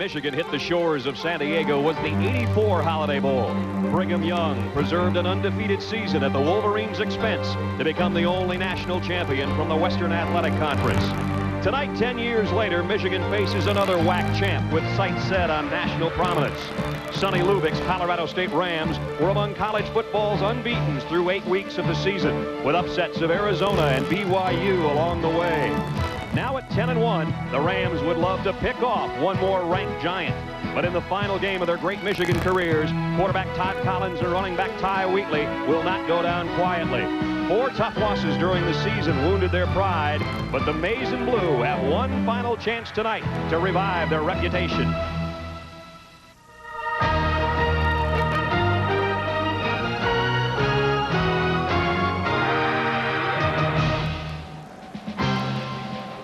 Michigan hit the shores of San Diego was the '84 Holiday Bowl. Brigham Young preserved an undefeated season at the Wolverines' expense to become the only national champion from the Western Athletic Conference. Tonight, 10 years later, Michigan faces another WAC champ with sights set on national prominence. Sonny Lubbock's Colorado State Rams were among college football's unbeatens through 8 weeks of the season, with upsets of Arizona and BYU along the way. Now at 10-1, the Rams would love to pick off one more ranked giant. But in the final game of their great Michigan careers, quarterback Todd Collins and running back Ty Wheatley will not go down quietly. 4 tough losses during the season wounded their pride, but the Maize and Blue have one final chance tonight to revive their reputation.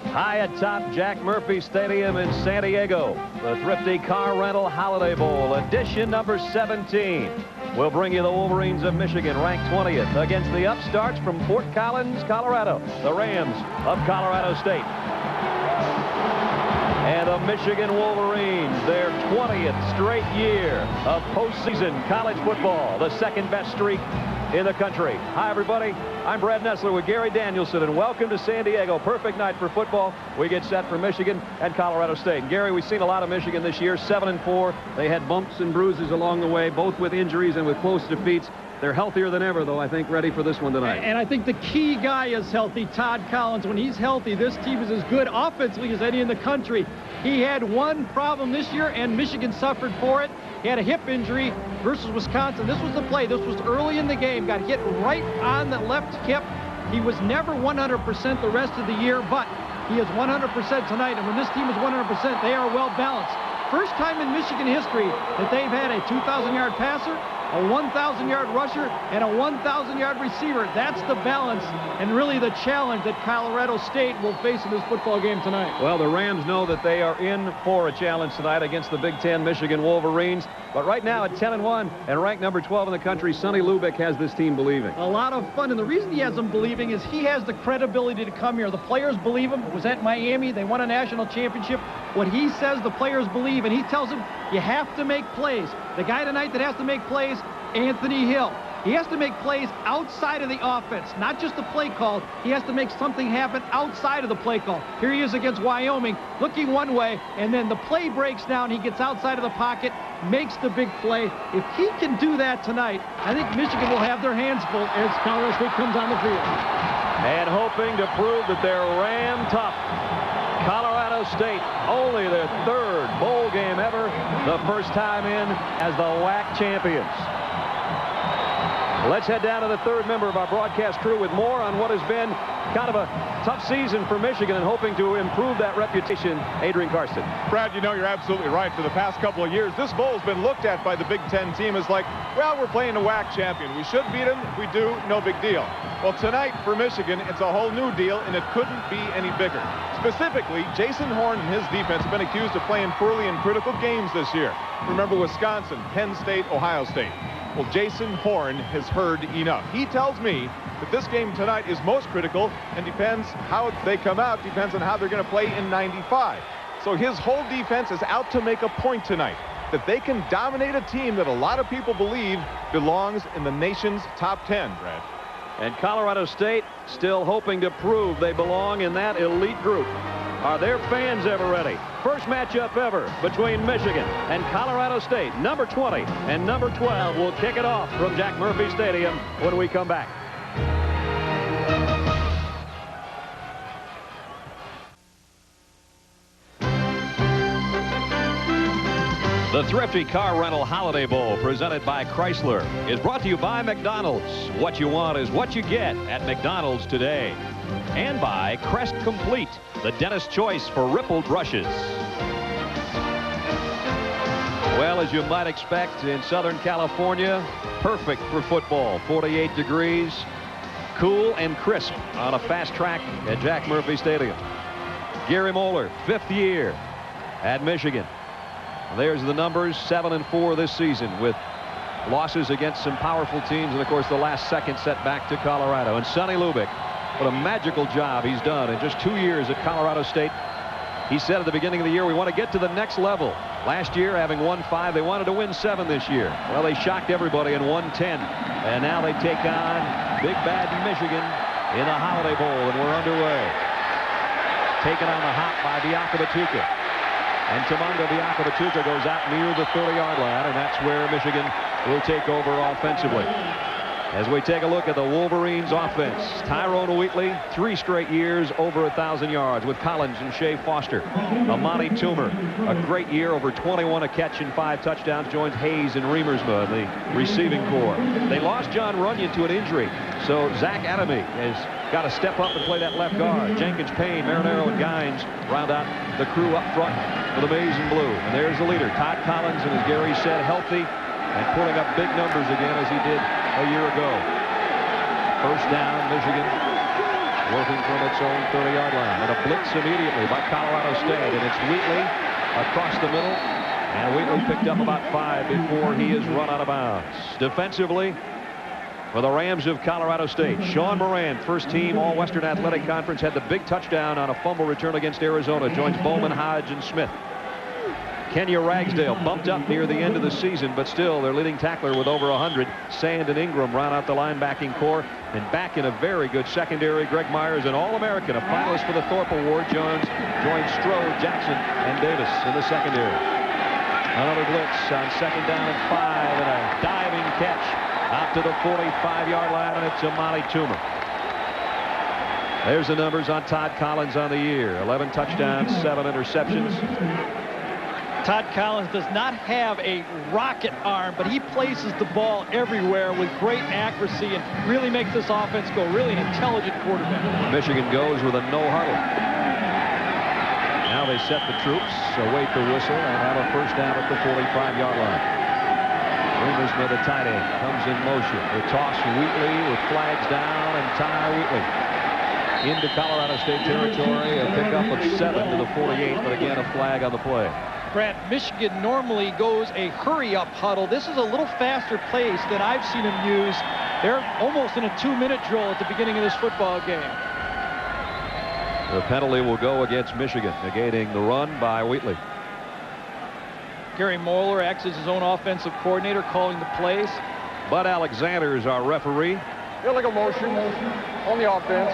High atop Jack Murphy Stadium in San Diego, the Thrifty Car Rental Holiday Bowl, edition number 17. We'll bring you the Wolverines of Michigan, ranked 20th, against the upstarts from Fort Collins, Colorado, the Rams of Colorado State. And the Michigan Wolverines, their 20th straight year of postseason college football, the second best streak in the country. Hi, everybody. I'm Brad Nessler with Gary Danielson, and welcome to San Diego. Perfect night for football. We get set for Michigan and Colorado State. And Gary, we've seen a lot of Michigan this year, 7-4. They had bumps and bruises along the way, both with injuries and with close defeats. They're healthier than ever, though, I think, ready for this one tonight. And I think the key guy is healthy, Todd Collins. When he's healthy, this team is as good offensively as any in the country. He had one problem this year, and Michigan suffered for it. He had a hip injury versus Wisconsin. This was the play. This was early in the game. Got hit right on the left hip. He was never 100% the rest of the year, but he is 100% tonight. And when this team is 100%, they are well balanced. First time in Michigan history that they've had a 2,000-yard passer, a 1,000-yard rusher, and a 1,000-yard receiver. That's the balance and really the challenge that Colorado State will face in this football game tonight. Well, the Rams know that they are in for a challenge tonight against the Big Ten Michigan Wolverines. But right now at 10-1 and ranked number 12 in the country, Sonny Lubbock has this team believing. A lot of fun, and the reason he has them believing is he has the credibility to come here. The players believe him. It was at Miami. They won a national championship. What he says, the players believe, and he tells them, you have to make plays. The guy tonight that has to make plays, Anthony Hill. He has to make plays outside of the offense, not just the play call. He has to make something happen outside of the play call. Here he is against Wyoming, looking one way, and then the play breaks down. He gets outside of the pocket, makes the big play. If he can do that tonight, I think Michigan will have their hands full as Colorado State comes on the field. And hoping to prove that they're Ram tough. Colorado State, only their 3rd bowl game ever, the first time in as the WAC champions. Let's head down to the 3rd member of our broadcast crew with more on what has been kind of a tough season for Michigan and hoping to improve that reputation. Adrian Karsten. Brad, you know, you're absolutely right. For the past couple of years, this bowl's been looked at by the Big Ten team as like, well, we're playing a WAC champion. We should beat them. If we do, no big deal. Well, tonight for Michigan, it's a whole new deal, and it couldn't be any bigger. Specifically, Jason Horn and his defense have been accused of playing poorly in critical games this year. Remember Wisconsin, Penn State, Ohio State. Well, Jason Horn has heard enough. He tells me that this game tonight is most critical and depends how they come out, depends on how they're going to play in 95. So his whole defense is out to make a point tonight, that they can dominate a team that a lot of people believe belongs in the nation's top 10, Brad. And Colorado State still hoping to prove they belong in that elite group. Are their fans ever ready? First matchup ever between Michigan and Colorado State. Number 20 and number 12 will kick it off from Jack Murphy Stadium when we come back. The Thrifty Car Rental Holiday Bowl, presented by Chrysler, is brought to you by McDonald's. What you want is what you get at McDonald's today. And by Crest Complete, the dentist's choice for rippled brushes. Well, as you might expect, in Southern California, perfect for football. 48 degrees, cool and crisp on a fast track at Jack Murphy Stadium. Gary Moeller, 5th year at Michigan. There's the numbers, 7-4 this season, with losses against some powerful teams, and of course the last second setback to Colorado. And Sonny Lubbock, what a magical job he's done in just 2 years at Colorado State. He said at the beginning of the year, we want to get to the next level. Last year, having won 5, they wanted to win 7 this year. Well, they shocked everybody and won 10. And now they take on Big Bad Michigan in the Holiday Bowl, and we're underway. Taken on the hop by Biakabatuka. And Tamanga Biakabatuka goes out near the 30-yard line, and that's where Michigan will take over offensively. As we take a look at the Wolverines offense, Tyrone Wheatley, 3 straight years over 1,000 yards with Collins and Shea Foster. Amani Toomer, a great year, over 21 a catch and 5 touchdowns, joins Hayes and Remersma in the receiving corps. They lost John Runyon to an injury, so Zach Adamy has got to step up and play that left guard. Jenkins, Payne, Marinero, and Gines round out the crew up front for the Maize and Blue. And there's the leader, Todd Collins, and as Gary said, healthy and pulling up big numbers again as he did a year ago. First down, Michigan working from its own 30-yard line. And a blitz immediately by Colorado State. And it's Wheatley across the middle. And Wheatley picked up about 5 before he is run out of bounds. Defensively, for the Rams of Colorado State, Sean Moran, first team All-Western Athletic Conference, had the big touchdown on a fumble return against Arizona. Joins Bowman, Hodge, and Smith. Kenya Ragsdale bumped up near the end of the season, but still their leading tackler with over 100. Sand and Ingram round out the linebacking core. And back in a very good secondary, Greg Myers, an All-American, a finalist for the Thorpe Award, joins Strode, Jackson, and Davis in the secondary. Another blitz on 2nd down and 5, and a diving catch out to the 45-yard line, and it's Amani Toomer. There's the numbers on Todd Collins on the year. 11 touchdowns, 7 interceptions. Todd Collins does not have a rocket arm, but he places the ball everywhere with great accuracy and really makes this offense go. Really an intelligent quarterback. Michigan goes with a no huddle. Now they set the troops, await the whistle, and have a first down at the 45-yard line. Remersma, the tight end, comes in motion. The toss, Wheatley with flags down, and Ty Wheatley into Colorado State territory. A pickup of 7 to the 48, but again a flag on the play. Brad, Michigan normally goes a hurry-up huddle. This is a little faster pace than I've seen them use. They're almost in a 2-minute drill at the beginning of this football game. The penalty will go against Michigan, negating the run by Wheatley. Gary Moeller acts as his own offensive coordinator, calling the plays. Bud Alexander is our referee. Illegal motion on the offense.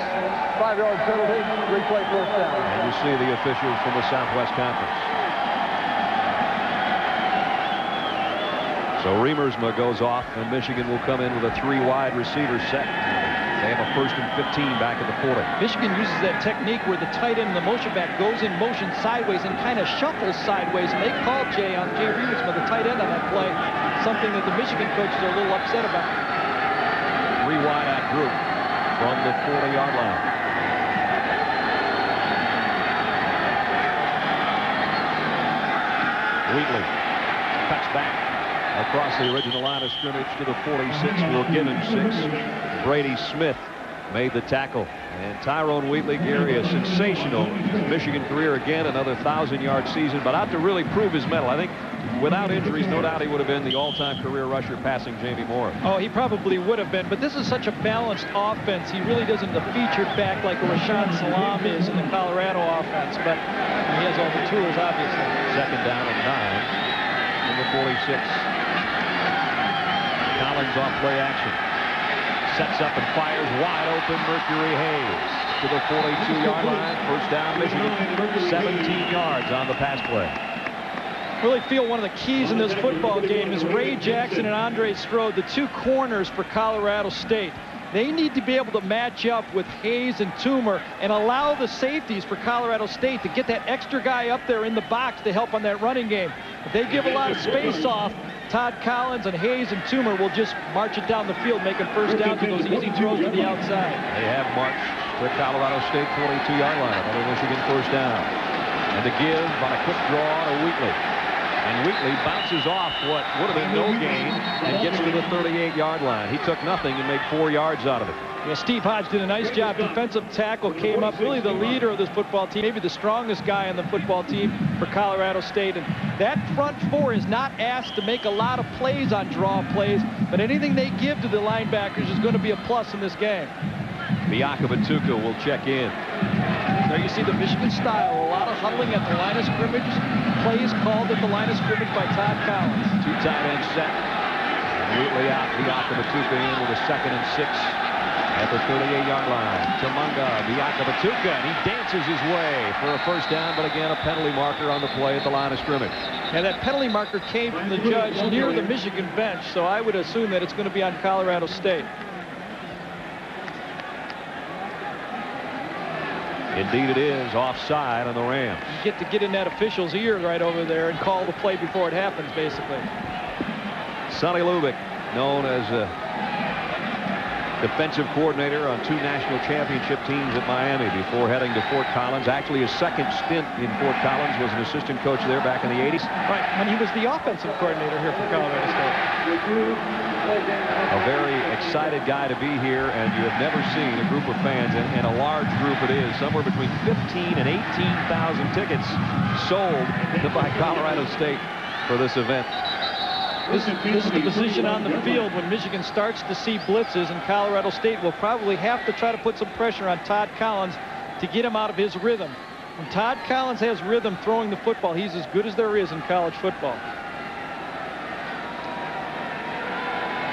5-yard penalty. Replay first down. And you see the officials from the Southwest Conference. So Remersma goes off, and Michigan will come in with a 3-wide receiver set. They have a 1st and 15 back at the 40. Michigan uses that technique where the tight end and the motion back goes in motion sideways and kind of shuffles sideways. And they called Jay Remersma, the tight end, on that play. Something that the Michigan coaches are a little upset about. 3 wide out group from the 40-yard line. Wheatley cuts back across the original line of scrimmage to the 46. We'll give him 6. Brady Smith made the tackle. And Tyrone Wheatley, Gary, a sensational Michigan career again, another 1,000-yard season, but out to really prove his mettle. I think without injuries, no doubt he would have been the all-time career rusher passing Jamie Morris. Oh, he probably would have been, but this is such a balanced offense. He really doesn't the featured back like a Rashaan Salam is in the Colorado offense, but he has all the tools, obviously. 2nd down and 9 from the 46. Collins off play action. Sets up and fires wide open. Mercury Hayes to the 42-yard line. First down, Michigan. 17 yards on the pass play. Really feel one of the keys in this football game is Ray Jackson and Andre Strode, the 2 corners for Colorado State. They need to be able to match up with Hayes and Toomer and allow the safeties for Colorado State to get that extra guy up there in the box to help on that running game. If they give a lot of space off, Todd Collins and Hayes and Toomer will just march it down the field, making first down to those easy throws to the outside. They have marched to Colorado State 42-yard line. Another Michigan first down. And the give on a quick draw to Wheatley. And Wheatley bounces off what would have been no gain and gets to the 38-yard line. He took nothing and made 4 yards out of it. Yeah, Steve Hodge did a nice job. Defensive tackle came up, really the leader of this football team, maybe the strongest guy on the football team for Colorado State. And that front 4 is not asked to make a lot of plays on draw plays, but anything they give to the linebackers is going to be a plus in this game. Biakabatuka will check in. There you see the Michigan style, a lot of huddling at the line of scrimmage. play is called at the line of scrimmage by Todd Collins. 2 tight ends set. And Wheatley out. Biakabatuka in with a 2nd and 6 at the 38-yard line. Tamunga, Biakabatuka, and he dances his way for a first down, but again a penalty marker on the play at the line of scrimmage. And that penalty marker came from the judge near the Michigan bench, so I would assume that it's going to be on Colorado State. Indeed it is offside on the Rams. You get in that official's ear right over there and call the play before it happens, basically. Sonny Lubick, known as a defensive coordinator on 2 national championship teams at Miami before heading to Fort Collins. Actually, his second stint in Fort Collins was an assistant coach there back in the 80s. Right, when he was the offensive coordinator here for Colorado State. A very excited guy to be here, and you have never seen a group of fans, and a large group it is, somewhere between 15 and 18,000 tickets sold by Colorado State for this event. This is the position on the field when Michigan starts to see blitzes, and Colorado State will probably have to try to put some pressure on Todd Collins to get him out of his rhythm. When Todd Collins has rhythm throwing the football, he's as good as there is in college football.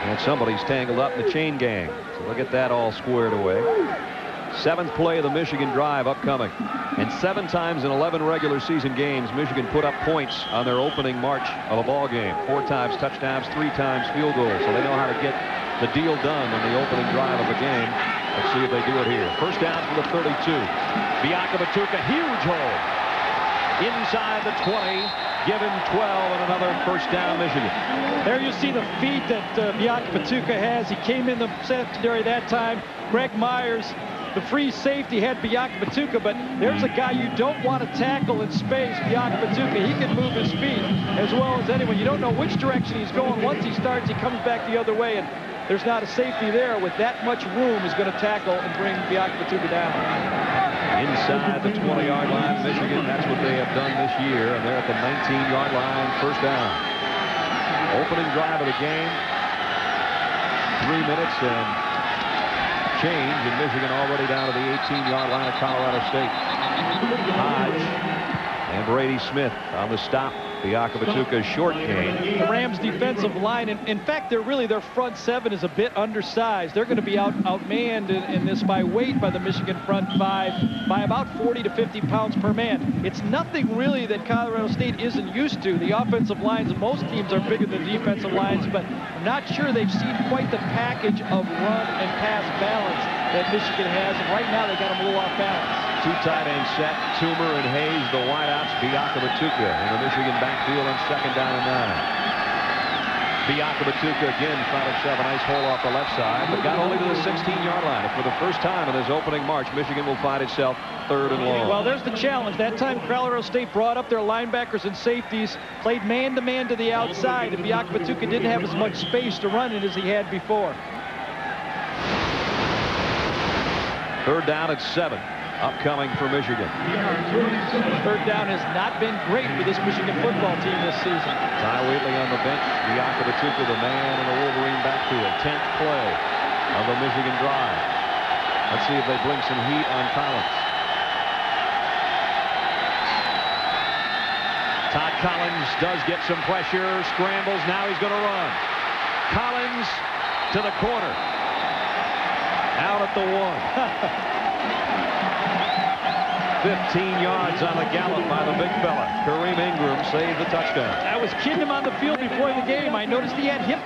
And somebody's tangled up in the chain gang. So we'll get that all squared away. 7th play of the Michigan drive upcoming. And 7 times in 11 regular season games, Michigan put up points on their opening march of a ball game. 4 times touchdowns, 3 times field goals. So they know how to get the deal done on the opening drive of a game. Let's see if they do it here. First down for the 32. Biakabatuka, huge hole. Inside the 20. Give him 12 and another first down, Michigan. There you see the feet that Biakabatuka has. He came in the secondary that time. Greg Myers, the free safety, had Biakabatuka, but there's a guy you don't want to tackle in space, Biakabatuka. He can move his feet as well as anyone. You don't know which direction he's going. Once he starts, he comes back the other way, and there's not a safety there with that much room is going to tackle and bring Biakabatuka down. Inside the 20-yard line, Michigan, that's what they have done this year, and they're at the 19-yard line, first down. Opening drive of the game, 3 minutes and change, and Michigan already down to the 18-yard line of Colorado State. Hodge and Brady Smith on the stop. Biakabatuka's short game. The Rams defensive line, in fact, their front 7 is a bit undersized. They're going to be outmanned in this by weight by the Michigan front 5 by about 40 to 50 pounds per man. It's nothing really that Colorado State isn't used to. The offensive lines of most teams are bigger than defensive lines, but I'm not sure they've seen quite the package of run and pass balance that Michigan has, and right now they got them a little off balance. 2 tight ends set. Toomer and Hayes, the wideouts. Biakabatuka in the Michigan backfield on 2nd down and 9. Biakabatuka again found himself a nice hole off the left side, but got only to the 16-yard line. And for the first time in this opening march, Michigan will find itself 3rd and long. Well, there's the challenge. That time, Colorado State brought up their linebackers and safeties, played man-to-man to the outside, and Biakabatuka didn't have as much space to run in as he had before. 3rd down at 7. Upcoming for Michigan. 3rd down has not been great for this Michigan football team this season. Ty Wheatley on the bench. Biakabatuka, the man in the Wolverine backfield. 10th play of the Michigan drive. Let's see if they bring some heat on Collins. Todd Collins does get some pressure. Scrambles. Now he's going to run. Collins to the corner. Out at the 1. 15 yards on the gallop by the big fella. Kareem Ingram saved the touchdown. I was kidding him on the field before the game. I noticed he had hip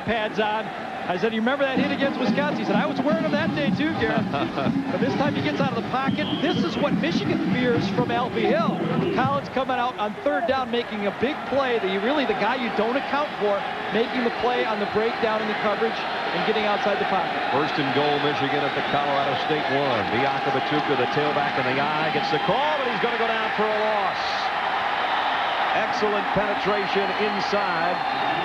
pads on. I said, you remember that hit against Wisconsin? He said, I was wearing them that day too, Garrett. But this time he gets out of the pocket. This is what Michigan fears from Alfie Hill. Collins coming out on 3rd down, making a big play. Really the guy you don't account for, making the play on the breakdown in the coverage and getting outside the pocket. 1st and goal, Michigan at the Colorado State 1. Biakabatuka, the tailback in the eye, gets the call, but he's going to go down for a loss. Excellent penetration inside,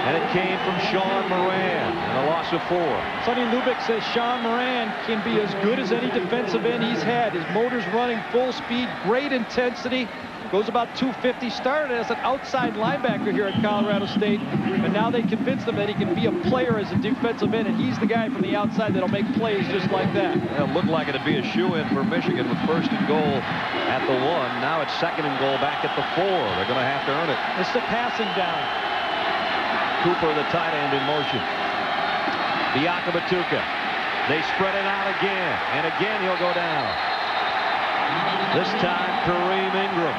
and it came from Sean Moran, and a loss of 4. Sonny Lubick says Sean Moran can be as good as any defensive end he's had. His motor's running full speed, great intensity. goes about 250, started as an outside linebacker here at Colorado State, but now they convinced him that he can be a player as a defensive end, and he's the guy from the outside that'll make plays just like that. It looked like it'd be a shoe-in for Michigan with 1st and goal at the 1. Now it's 2nd and goal back at the 4. They're going to have to earn it. It's the passing down. Cooper, the tight end, in motion. Biakabatuka. They spread it out again, and again he'll go down. This time, Kareem Ingram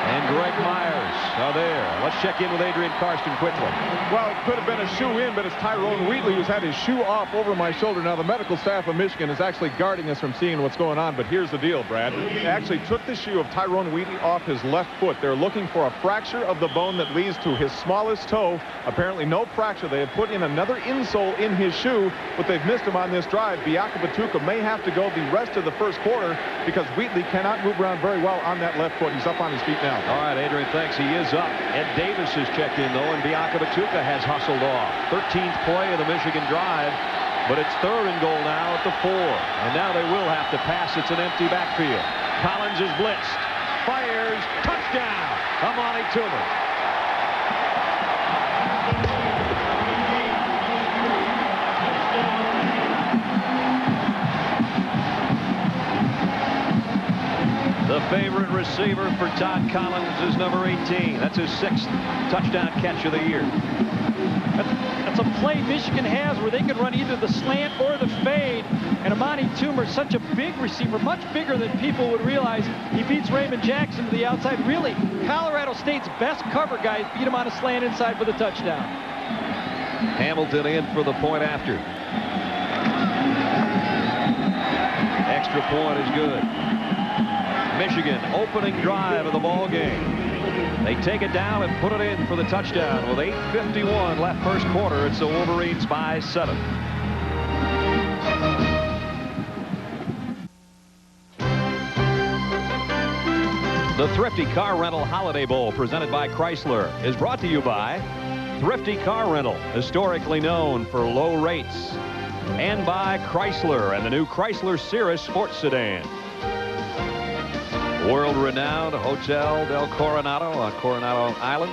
and Greg Myers are there. Let's check in with Adrian Karsten quickly. Well, it could have been a shoe-in, but it's Tyrone Wheatley who's had his shoe off over my shoulder. Now, the medical staff of Michigan is actually guarding us from seeing what's going on, but here's the deal, Brad. They actually took the shoe of Tyrone Wheatley off his left foot. They're looking for a fracture of the bone that leads to his smallest toe. Apparently, no fracture. They have put in another insole in his shoe, but they've missed him on this drive. Biakabatuka may have to go the rest of the first quarter because Wheatley cannot move around very well on that left foot. He's up on his feet now. All right, Adrian, thanks. He is up. Ed Davis has checked in, though, and Biakabatuka has hustled off. 13th play of the Michigan drive, but it's 3rd and goal now at the 4. And now they will have to pass. It's an empty backfield. Collins is blitzed. Fires. Touchdown. Amani Toomer. The favorite receiver for Todd Collins is number 18. That's his 6th touchdown catch of the year. That's a play Michigan has where they can run either the slant or the fade. And Amani Toomer, such a big receiver, much bigger than people would realize. He beats Raymond Jackson to the outside. Really, Colorado State's best cover guys beat him on a slant inside for the touchdown. Hamilton in for the point after. Extra point is good. Michigan opening drive of the ball game. They take it down and put it in for the touchdown with 8:51 left first quarter. It's the Wolverines by 7. The Thrifty Car Rental Holiday Bowl presented by Chrysler is brought to you by Thrifty Car Rental, historically known for low rates, and by Chrysler and the new Chrysler Cirrus sports sedan. World-renowned Hotel del Coronado on Coronado Island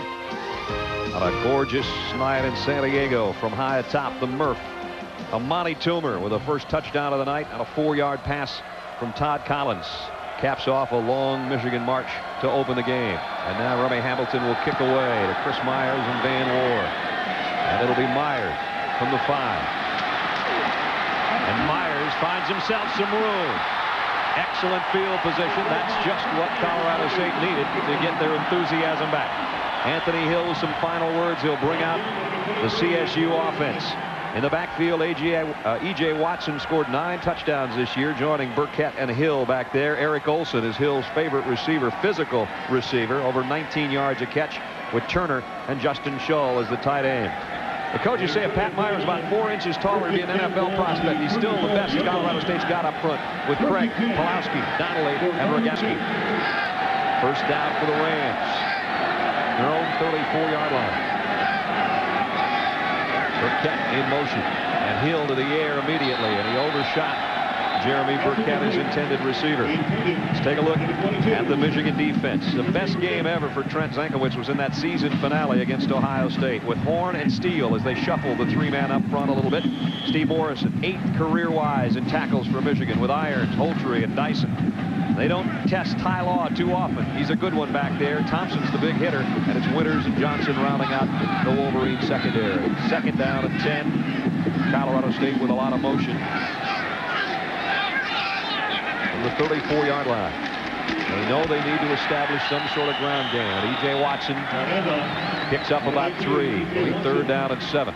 on a gorgeous night in San Diego from high atop the Murph. Amani Toomer with a first touchdown of the night on a 4-yard pass from Todd Collins. Caps off a long Michigan march to open the game. And now Rummy Hamilton will kick away to Chris Myers and Van Ward. And it'll be Myers from the 5. And Myers finds himself some room. Excellent field position. That's just what Colorado State needed to get their enthusiasm back. Anthony Hill with some final words. He'll bring out the CSU offense. In the backfield, E.J. Watson scored 9 touchdowns this year, joining Burkett and Hill back there. Eric Olson is Hill's favorite receiver, physical receiver, over 19 yards a catch, with Turner and Justin Shull as the tight end. The coaches say if Pat Myers is about 4 inches taller to be an NFL prospect, he's still the best Colorado State's got up front with Craig, Pulowski, Donnelly, and Rogeski. First down for the Rams. Their own 34-yard line. Burkett in motion. And Hill to the air immediately, and he overshot Jeremy Burkett, his intended receiver. Let's take a look at the Michigan defense. The best game ever for Trent Zankowicz was in that season finale against Ohio State with Horn and Steele as they shuffle the 3-man up front a little bit. Steve Morrison, 8th career-wise in tackles for Michigan with Irons, Holtry, and Dyson. They don't test Ty Law too often. He's a good one back there. Thompson's the big hitter, and it's Winters and Johnson rounding out the Wolverine secondary. 2nd down and 10. Colorado State with a lot of motion. The 34-yard line. They know they need to establish some sort of ground game. And E.J. Watson picks up about 3. 3rd down and 7.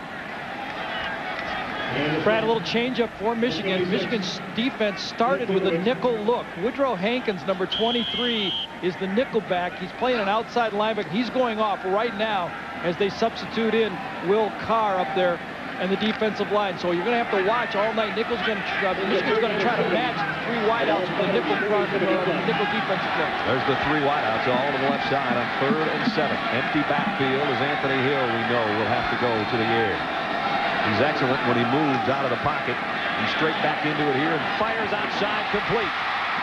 Brad, a little change-up for Michigan. Michigan's defense started with a nickel look. Woodrow Hankins, number 23, is the nickel back. He's playing an outside linebacker. He's going off right now as they substitute in Will Carr up there and the defensive line. So you're going to have to watch all night. Michigan's going to try to match the 3 wideouts with the nickel front and the nickel defensive front. There's the 3 wideouts all to the left side on 3rd and 7. Empty backfield as Anthony Hill, we know, will have to go to the air. He's excellent when he moves out of the pocket. He's straight back into it here and fires outside, complete.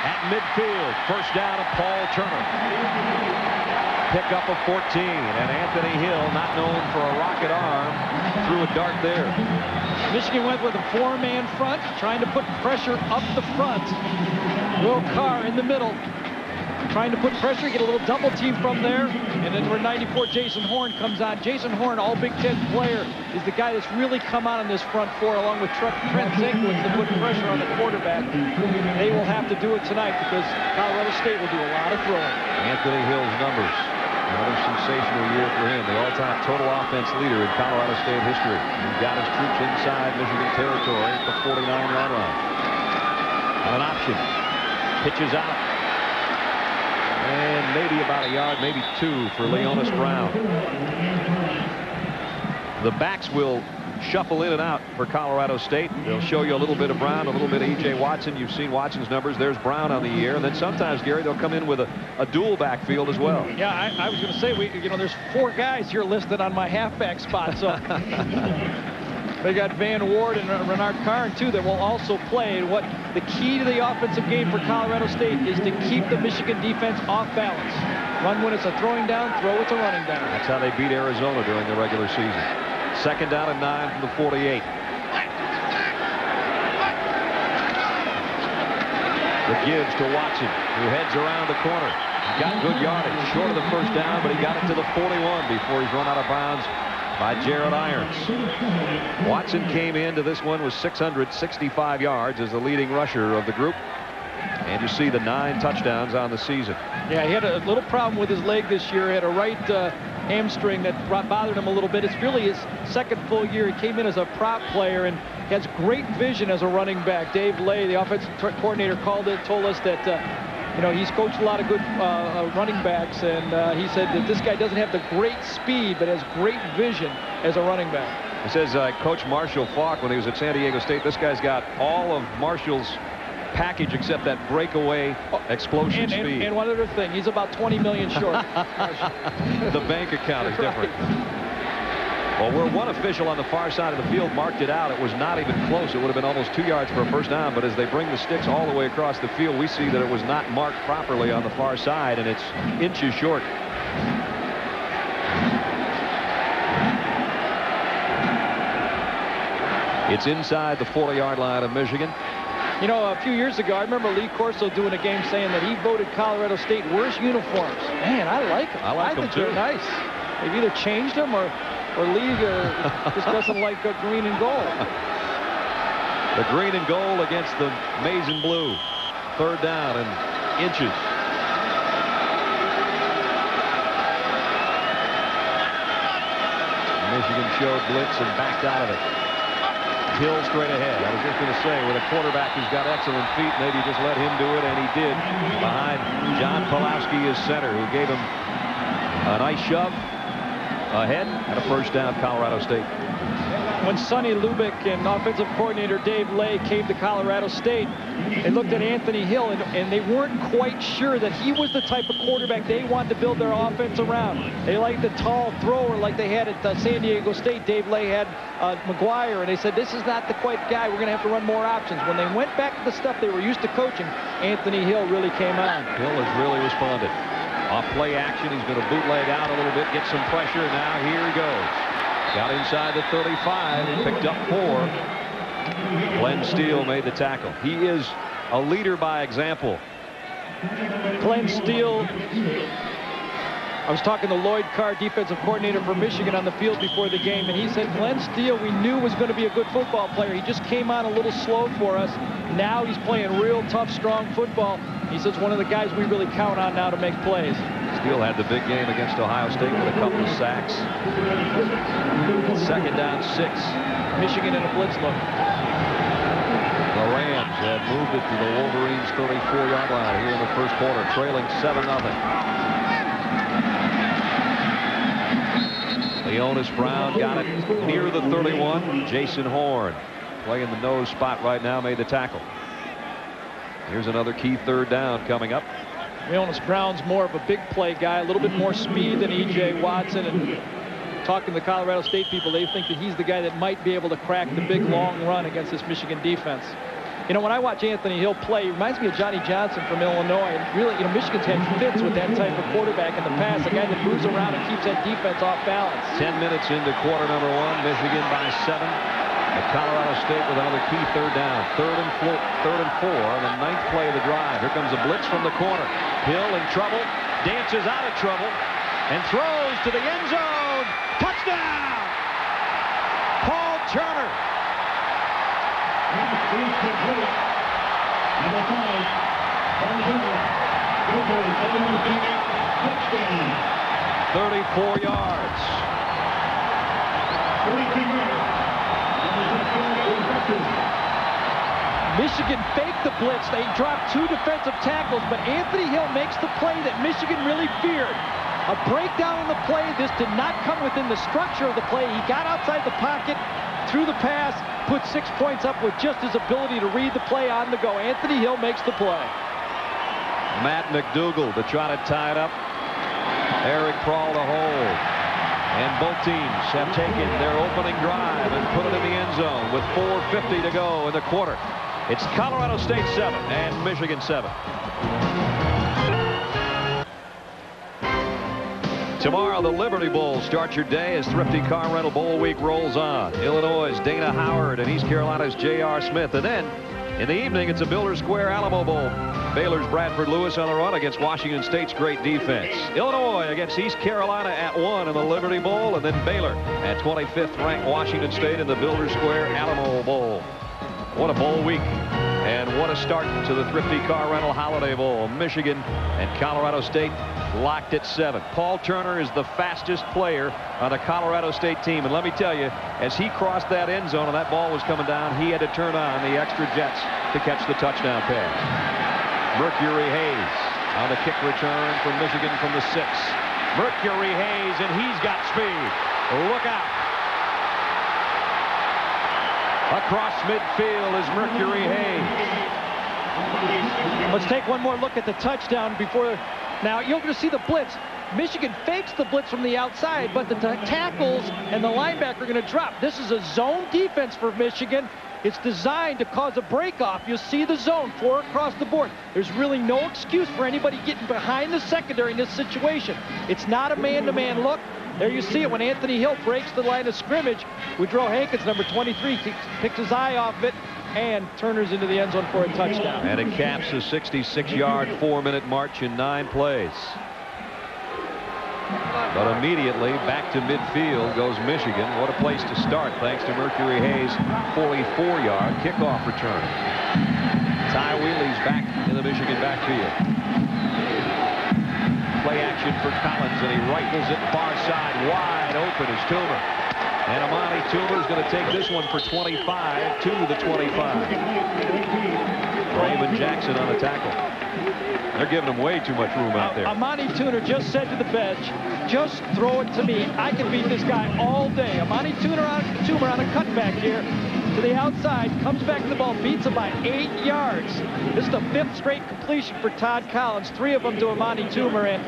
at midfield. First down of Paul Turner. Pickup of 14, and Anthony Hill, not known for a rocket arm, threw a dart there. Michigan went with a 4-man front, trying to put pressure up the front. Will Carr in the middle, trying to put pressure, get a little double team from there. And then number 94, Jason Horn, comes on. Jason Horn, all Big Ten player, is the guy that's really come on in this front four, along with Trent Zinkowitz, to put pressure on the quarterback. They will have to do it tonight because Colorado State will do a lot of throwing. Anthony Hill's numbers. Another sensational year for him. The all-time total offense leader in Colorado State history. He got his troops inside Michigan territory at the 49-yard line. On an option. Pitches out. And maybe about a yard, maybe two for Leonis Brown. The backs will shuffle in and out for Colorado State. They'll show you a little bit of Brown, a little bit of E.J. Watson. You've seen Watson's numbers. There's Brown on the year. And then sometimes, Gary, they'll come in with a dual backfield as well. Yeah, I was going to say, there's 4 guys here listed on my halfback spot. So they got Van Ward and Renard Karn, too, that will also play. And what the key to the offensive game for Colorado State is to keep the Michigan defense off balance. Run when it's a throwing down, throw it's a running down. That's how they beat Arizona during the regular season. Second down and 9 from the 48. The gives to Watson, who heads around the corner. He got good yardage, short of the first down, but he got it to the 41 before he's run out of bounds by Jared Irons. Watson came into this one with 665 yards as the leading rusher of the group. And you see the 9 touchdowns on the season. Yeah, he had a little problem with his leg this year. He had a right hamstring that bothered him a little bit. It's really his second full year. He came in as a prop player and has great vision as a running back. Dave Lay, the offensive coordinator, told us that he's coached a lot of good running backs, and he said that this guy doesn't have the great speed, but has great vision as a running back. He says Coach Marshall Falk, when he was at San Diego State, this guy's got all of Marshall's package except that breakaway explosion speed. And one other thing, he's about 20 million short. The bank account is different. Well, where one official on the far side of the field marked it out, it was not even close. It would have been almost 2 yards for a first down, but as they bring the sticks all the way across the field, we see that it was not marked properly on the far side, and it's inches short. It's inside the 40-yard line of Michigan. A few years ago, I remember Lee Corso doing a game saying that he voted Colorado State worst uniforms. Man, I like them. I think they're nice. They've either changed them or Lee just doesn't like green and gold. The green and gold against the maize and blue. Third down and inches. Michigan showed blitz and backed out of it. Hill straight ahead. I was just going to say, with a quarterback who's got excellent feet, maybe just let him do it, and he did. Behind John Pulowski, his center, who gave him a nice shove ahead and a first down, Colorado State. When Sonny Lubick and offensive coordinator Dave Lay came to Colorado State, they looked at Anthony Hill, and they weren't quite sure that he was the type of quarterback they wanted to build their offense around. They liked the tall thrower like they had at San Diego State. Dave Lay had McGuire, and they said, this is not the quite guy. We're going to have to run more options. When they went back to the stuff they were used to coaching, Anthony Hill really came on. Hill has really responded. Off play action, he's going to bootleg out a little bit, get some pressure. Now here he goes. Got inside the 35 and picked up 4. Glenn Steele made the tackle. He is a leader by example. Glenn Steele, I was talking to Lloyd Carr, defensive coordinator for Michigan, on the field before the game, and he said Glenn Steele we knew was going to be a good football player. He just came on a little slow for us. Now he's playing real tough, strong football. He says one of the guys we really count on now to make plays. Steele had the big game against Ohio State with a couple of sacks. Second down, 6. Michigan in a blitz look. The Rams had moved it to the Wolverines' 34-yard line here in the first quarter, trailing 7-0. Leonis Brown got it near the 31. Jason Horn, playing the nose spot right now, made the tackle. Here's another key third down coming up. Leonis Brown's more of a big play guy, a little bit more speed than E.J. Watson, and talking to the Colorado State people, they think that he's the guy that might be able to crack the big long run against this Michigan defense. You know, when I watch Anthony Hill play, he reminds me of Johnny Johnson from Illinois. And really, you know, Michigan's had fits with that type of quarterback in the past, a guy that moves around and keeps that defense off balance. 10 minutes into quarter number 1, Michigan by 7. At Colorado State with another key third down. Third and 4 on the 9th play of the drive. Here comes a blitz from the corner. Hill in trouble, dances out of trouble, and throws to the end zone. Touchdown! Paul Turner. Number 5, 34 yards. Michigan faked the blitz. They dropped 2 defensive tackles, but Anthony Hill makes the play that Michigan really feared. A breakdown in the play. This did not come within the structure of the play. He got outside the pocket, threw the pass, put 6 points up with just his ability to read the play on the go. Anthony Hill makes the play. Matt McDougal to try to tie it up. Eric Prawl to hold. And both teams have taken their opening drive and put it in the end zone with 4:50 to go in the quarter. It's Colorado State 7 and Michigan 7. Tomorrow, the Liberty Bowl. Start your day as Thrifty Car Rental Bowl Week rolls on. Illinois' Dana Howard and East Carolina's J.R. Smith. And then, in the evening, it's a Builder Square Alamo Bowl. Baylor's Bradford Lewis on the run against Washington State's great defense. Illinois against East Carolina at 1 in the Liberty Bowl. And then Baylor at 25th ranked Washington State in the Builder Square Alamo Bowl. What a bowl week. And what a start to the Thrifty Car Rental Holiday Bowl. Michigan and Colorado State locked at 7. Paul Turner is the fastest player on the Colorado State team. And let me tell you, as he crossed that end zone and that ball was coming down, he had to turn on the extra jets to catch the touchdown pass. Mercury Hayes on the kick return from Michigan from the 6. Mercury Hayes, and he's got speed. Look out. Across midfield is Mercury Hayes. Let's take one more look at the touchdown before. Now, you're going to see the blitz. Michigan fakes the blitz from the outside, but the tackles and the linebacker are going to drop. This is a zone defense for Michigan. It's designed to cause a break-off. You'll see the zone, 4 across the board. There's really no excuse for anybody getting behind the secondary in this situation. It's not a man-to-man look. There you see it when Anthony Hill breaks the line of scrimmage. Woodrow Hankins, number 23, picks his eye off it, and Turner's into the end zone for a touchdown. And it caps a 66-yard, 4-minute march in 9 plays. But immediately back to midfield goes Michigan. What a place to start, thanks to Mercury Hayes' 44-yard kickoff return. Ty Wheely's back in the Michigan backfield. Play action for Collins, and he rifles it far side. Wide open is Toomer. And Amani Toomer's going to take this one for 25 to the 25. Raymond Jackson on the tackle. They're giving him way too much room out there. Amani Toomer just said to the bench, just throw it to me. I can beat this guy all day. Amani Toomer on a cutback here to the outside, comes back to the ball, beats him by 8 yards. This is the 5th straight completion for Todd Collins, 3 of them to Amani Toomer, and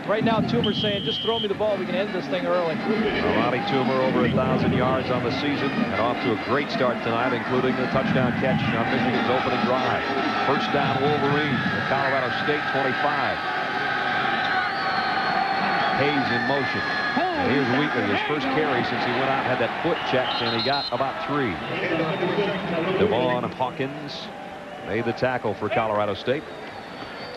right now Toomer's saying, just throw me the ball, we can end this thing early. Amani Toomer over 1,000 yards on the season and off to a great start tonight, including the touchdown catch on Michigan's opening drive. First down Wolverines, the Colorado State 25. Hayes in motion. And here's Wheatley, his first carry since he went out, had that foot checked, and he got about 3. Devon Hawkins made the tackle for Colorado State,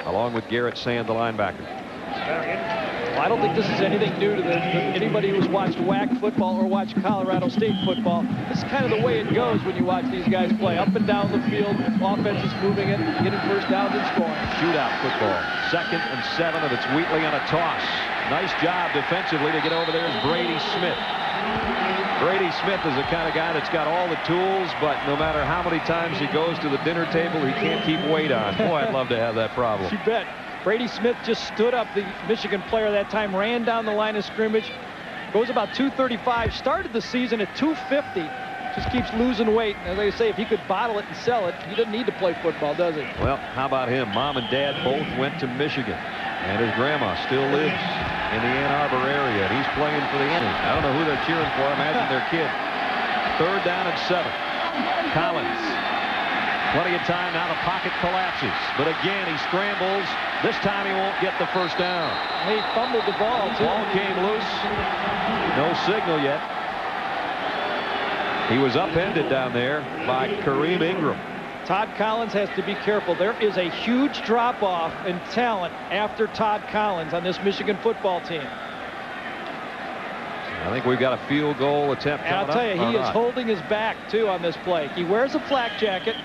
along with Garrett Sand, the linebacker. Well, I don't think this is anything new to anybody who's watched WAC football or watched Colorado State football. This is kind of the way it goes when you watch these guys play. Up and down the field, offense is moving it, getting first downs and scoring. Shootout football. 2nd and 7, and it's Wheatley on a toss. Nice job defensively to get over there is Brady Smith. Brady Smith is the kind of guy that's got all the tools, but no matter how many times he goes to the dinner table, he can't keep weight on. Boy, I'd love to have that problem. You bet. Brady Smith just stood up, the Michigan player that time, ran down the line of scrimmage, goes about 235, started the season at 250, just keeps losing weight. As they say, if he could bottle it and sell it, he doesn't need to play football, does he? Well, how about him? Mom and Dad both went to Michigan, and his grandma still lives in the Ann Arbor area, and he's playing for the Indians. I don't know who they're cheering for. I imagine their kid. 3rd down and 7. Collins Plenty of time now. The pocket collapses. But again, he scrambles. This time he won't get the first down. He fumbled the ball, too. Ball came loose. No signal yet. He was upended down there by Kareem Ingram. Todd Collins has to be careful. There is a huge drop-off in talent after Todd Collins on this Michigan football team. I think we've got a field goal attempt coming up. And I'll tell you, he is holding his back, too, on this play. He wears a flak jacket,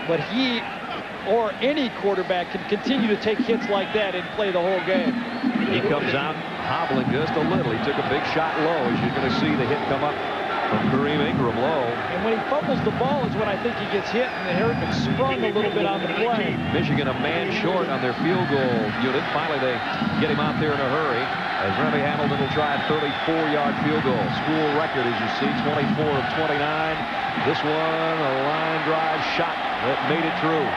but he or any quarterback can continue to take hits like that and play the whole game. He comes out hobbling just a little. He took a big shot low, as you're going to see the hit come up from Kareem Ingram low. And when he fumbles the ball is when I think he gets hit, and the Hurricanes sprung a little bit on the play. Michigan a man short on their field goal unit. Finally, they get him out there in a hurry, as Remy Hamilton will try a 34-yard field goal. School record, as you see, 24 of 29. This one, a line drive shot that made it through.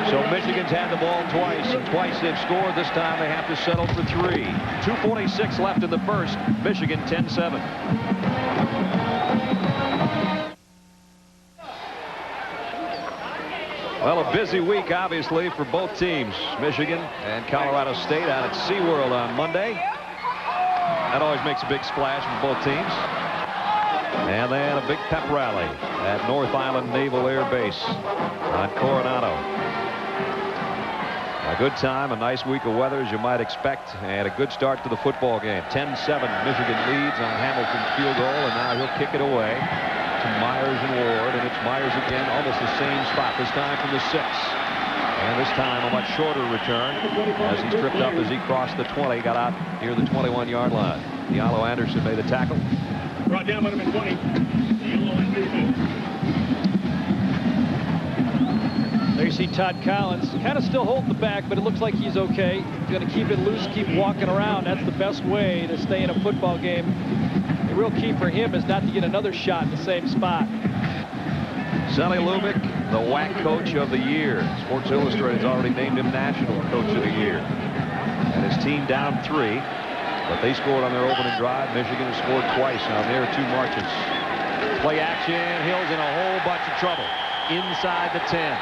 So Michigan's had the ball twice, and twice they've scored. This time they have to settle for 3. 2:46 left in the first. Michigan 10-7. Well, a busy week, obviously, for both teams. Michigan and Colorado State out at SeaWorld on Monday. That always makes a big splash for both teams. And then a big pep rally at North Island Naval Air Base on Coronado. A good time, a nice week of weather, as you might expect, and a good start to the football game. 10-7, Michigan leads on Hamilton's field goal, and now he'll kick it away to Myers and Ward, and it's Myers again, almost the same spot, this time from the 6. And this time a much shorter return as he tripped up as he crossed the 20, got out near the 21-yard line. Diallo Anderson made the tackle. Brought down by number 20. Yellow and blue. There you see Todd Collins kind of still holding the back, but it looks like he's okay. He's going to keep it loose, keep walking around. That's the best way to stay in a football game. The real key for him is not to get another shot in the same spot. Sonny Lubick, the WAC Coach of the Year. Sports Illustrated has already named him National Coach of the Year. And his team down 3. But they scored on their opening drive. Michigan has scored twice on their 2 marches. Play action. Hill's in a whole bunch of trouble. Inside the 10.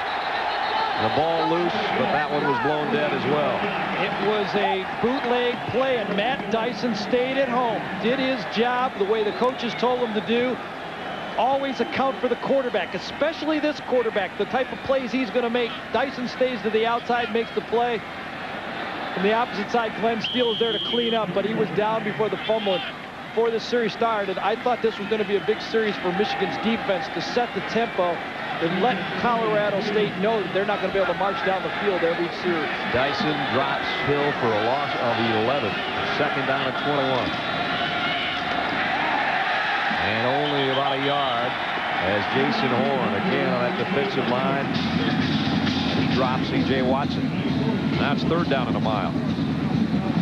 The ball loose, but that one was blown dead as well. It was a bootleg play, and Matt Dyson stayed at home. Did his job the way the coaches told him to do. Always account for the quarterback, especially this quarterback. The type of plays he's going to make. Dyson stays to the outside, makes the play. From the opposite side, Glenn Steele is there to clean up, but he was down before the fumble. Before this series started, I thought this was going to be a big series for Michigan's defense to set the tempo and let Colorado State know that they're not going to be able to march down the field every series. Dyson drops Hill for a loss of 11. Second down at 21. And only about a yard as Jason Horn again on that defensive line. And he drops C.J. Watson. Now it's 3rd down and a mile.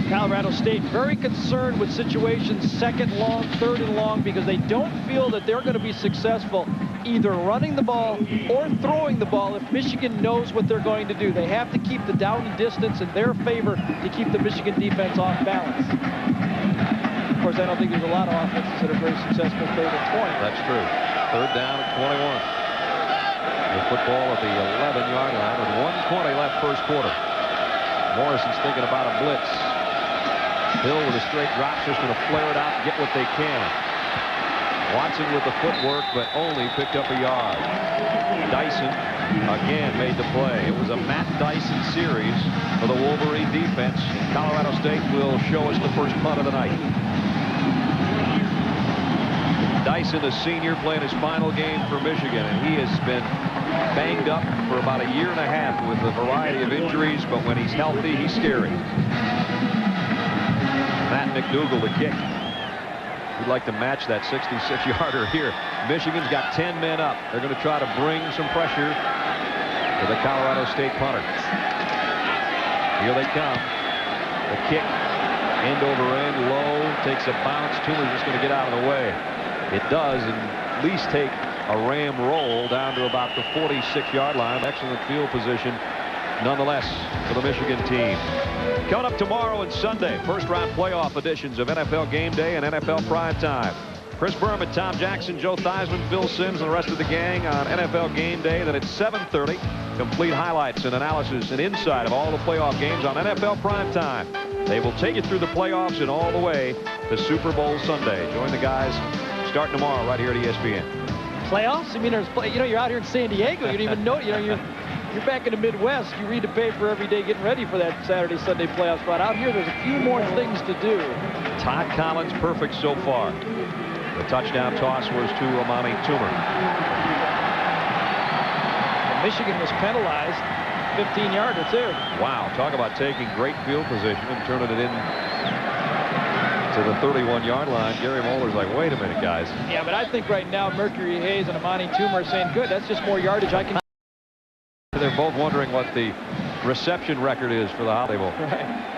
Colorado State very concerned with situations 2nd long, 3rd and long, because they don't feel that they're going to be successful either running the ball or throwing the ball if Michigan knows what they're going to do. They have to keep the down and distance in their favor to keep the Michigan defense off balance. Of course, I don't think there's a lot of offenses that are very successful 3rd and 20. That's true. 3rd down at 21. The football at the 11-yard line with 1:20 left first quarter. Morrison's thinking about a blitz. Hill with a straight drop, just going to flare it out and get what they can. Watson with the footwork, but only picked up a yard. Dyson again made the play. It was a Matt Dyson series for the Wolverine defense. Colorado State will show us the first punt of the night. Dyson, a senior, playing his final game for Michigan, and he has been banged up for about a year and a half with a variety of injuries, but when he's healthy, he's scary. Matt McDougal, the kick. We'd like to match that 66-yarder here. Michigan's got 10 men up. They're going to try to bring some pressure to the Colorado State punter. Here they come. The kick, end over end, low, takes a bounce. Toomer's just going to get out of the way. It does, and at least take a ram roll down to about the 46-yard line. Excellent field position nonetheless for the Michigan team. Coming up tomorrow and Sunday, first-round playoff editions of NFL Game Day and NFL Prime Time. Chris Berman, Tom Jackson, Joe Theismann, Phil Simms, and the rest of the gang on NFL Game Day. Then at 7:30, complete highlights and analysis and insight of all the playoff games on NFL Primetime. They will take you through the playoffs and all the way to Super Bowl Sunday. Join the guys starting tomorrow right here at ESPN. Playoffs? I mean, you're out here in San Diego. You don't even know. You're back in the Midwest. You read the paper every day getting ready for that Saturday, Sunday playoff spot. Out here, there's a few more things to do. Todd Collins perfect so far. The touchdown toss was to Amani Toomer. Michigan was penalized. 15-yarder, too. Wow, talk about taking great field position and turning it in to the 31-yard line. Gary Moeller's like, wait a minute, guys. Yeah, but I think right now Mercury Hayes and Amani Toomer are saying, good, that's just more yardage I can. They're both wondering what the reception record is for the Holiday Bowl. Right.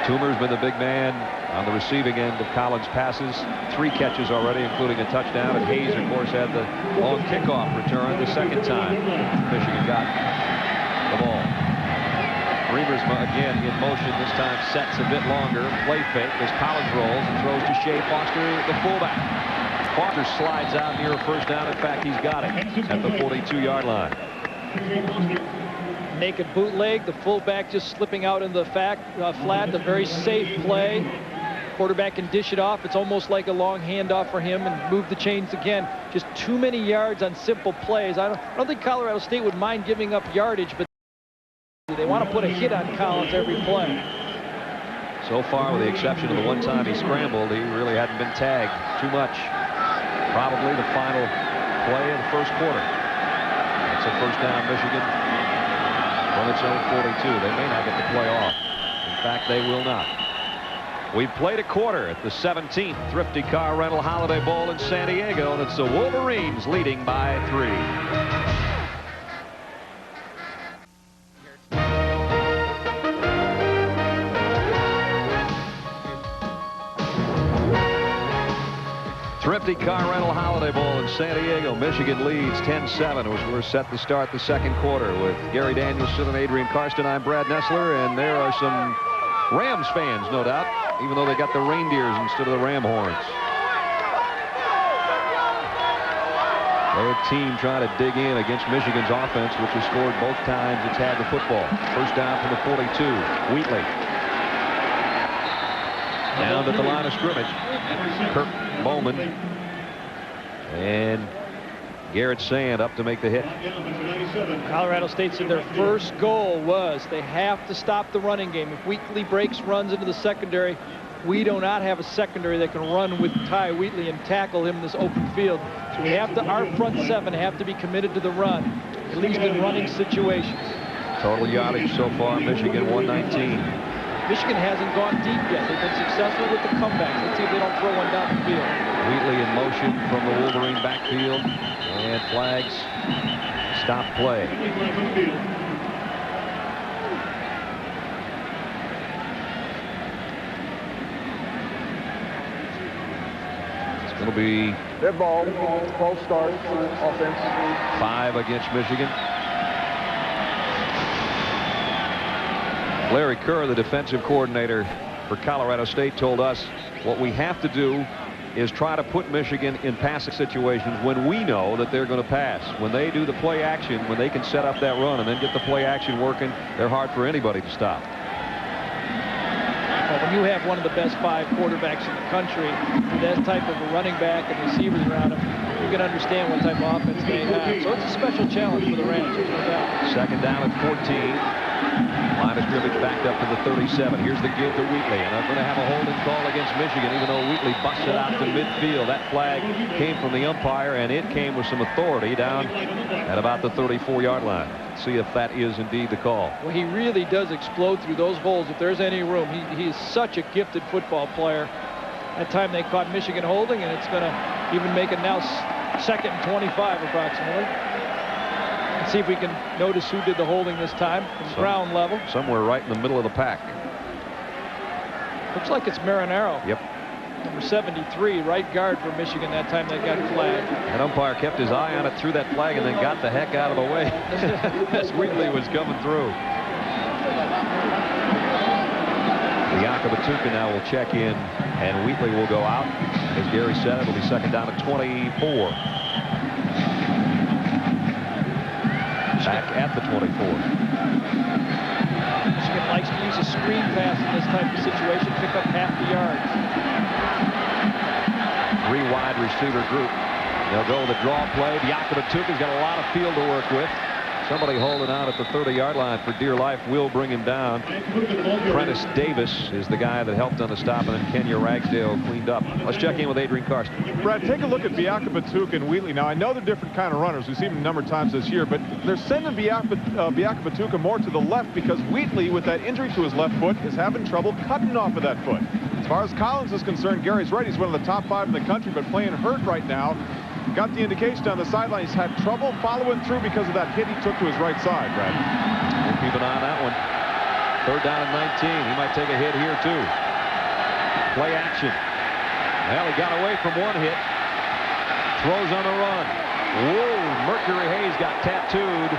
Toomer's been the big man on the receiving end of Collins' passes. 3 catches already, including a touchdown. And Hayes, of course, had the long kickoff return the second time Michigan got the ball. Reavers again in motion. This time sets a bit longer. Play fake as Collins rolls and throws to Shea Foster, the fullback. Foster slides out near a first down. In fact, he's got it at the 42-yard line. Naked bootleg, the fullback just slipping out in the flat, a very safe play. Quarterback can dish it off. It's almost like a long handoff for him and move the chains again. Just too many yards on simple plays. I don't think Colorado State would mind giving up yardage, but they want to put a hit on Collins every play. So far, with the exception of the one time he scrambled, he really hadn't been tagged too much. Probably the final play of the first quarter. It's a first down, Michigan. From its own 42. They may not get the play off. In fact, they will not. We've played a quarter at the 17th Thrifty Car Rental Holiday Bowl in San Diego, and it's the Wolverines leading by 3. Thrifty Car Rental Holiday Bowl in San Diego. Michigan leads 10-7 as we're set to start the second quarter with Gary Danielson and Adrian Karsten. I'm Brad Nessler, and there are some Rams fans, no doubt, even though they got the reindeers instead of the ram horns. Their team trying to dig in against Michigan's offense, which has scored both times it's had the football. First down from the 42. Wheatley. Down at the line of scrimmage. Kirk Bowman and Garrett Sand up to make the hit. Colorado State said their first goal was they have to stop the running game. If Wheatley breaks runs into the secondary, we do not have a secondary that can run with Ty Wheatley and tackle him in this open field. So we have to, our front 7 have to be committed to the run, at least in running situations. Total yardage so far, Michigan 119. Michigan hasn't gone deep yet. They've been successful with the comebacks. Let's see if they don't throw one down the field. Wheatley in motion from the Wolverine backfield, and flags stop play. It's going to be dead ball, false start, offense. 5 against Michigan. Larry Kerr, the defensive coordinator for Colorado State, told us what we have to do is try to put Michigan in passing situations when we know that they're going to pass. When they do the play action, when they can set up that run and then get the play action working, they're hard for anybody to stop. Well, when you have one of the best 5 quarterbacks in the country, with that type of a running back and receivers around him, you can understand what type of offense they have. So it's a special challenge for the Rams, there's no doubt. Second down at 14. Line of scrimmage backed up to the 37. Here's the give to Wheatley, and I'm going to have a holding call against Michigan, even though Wheatley busted out to midfield. That flag came from the umpire, and it came with some authority down at about the 34-yard line. See if that is indeed the call. Well, he really does explode through those holes if there's any room. He is such a gifted football player. That time they caught Michigan holding, and it's going to even make it now 2nd and 25 approximately. Let's see if we can notice who did the holding this time from ground level. Somewhere right in the middle of the pack. Looks like it's Marinaro. Yep. Number 73, right guard for Michigan that time they got flagged. That umpire kept his eye on it, threw that flag, and then got the heck out of the way as Wheatley was coming through. The Biakabatuka now will check in, and Wheatley will go out. As Gary said, it'll be second down at 24. Back at the 24. Michigan likes to use a screen pass in this type of situation, pick up half the yards. 3 wide receiver group. They'll go with the draw play. Biakabatuka's got a lot of field to work with. Somebody holding out at the 30-yard line for dear life will bring him down. Prentice Davis is the guy that helped on the stop, and then Kenya Ragsdale cleaned up. Let's check in with Adrian Karsten. Brad, take a look at Biakabatuka and Wheatley. Now, I know they're different kind of runners. We've seen them a number of times this year, but they're sending Biakabatuka more to the left because Wheatley, with that injury to his left foot, is having trouble cutting off of that foot. As far as Collins is concerned, Gary's right. He's one of the top 5 in the country, but playing hurt right now. Got the indication on the sideline. He's had trouble following through because of that hit he took to his right side, Brad. We'll keep an eye on that one. 3rd down and 19. He might take a hit here, too. Play action. Well, he got away from one hit. Throws on the run. Whoa, Mercury Hayes got tattooed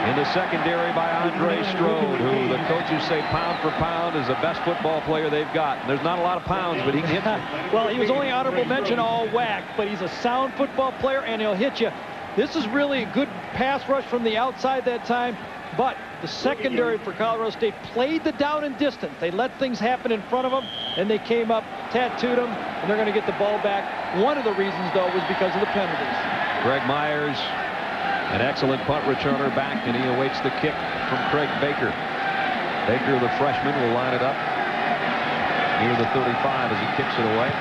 in the secondary by Andre Strode, who the coaches say pound for pound is the best football player they've got. And there's not a lot of pounds, but he can hit you. Well, he was only honorable mention all whack, but he's a sound football player, and he'll hit you. This is really a good pass rush from the outside that time, but the secondary for Colorado State played the down and distance. They let things happen in front of them, and they came up, tattooed them, and they're going to get the ball back. One of the reasons, though, was because of the penalties. Greg Myers, an excellent punt returner, back, and he awaits the kick from Craig Baker. Baker, the freshman, will line it up near the 35 as he kicks it away.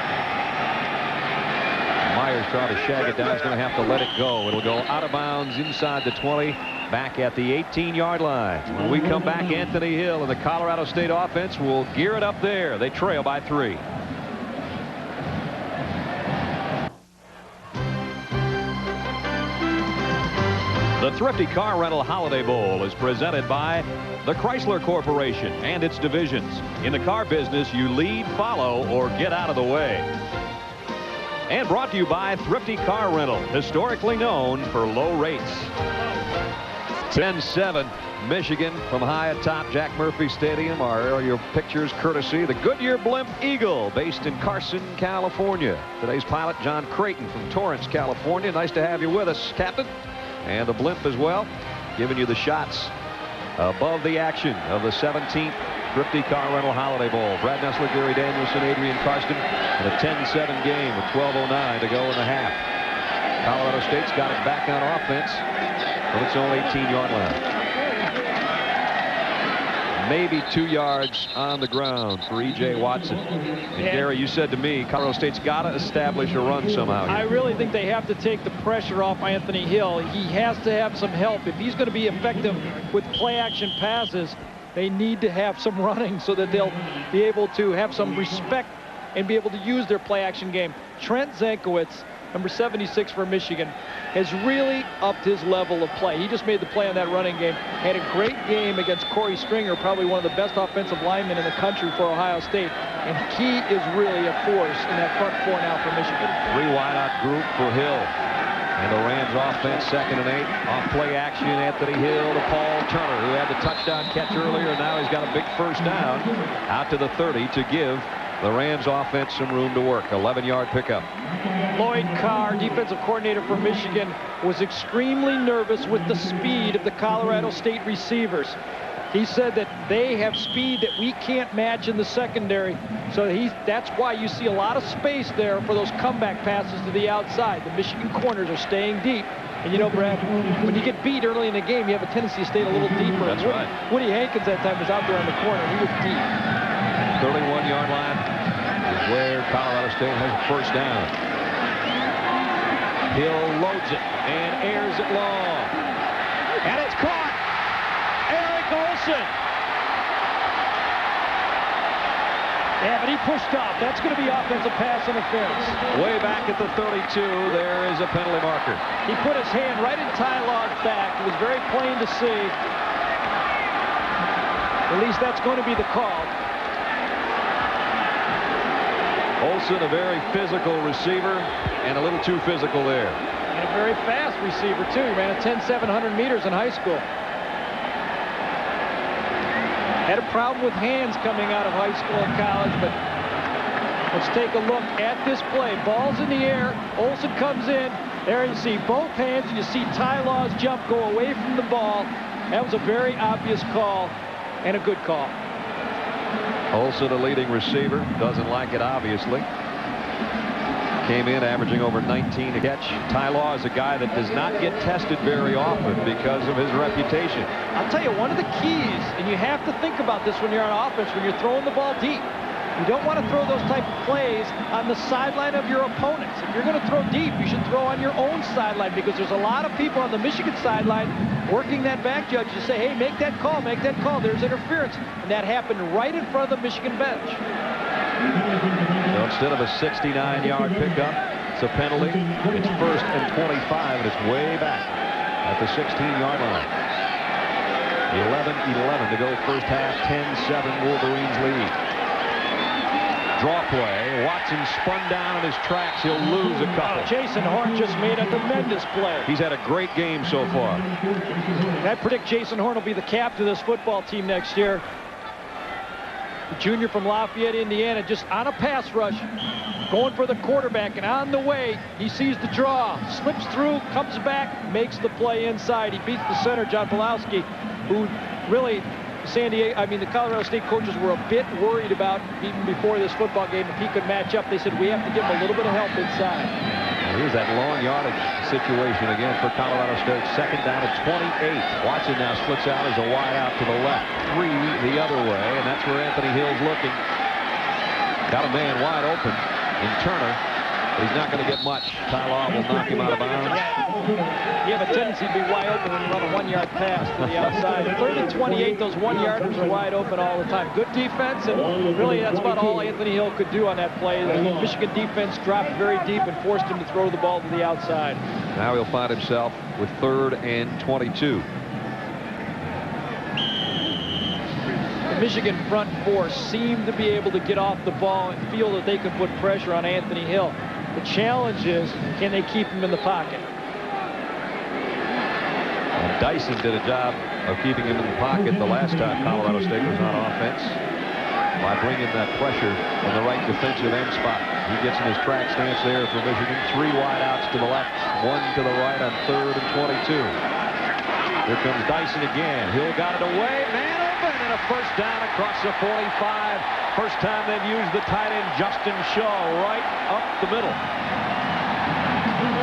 Myers trying to shag it down. He's going to have to let it go. It'll go out of bounds inside the 20, back at the 18-yard line. When we come back, Anthony Hill and the Colorado State offense will gear it up there. They trail by 3. The Thrifty Car Rental Holiday Bowl is presented by the Chrysler Corporation and its divisions. In the car business, you lead, follow, or get out of the way. And brought to you by Thrifty Car Rental, historically known for low rates. 10-7, Michigan from high atop Jack Murphy Stadium. Our aerial pictures courtesy the Goodyear Blimp Eagle, based in Carson, California. Today's pilot, John Creighton from Torrance, California. Nice to have you with us, Captain. And the blimp as well, giving you the shots above the action of the 17th Thrifty Car Rental Holiday Bowl. Brad Nessler, Gary Danielson, Adrian Karsten, and a 10-7 game with 12:09 to go in the half. Colorado State's got it back on offense from its own 18-yard line. Maybe 2 yards on the ground for E.J. Watson. And Gary, you said to me, Colorado State's got to establish a run somehow here. I really think they have to take the pressure off Anthony Hill. He has to have some help. If he's going to be effective with play-action passes, they need to have some running so that they'll be able to have some respect and be able to use their play-action game. Trent Zankowitz, number 76 for Michigan, has really upped his level of play. He just made the play on that running game. Had a great game against Corey Stringer, probably one of the best offensive linemen in the country for Ohio State. And he is really a force in that front 4 now for Michigan. 3 wide-out group for Hill. And the Rams offense, 2nd and 8. Off play action, Anthony Hill to Paul Turner, who had the touchdown catch earlier. And now he's got a big first down out to the 30 to give the Rams offense some room to work. 11-yard pickup. Lloyd Carr, defensive coordinator for Michigan, was extremely nervous with the speed of the Colorado State receivers. He said that they have speed that we can't match in the secondary. So that's why you see a lot of space there for those comeback passes to the outside. The Michigan corners are staying deep. And you know, Brad, when you get beat early in the game, you have a tendency to stay a little deeper. That's right. Woody Hankins that time was out there on the corner. He was deep. 31-yard line is where Colorado State has a first down. Hill loads it and airs it long. And it's caught. Eric Olson. Yeah, but he pushed off. That's going to be offensive pass interference. Way back at the 32, there is a penalty marker. He put his hand right in Ty Law's back. It was very plain to see. At least that's going to be the call. Olson, a very physical receiver, and a little too physical there. And a very fast receiver, too. He ran a 10-700 meters in high school. Had a problem with hands coming out of high school and college, but let's take a look at this play. Ball's in the air. Olsen comes in. There you see both hands. You see Ty Law's jump go away from the ball. That was a very obvious call and a good call. Olsen, a leading receiver, doesn't like it, obviously. Came in averaging over 19 a catch. Ty Law is a guy that does not get tested very often because of his reputation. I'll tell you, one of the keys, and you have to think about this when you're on offense, when you're throwing the ball deep. You don't want to throw those type of plays on the sideline of your opponents. If you're going to throw deep, you should throw on your own sideline, because there's a lot of people on the Michigan sideline working that back judge to say, hey, make that call, make that call. There's interference. And that happened right in front of the Michigan bench. So instead of a 69-yard pickup, it's a penalty. It's 1st and 25, and it's way back at the 16-yard line. 11-11 to go first half. 10-7 Wolverines lead. Draw play. Watson spun down in his tracks. He'll lose a couple. Jason Horn just made a tremendous play. He's had a great game so far. I predict Jason Horn will be the captain of this football team next year. The junior from Lafayette, Indiana, just on a pass rush, going for the quarterback, and on the way, he sees the draw, slips through, comes back, makes the play inside. He beats the center, John Pulowski, who really, the Colorado State coaches were a bit worried about, even before this football game, if he could match up. They said, we have to give him a little bit of help inside. Well, here's that long yardage situation again for Colorado State. 2nd down at 28. Watson now splits out as a wide out to the left. 3 the other way, and that's where Anthony Hill's looking. Got a man wide open in Turner, but he's not going to get much. Ty Law will knock him out of bounds. You have a tendency to be wide open when you run a 1-yard pass to the outside. 3rd and 28, those 1-yarders are wide open all the time. Good defense, and really that's about all Anthony Hill could do on that play. The Michigan defense dropped very deep and forced him to throw the ball to the outside. Now he'll find himself with 3rd and 22. The Michigan front four seemed to be able to get off the ball and feel that they could put pressure on Anthony Hill. The challenge is, can they keep him in the pocket? And Dyson did a job of keeping him in the pocket the last time Colorado State was on offense by bringing that pressure on the right defensive end spot. He gets in his track stance there for Michigan. 3 wideouts to the left, 1 to the right on 3rd and 22. Here comes Dyson again. Hill got it away. Man open, and a first down across the 45. First time they've used the tight end Justin Shaw right up the middle.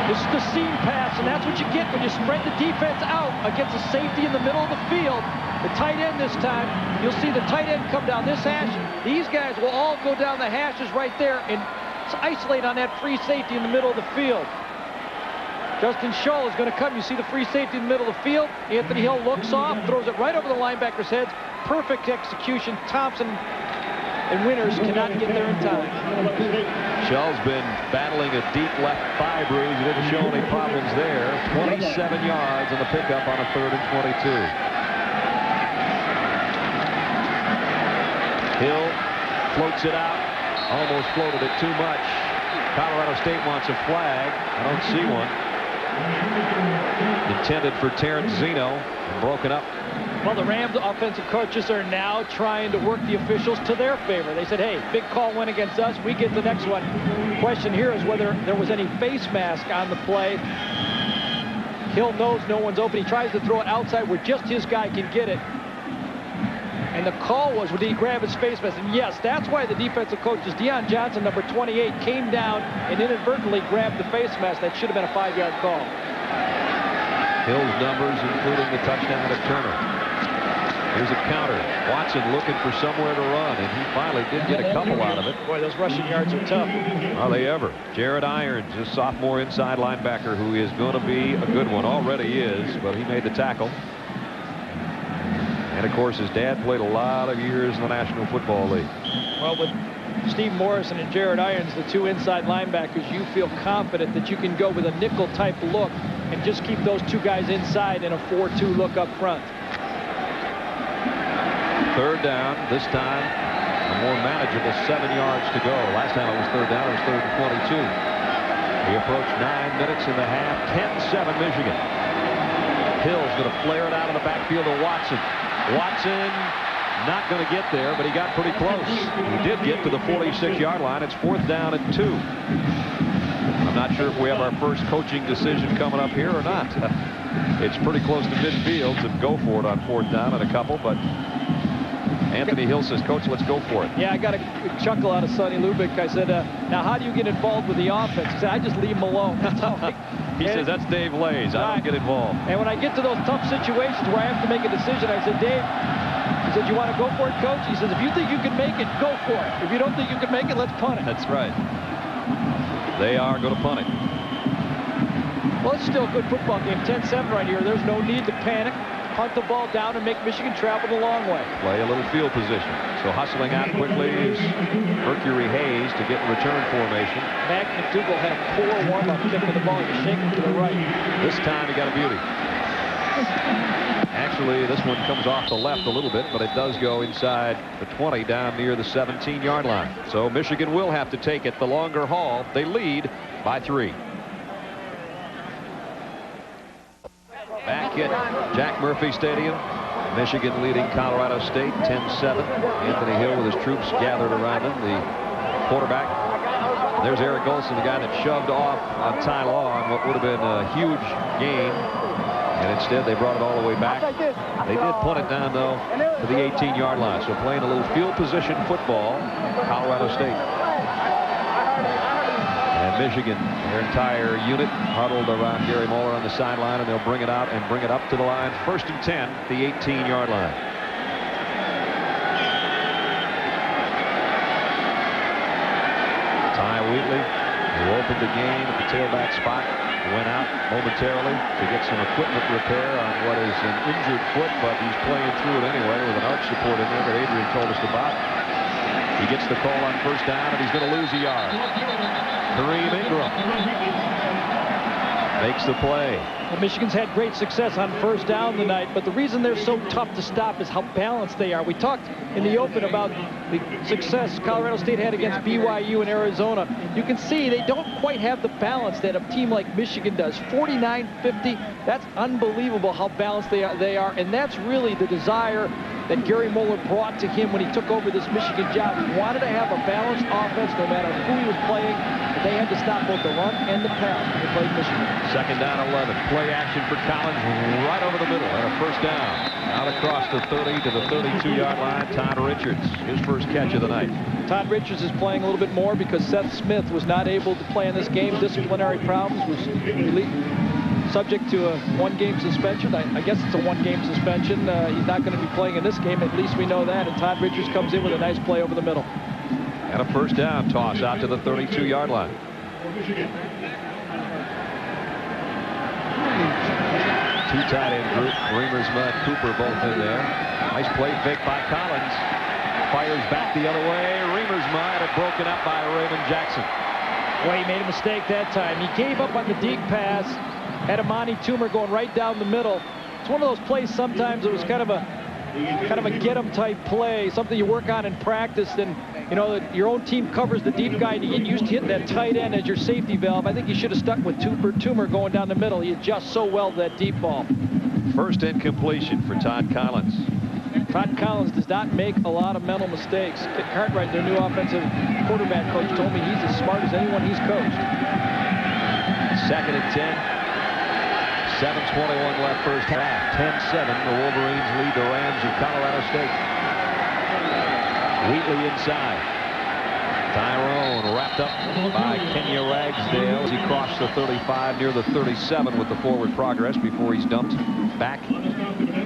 This is the seam pass, and that's what you get when you spread the defense out against a safety in the middle of the field. The tight end this time, you'll see the tight end come down this hash. These guys will all go down the hashes right there and isolate on that free safety in the middle of the field. Justin Shaw is going to come. You see the free safety in the middle of the field. Anthony Hill looks off, throws it right over the linebackers' heads. Perfect execution. Thompson and Winters cannot get there in time. Shell's been battling a deep left thigh bruise. He didn't show any problems there. 27 yards on the pickup on a 3rd and 22. Hill floats it out. Almost floated it too much. Colorado State wants a flag. I don't see one. Intended for Terrence Zeno and broken up. Well, the Rams offensive coaches are now trying to work the officials to their favor. They said, hey, big call went against us. We get the next one. The question here is whether there was any face mask on the play. Hill knows no one's open. He tries to throw it outside where just his guy can get it. And the call was, did he grab his face mask? And yes, that's why the defensive coaches, Deion Johnson, number 28, came down and inadvertently grabbed the face mask. That should have been a 5-yard call. Hill's numbers, including the touchdown to Turner. Here's a counter. Watson looking for somewhere to run, and he finally did get a couple out of it. Boy, those rushing yards are tough. Are they ever? Jared Irons, a sophomore inside linebacker who is going to be a good one. Already is, but he made the tackle. And, of course, his dad played a lot of years in the National Football League. Well, with Steve Morrison and Jared Irons, the 2 inside linebackers, you feel confident that you can go with a nickel-type look and just keep those 2 guys inside in a 4-2 look up front. 3rd down, this time a more manageable 7 yards to go. Last time it was 3rd down, it was 3rd and 22. We approach 9 minutes in the half, 10-7 Michigan. Hill's going to flare it out of the backfield to Watson. Watson Not going to get there, but he got pretty close. He did get to the 46-yard line. It's 4th down and 2. I'm not sure if we have our first coaching decision coming up here or not. It's pretty close to midfield to go for it on 4th down and a couple, but Anthony Hill says, Coach, let's go for it. Yeah, I got a chuckle out of Sonny Lubick. I said, now how do you get involved with the offense? He said, I just leave him alone. He says, that's Dave Lays. I don't get involved. And when I get to those tough situations where I have to make a decision, I said, Dave, he said, you want to go for it, Coach? He says, if you think you can make it, go for it. If you don't think you can make it, let's punt it. That's right. They are going to punt it. Well, it's still a good football game. 10-7 right here. There's no need to panic. Punt the ball down and make Michigan travel the long way. Play a little field position. So hustling out quickly is Mercury Hayes to get in return formation. Mac McDougal had a poor warm-up kick with the ball. He shaking to the right. This time he got a beauty. Actually, this one comes off the left a little bit, but it does go inside the 20 down near the 17-yard line. So Michigan will have to take it the longer haul. They lead by 3. Back at Jack Murphy Stadium, Michigan leading Colorado State 10-7. Anthony Hill with his troops gathered around him. The quarterback. There's Eric Olson, the guy that shoved off on Ty Law on what would have been a huge gain. And instead, they brought it all the way back. They did punt it down, though, to the 18-yard line. So playing a little field position football, Colorado State. And Michigan, their entire unit, huddled around Gary Moeller on the sideline, and they'll bring it out and bring it up to the line. 1st and 10, the 18-yard line. Ty Wheatley, who opened the game at the tailback spot, went out momentarily to get some equipment repair on what is an injured foot, but he's playing through it anyway with an arch support in there that Adrian told us about. He gets the call on 1st down, and he's going to lose a yard. Kareem Ingram makes the play. Well, Michigan's had great success on 1st down tonight, but the reason they're so tough to stop is how balanced they are. We talked in the open about the success Colorado State had against BYU and Arizona. You can see they don't quite have the balance that a team like Michigan does. 49-50, that's unbelievable how balanced they are, and that's really the desire that Gary Moeller brought to him when he took over this Michigan job. He wanted to have a balanced offense no matter who he was playing, but they had to stop both the run and the pass when they played Michigan. 2nd down 11. Play action for Collins right over the middle and a 1st down. Out across the 30 to the 32-yard line. Todd Richards, his first catch of the night. Todd Richards is playing a little bit more because Seth Smith was not able to play in this game. Disciplinary problems, was subject to a 1-game suspension. I guess it's a 1-game suspension. He's not going to be playing in this game. At least we know that. And Todd Richards comes in with a nice play over the middle. And a 1st down toss out to the 32-yard line. Two tight end group, Reamersma and Cooper both in there. Nice play fake by Collins. Fires back the other way. Reamersma had it broken up by Raymond Jackson. Well, he made a mistake that time. He gave up on the deep pass. Had Amani Toomer going right down the middle. It's one of those plays sometimes it was kind of a get-em type play, something you work on in practice. And you know that your own team covers the deep guy and you get used to hitting that tight end as your safety valve. I think you should have stuck with Toomer going down the middle. He adjusts so well to that deep ball. 1st incompletion for Todd Collins. Todd Collins does not make a lot of mental mistakes. Kit Cartwright, their new offensive quarterback coach, told me he's as smart as anyone he's coached. 2nd and 10. 7:21 left first half. 10-7. The Wolverines lead the Rams of Colorado State. Wheatley inside. Tyrone wrapped up by Kenya Ragsdale as he crossed the 35 near the 37 with the forward progress before he's dumped back.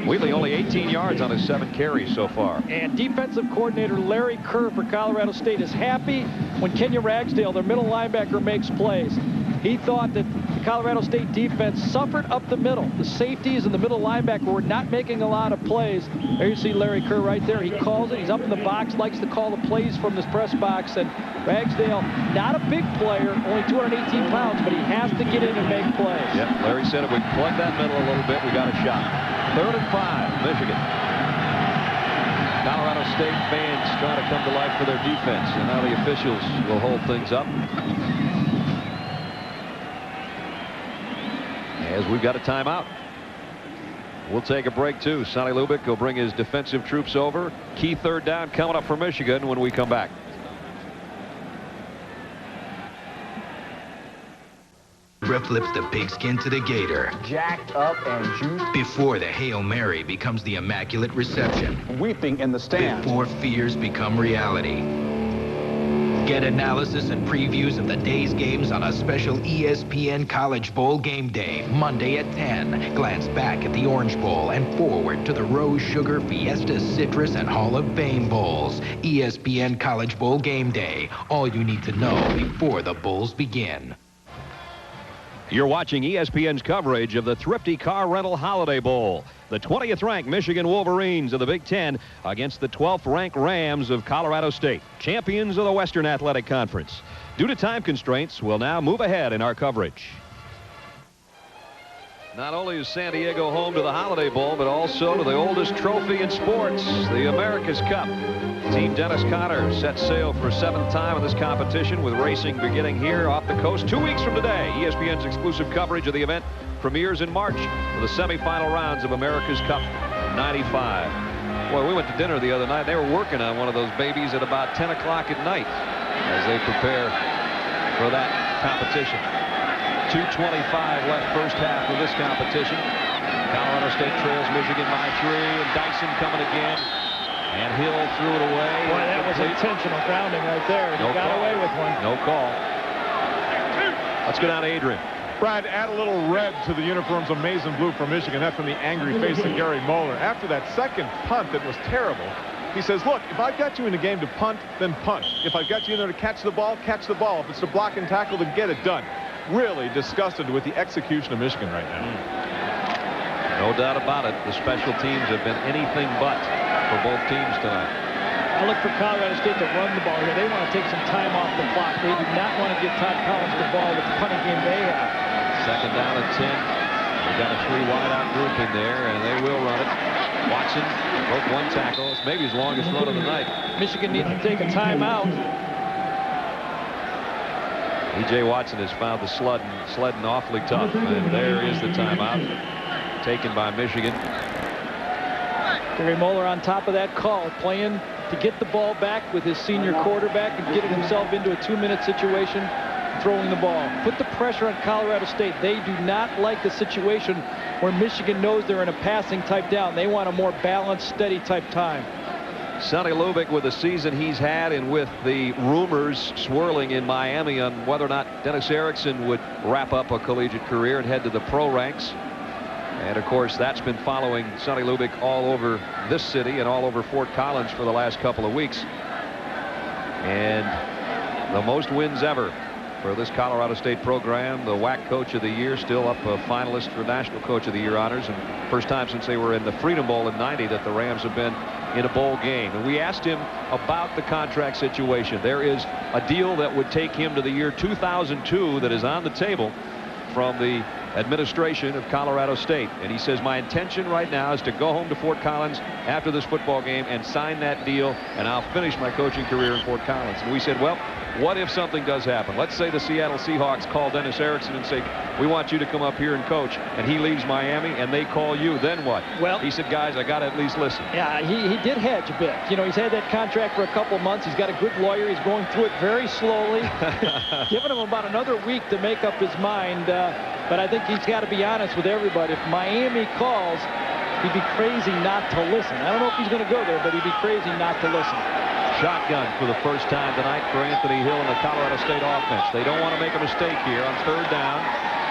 Wheatley only 18 yards on his 7 carries so far. And defensive coordinator Larry Kerr for Colorado State is happy when Kenya Ragsdale, their middle linebacker, makes plays. He thought that the Colorado State defense suffered up the middle. The safeties and the middle linebacker were not making a lot of plays. There you see Larry Kerr right there. He calls it. He's up in the box, likes to call the plays from this press box. And Ragsdale, not a big player, only 218 pounds, but he has to get in and make plays. Yep, Larry said if we plug that middle a little bit, we got a shot. 3rd and 5, Michigan. Colorado State fans trying to come to life for their defense, and now the officials will hold things up. As we've got a timeout. We'll take a break, too. Sonny Lubick will bring his defensive troops over. Key third down coming up for Michigan when we come back. Flips the pigskin to the gator. Jacked up and juiced. Before the Hail Mary becomes the Immaculate Reception. Weeping in the stands. Before fears become reality. Get analysis and previews of the day's games on a special ESPN College Bowl game day, Monday at 10. Glance back at the Orange Bowl and forward to the Rose Sugar, Fiesta, Citrus, and Hall of Fame Bowls. ESPN College Bowl game day. All you need to know before the bowls begin. You're watching ESPN's coverage of the Thrifty Car Rental Holiday Bowl. The 20th ranked Michigan Wolverines of the Big Ten against the 12th ranked Rams of Colorado State, champions of the Western Athletic Conference. Due to time constraints, we'll now move ahead in our coverage. Not only is San Diego home to the Holiday Bowl, but also to the oldest trophy in sports, the America's Cup. Team Dennis Conner set sail for a 7th time in this competition, with racing beginning here off the coast 2 weeks from today. ESPN's exclusive coverage of the event premieres in March for the semifinal rounds of America's Cup 95. Boy, we went to dinner the other night. They were working on one of those babies at about 10 o'clock at night as they prepare for that competition. 2:25 left first half of this competition. Colorado State trails Michigan by 3, and Dyson coming again. And Hill threw it away. Boy, that was intentional grounding right there. He got away with one. No call. Let's go down to Adrian. Brad, add a little red to the uniforms of maize and blue for Michigan. That's from the angry face of Gary Moeller. After that second punt that was terrible, he says, look, if I've got you in the game to punt, then punt. If I've got you in there to catch the ball, catch the ball. If it's to block and tackle, then get it done. Really disgusted with the execution of Michigan right now. No doubt about it. The special teams have been anything but for both teams tonight. I look for Colorado State to run the ball here. They want to take some time off the clock. They do not want to give Todd Collins the ball with the punting game they have. 2nd down and 10. They've got a 3 wide-out group in there, and they will run it. Watson broke 1 tackle. It's maybe his longest run of the night. Michigan needs to take a timeout. E.J. Watson has found the sledding awfully tough, and there is the timeout taken by Michigan. Gary Moeller on top of that call, playing to get the ball back with his senior quarterback and getting himself into a 2-minute situation, throwing the ball. Put the pressure on Colorado State. They do not like the situation where Michigan knows they're in a passing type down. They want a more balanced, steady type time. Sonny Lubick, with the season he's had and with the rumors swirling in Miami on whether or not Dennis Erickson would wrap up a collegiate career and head to the pro ranks. And of course, that's been following Sonny Lubick all over this city and all over Fort Collins for the last couple of weeks. And the most wins ever for this Colorado State program. The WAC Coach of the Year, still up a finalist for National Coach of the Year honors, and first time since they were in the Freedom Bowl in '90 that the Rams have been in a bowl game. And we asked him about the contract situation. There is a deal that would take him to the year 2002 that is on the table from the administration of Colorado State, and he says, my intention right now is to go home to Fort Collins after this football game and sign that deal, and I'll finish my coaching career in Fort Collins. And we said, well, what if something does happen? Let's say the Seattle Seahawks call Dennis Erickson and say, we want you to come up here and coach, and he leaves Miami and they call you, then what? Well, he said, guys, I got to at least listen. Yeah, he did hedge a bit. You know, he's had that contract for a couple months. He's got a good lawyer. He's going through it very slowly, giving him about another week to make up his mind. But I think he's got to be honest with everybody. If Miami calls, he'd be crazy not to listen. I don't know if he's going to go there, but he'd be crazy not to listen. Shotgun for the first time tonight for Anthony Hill and the Colorado State offense. They don't want to make a mistake here on 3rd down.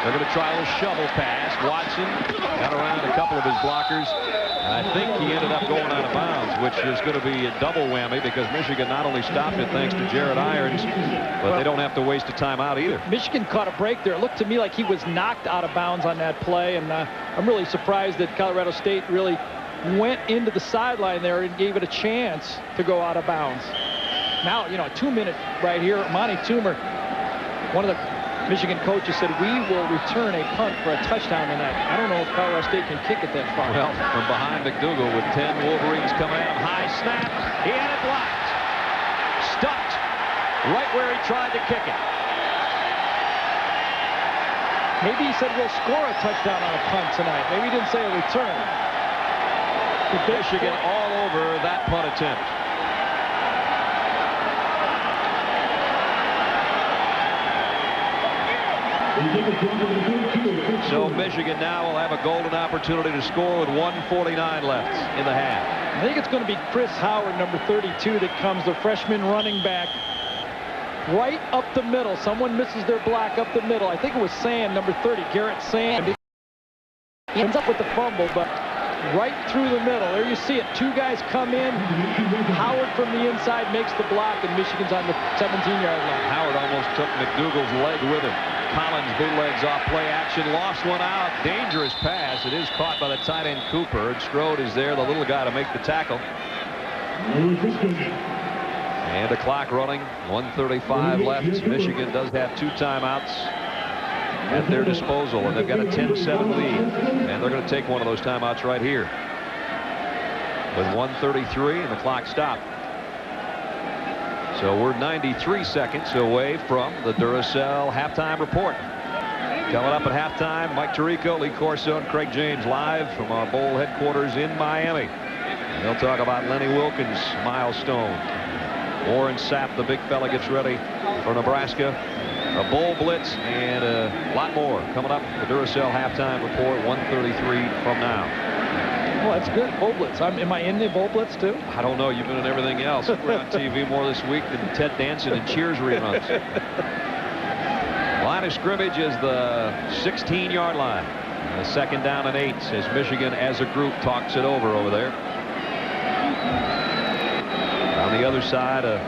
They're going to try a shovel pass. Watson got around a couple of his blockers, and I think he ended up going out of bounds, which is going to be a double whammy because Michigan not only stopped it thanks to Jared Irons, but they don't have to waste a timeout either. Michigan caught a break there. It looked to me like he was knocked out of bounds on that play, and I'm really surprised that Colorado State really went into the sideline there and gave it a chance to go out of bounds. Now, you know, a 2-minute right here. Monty Toomer, one of the Michigan coaches, said, we will return a punt for a touchdown tonight. I don't know if Colorado State can kick it that far. Well, from behind McDougal with 10 Wolverines coming at him. High snap. He had it blocked. Stuck right where he tried to kick it. Maybe he said we'll score a touchdown on a punt tonight. Maybe he didn't say a return. Michigan all over that punt attempt. So Michigan now will have a golden opportunity to score with 1:49 left in the half. I think it's going to be Chris Howard, number 32, that comes, the freshman running back, right up the middle. Someone misses their block up the middle. I think it was Sand, number 30, Garrett Sand. He ends up with the fumble, but right through the middle. There you see it. Two guys come in. Howard from the inside makes the block, and Michigan's on the 17-yard line. Howard almost took McDougal's leg with him. Collins bootlegs off play action, lost one out. Dangerous pass. It is caught by the tight end Cooper, and Strode is there, the little guy, to make the tackle. And the clock running, 1:35 left. Michigan does have 2 timeouts at their disposal, and they've got a 10-7 lead, and they're going to take one of those timeouts right here with 1:33 and the clock stopped. So we're 93 seconds away from the Duracell halftime report. Coming up at halftime, Mike Tirico, Lee Corso, and Craig James live from our bowl headquarters in Miami. And they'll talk about Lenny Wilkins' milestone. Warren Sapp, the big fella, gets ready for Nebraska. A bowl blitz and a lot more coming up. The Duracell halftime report, 1:33 from now. Well, that's good. Bowl blitz. Am I in the bowl blitz too? I don't know. You've been in everything else. We're on TV more this week than Ted Danson and Cheers reruns. Line of scrimmage is the 16-yard line. And a 2nd down and 8 as Michigan as a group talks it over there. On the other side, a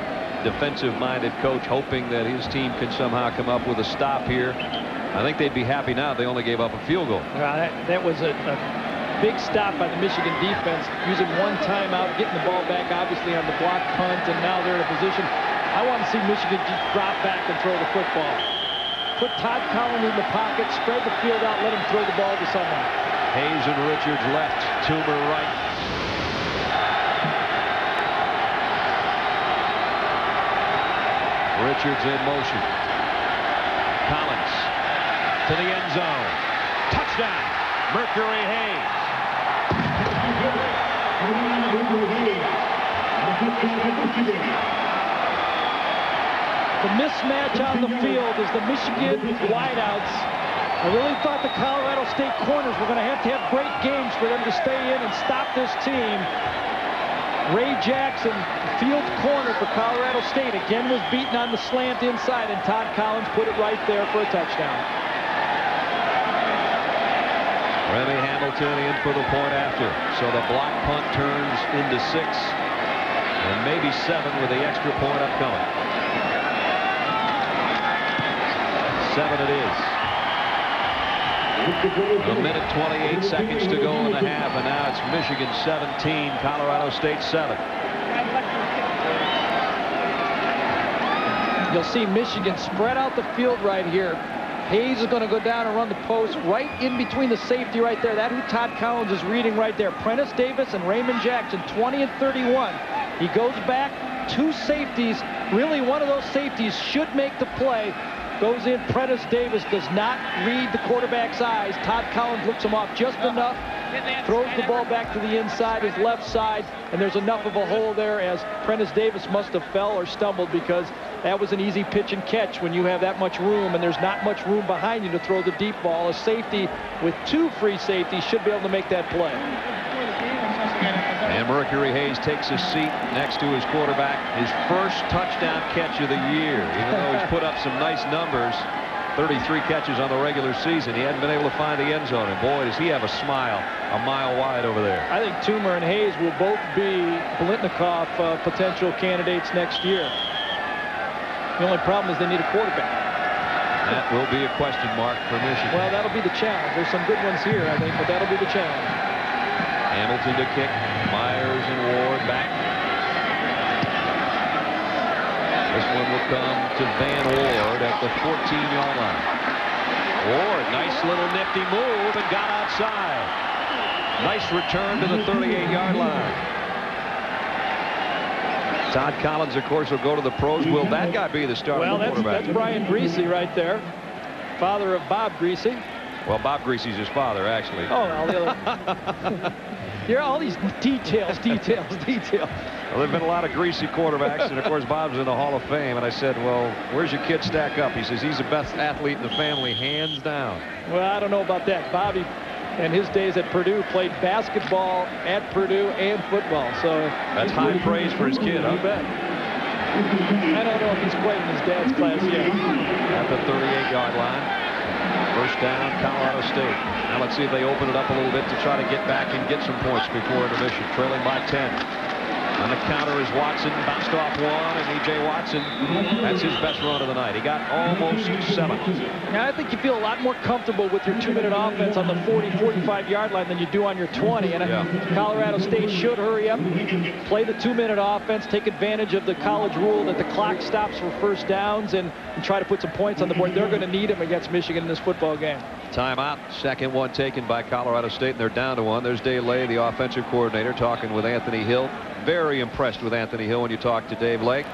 defensive-minded coach hoping that his team can somehow come up with a stop here. I think they'd be happy now they only gave up a field goal. That was a big stop by the Michigan defense, using 1 timeout, getting the ball back, obviously, on the block punt, and now they're in a position. I want to see Michigan just drop back and throw the football. Put Todd Collins in the pocket, spread the field out, let him throw the ball to someone. Hayes and Richards left, Toomer right. Richards in motion. Collins to the end zone. Touchdown, Mercury Hayes. The mismatch on the field is the Michigan wideouts. I really thought the Colorado State corners were going to have great games for them to stay in and stop this team. Ray Jackson, field corner for Colorado State, again was beaten on the slant inside, and Todd Collins put it right there for a touchdown. Remy Hamilton in for the point after. So the block punt turns into 6 and maybe 7 with the extra point upcoming. 7 it is. A minute 28 seconds to go in the half, and now it's Michigan 17, Colorado State 7. You'll see Michigan spread out the field right here. Hayes is going to go down and run the post right in between the safety right there. That's who Todd Collins is reading right there. Prentice Davis and Raymond Jackson, 20 and 31. He goes back, 2 safeties. Really, one of those safeties should make the play. Goes in. Prentice Davis does not read the quarterback's eyes. Todd Collins looks him off just enough. Throws the ball back to the inside, his left side, and there's enough of a hole there as Prentice Davis must have fell or stumbled, because that was an easy pitch and catch when you have that much room and there's not much room behind you to throw the deep ball. A safety with 2 free safeties should be able to make that play. And Mercury Hayes takes his seat next to his quarterback. His first touchdown catch of the year, even though he's put up some nice numbers. 33 catches on the regular season. He hadn't been able to find the end zone, and boy, does he have a smile a mile wide over there. I think Toomer and Hayes will both be Blitnikoff potential candidates next year. The only problem is they need a quarterback. That will be a question mark for Michigan. Well, that'll be the challenge. There's some good ones here, I think, but that'll be the challenge. Hamilton to kick. Myers and Ward back. This one will come to Van Ward at the 14-yard line. Ward, nice little nifty move and got outside. Nice return to the 38-yard line. Todd Collins, of course, will go to the pros. Will that guy be the starting quarterback? Well, that's Brian Greasy right there, father of Bob Greasy. Well, Bob Greasy's his father, actually. Oh, well, the other. There are all these details. Well, there have been a lot of greasy quarterbacks, and of course Bob's in the Hall of Fame. And I said, well, where's your kid stack up? He says he's the best athlete in the family, hands down. Well, I don't know about that. Bobby, in his days at Purdue, played basketball at Purdue and football. So that's high praise for his kid, huh? You bet. I don't know if he's played in his dad's class yet. At the 38-yard line. First down, Colorado State. Now let's see if they open it up a little bit to try to get back and get some points before intermission. Trailing by 10. On the counter is Watson, bounced off one, and E.J. Watson, that's his best run of the night. He got almost 7. Now, I think you feel a lot more comfortable with your 2-minute offense on the 40, 45-yard line than you do on your 20. And Colorado State should hurry up, play the 2-minute offense, take advantage of the college rule that the clock stops for first downs, and try to put some points on the board. They're going to need them against Michigan in this football game. Timeout. Second one taken by Colorado State, and they're down to 1. There's Dave Lay, the offensive coordinator, talking with Anthony Hill. Very impressed with Anthony Hill when you talk to Dave Lake.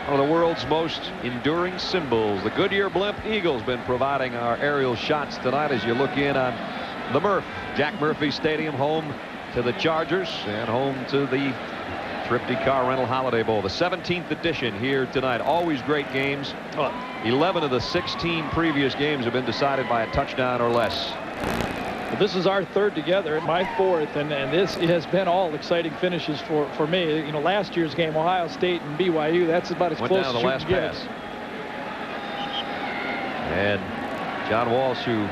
One of the world's most enduring symbols. The Goodyear Blimp Eagles been providing our aerial shots tonight as you look in on the Murph. Jack Murphy Stadium, home to the Chargers and home to the Thrifty Car Rental Holiday Bowl. The 17th edition here tonight. Always great games. 11 of the 16 previous games have been decided by a touchdown or less. Well, this is our third together, my fourth, and this has been all exciting finishes for me. You know, last year's game, Ohio State and BYU, that's about as close as you can get. And John Walsh, who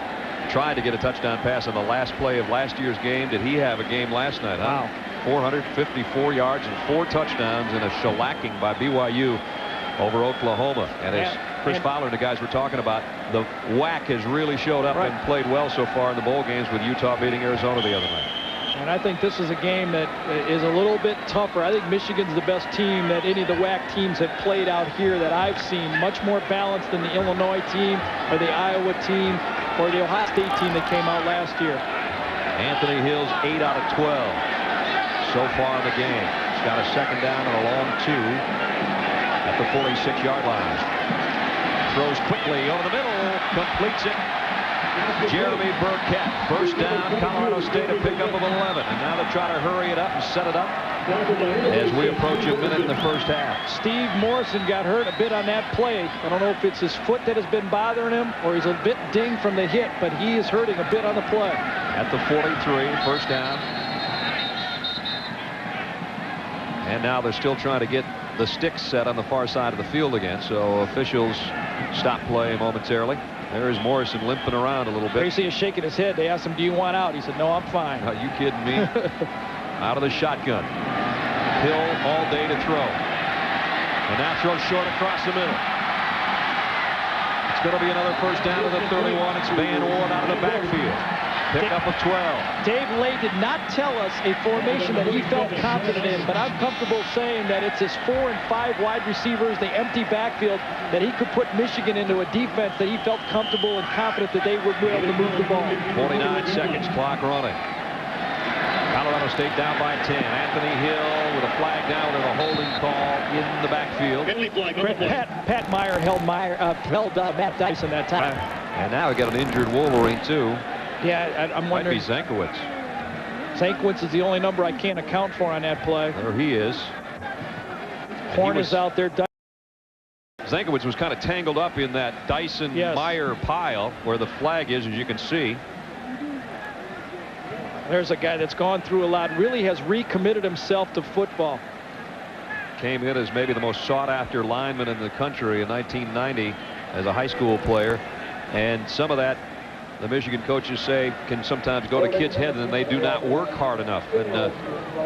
tried to get a touchdown pass on the last play of last year's game, did he have a game last night? Huh? Wow. 454 yards and 4 touchdowns and a shellacking by BYU over Oklahoma. And as Chris Fowler and the guys were talking about, the WAC has really showed up and played well so far in the bowl games, with Utah beating Arizona the other night. And I think this is a game that is a little bit tougher. I think Michigan's the best team that any of the WAC teams have played out here that I've seen. Much more balanced than the Illinois team or the Iowa team or the Ohio State team that came out last year. Anthony Hill's 8 out of 12 so far in the game. He's got a second down and a long 2 at the 46-yard line. Throws quickly over the middle, completes it. Jeremy Burkett, first down, Colorado State, a pickup of 11. And now they try to hurry it up and set it up as we approach a minute in the first half. Steve Morrison got hurt a bit on that play. I don't know if it's his foot that has been bothering him or he's a bit dinged from the hit, but he is hurting a bit on the play. At the 43, first down. And now they're still trying to get the sticks set on the far side of the field again, so officials stop play momentarily. There's Morrison limping around a little bit. Tracy is shaking his head. They asked him, do you want out? He said, no, I'm fine. Are you kidding me? Out of the shotgun. Hill all day to throw. And now throws short across the middle. It's going to be another first down to the 31. It's Van Ward out of the backfield. Pickup of 12. Dave Lay did not tell us a formation that he felt confident in, but I'm comfortable saying that it's his 4 and 5 wide receivers, the empty backfield, that he could put Michigan into a defense that he felt comfortable and confident that they would be able to move the ball. 49 seconds, clock running. Colorado State down by 10. Anthony Hill with a flag down with a holding call in the backfield. Pat Meyer held Matt Dyson that time. And now we got an injured Wolverine too. Yeah, I'm wondering. Might be Zankowitz. Zankowitz is the only number I can't account for on that play. There he is. Horn is out there. Zankowitz was kind of tangled up in that Dyson-Meyer pile where the flag is, as you can see. There's a guy that's gone through a lot, really has recommitted himself to football. Came in as maybe the most sought-after lineman in the country in 1990 as a high school player. And some of that, the Michigan coaches say, can sometimes go to kids' heads, and they do not work hard enough. And